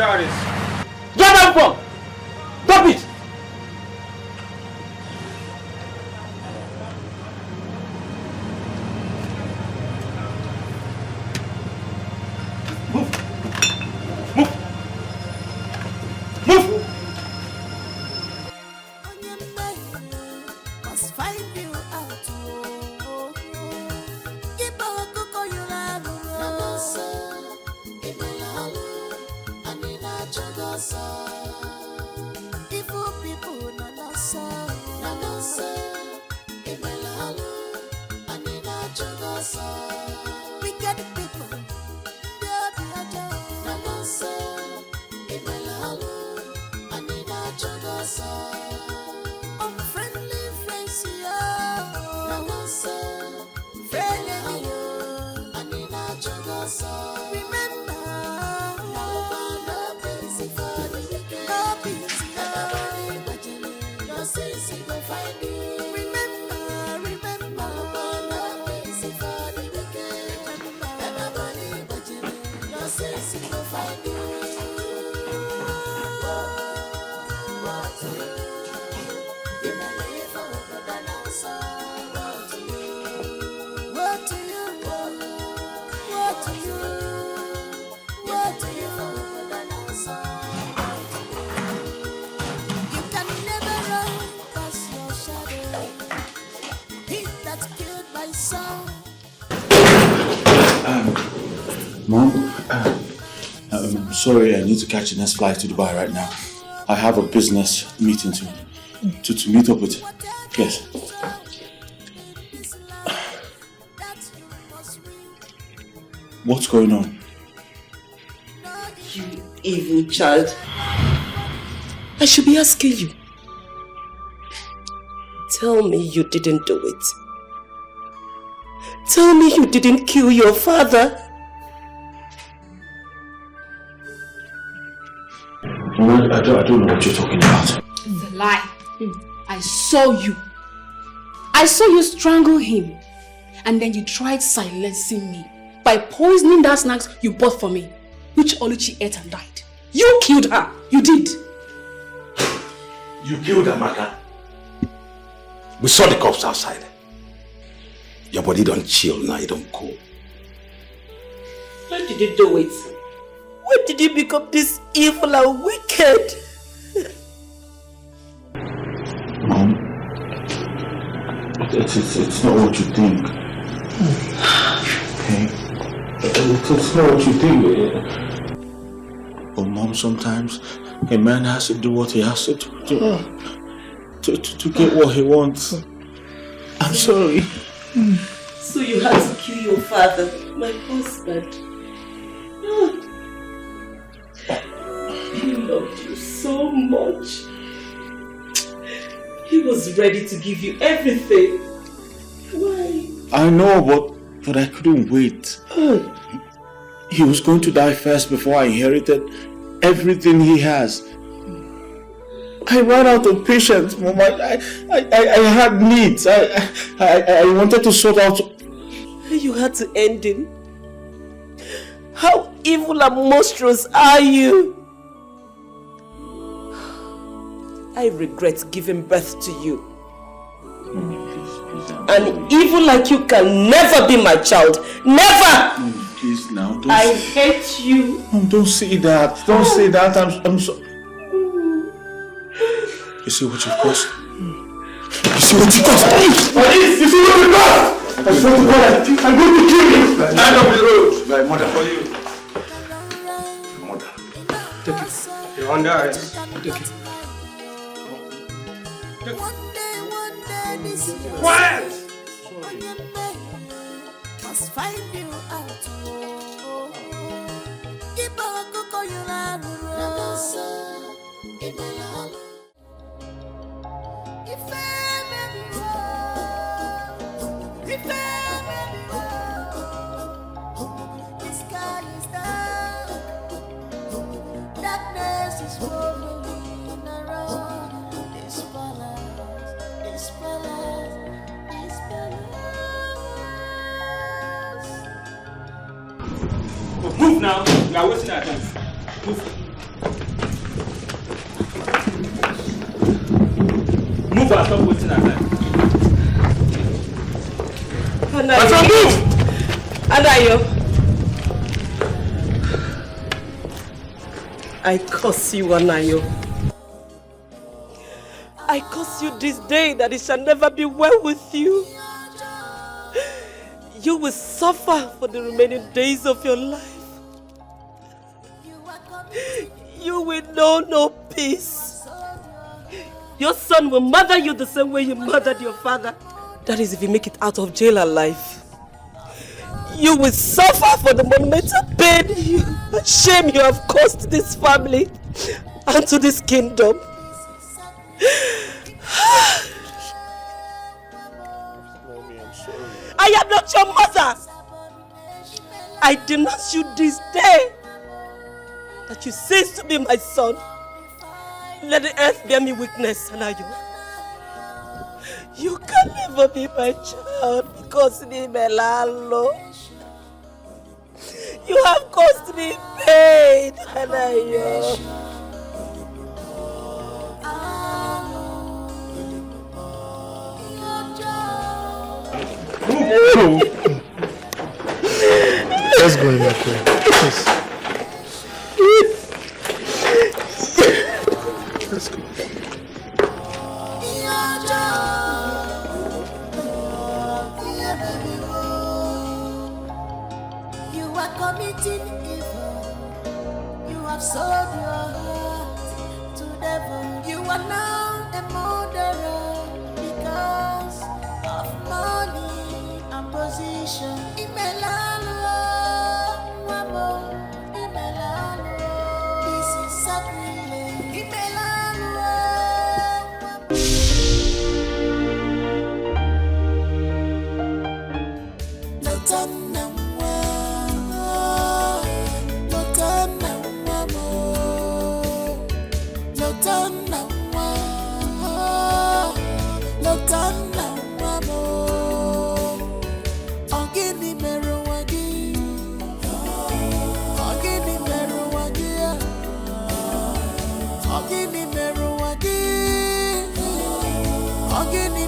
child is. Get down from! Stop it! Must find you out. Keep on cocoa you love. Nagasa, Ibelalu, Anina Chagasa. Evil people, Nagasa, Nagasa, Ibelalu, Anina Chagasa. Wicked people, Nagasa, Ibelalu, Anina Chagasa. Unfriendly friends, Nagasa, friendly, Anina Chagasa. Remember, no peace for the wicked, no peace, your sins will find you. Remember, no peace for the wicked, your sins will find you. Mom, I'm sorry, I need to catch the next flight to Dubai right now. I have a business meeting to meet up with. Yes. What's going on? You evil child. I should be asking you. Tell me you didn't do it. Tell me you didn't kill your father. I don't know what you're talking about. The lie. I saw you. I saw you strangle him. And then you tried silencing me by poisoning that snacks you bought for me, which Luchy ate and died. You killed her. You did. You killed Amaka. We saw the cops outside. Your body don't chill now, you don't cool. Why did you do it? Why did you become this evil and wicked? Mom, it's not what you think. Okay? It's not what you think. But Mom, sometimes a man has to do what he has to do to get what he wants. I'm sorry. So you had to kill your father, my husband. He loved you so much. He was ready to give you everything. Why? I know, but I couldn't wait. He was going to die first before I inherited everything he has. I ran out of patience, Mom. I had needs. I wanted to sort out. You had to end him. How evil and monstrous are you? I regret giving birth to you. An evil like you can never be my child. Never! Please now, don't. I hate you. Mom, don't say that. Don't say that. I'm so. You see what you've caused? You see what you caused? Police! You see what you caused? I swear to God, I'm going to kill you! End of the road! My mother. For you. Mother. Take it. You're under arrest. Take it. Quiet! Must find you out. Keep on cocoa you love. The sky is dark. Darkness is rolling around this palace, this palace, this palace. Move now. We are wasting our time. Move. Move and stop wasting our time. Move! Anayo. I curse you, Anayo. I curse you this day that it shall never be well with you. You will suffer for the remaining days of your life. You will know no peace. Your son will murder you the same way you murdered your father. That is if you make it out of jail alive. You will suffer for the monumental pain and shame you have caused this family and to this kingdom. I am not your mother. I denounce you this day that you cease to be my son. Let the earth bear me witness, Anayo. You can never be my child because ni melalo. You have caused me pain, Anayo. Let's go in that way. Please. Let's go. You are committing evil. You have sold your heart to devil. You are now a murderer because of money and position. This is sacrilege. Ogini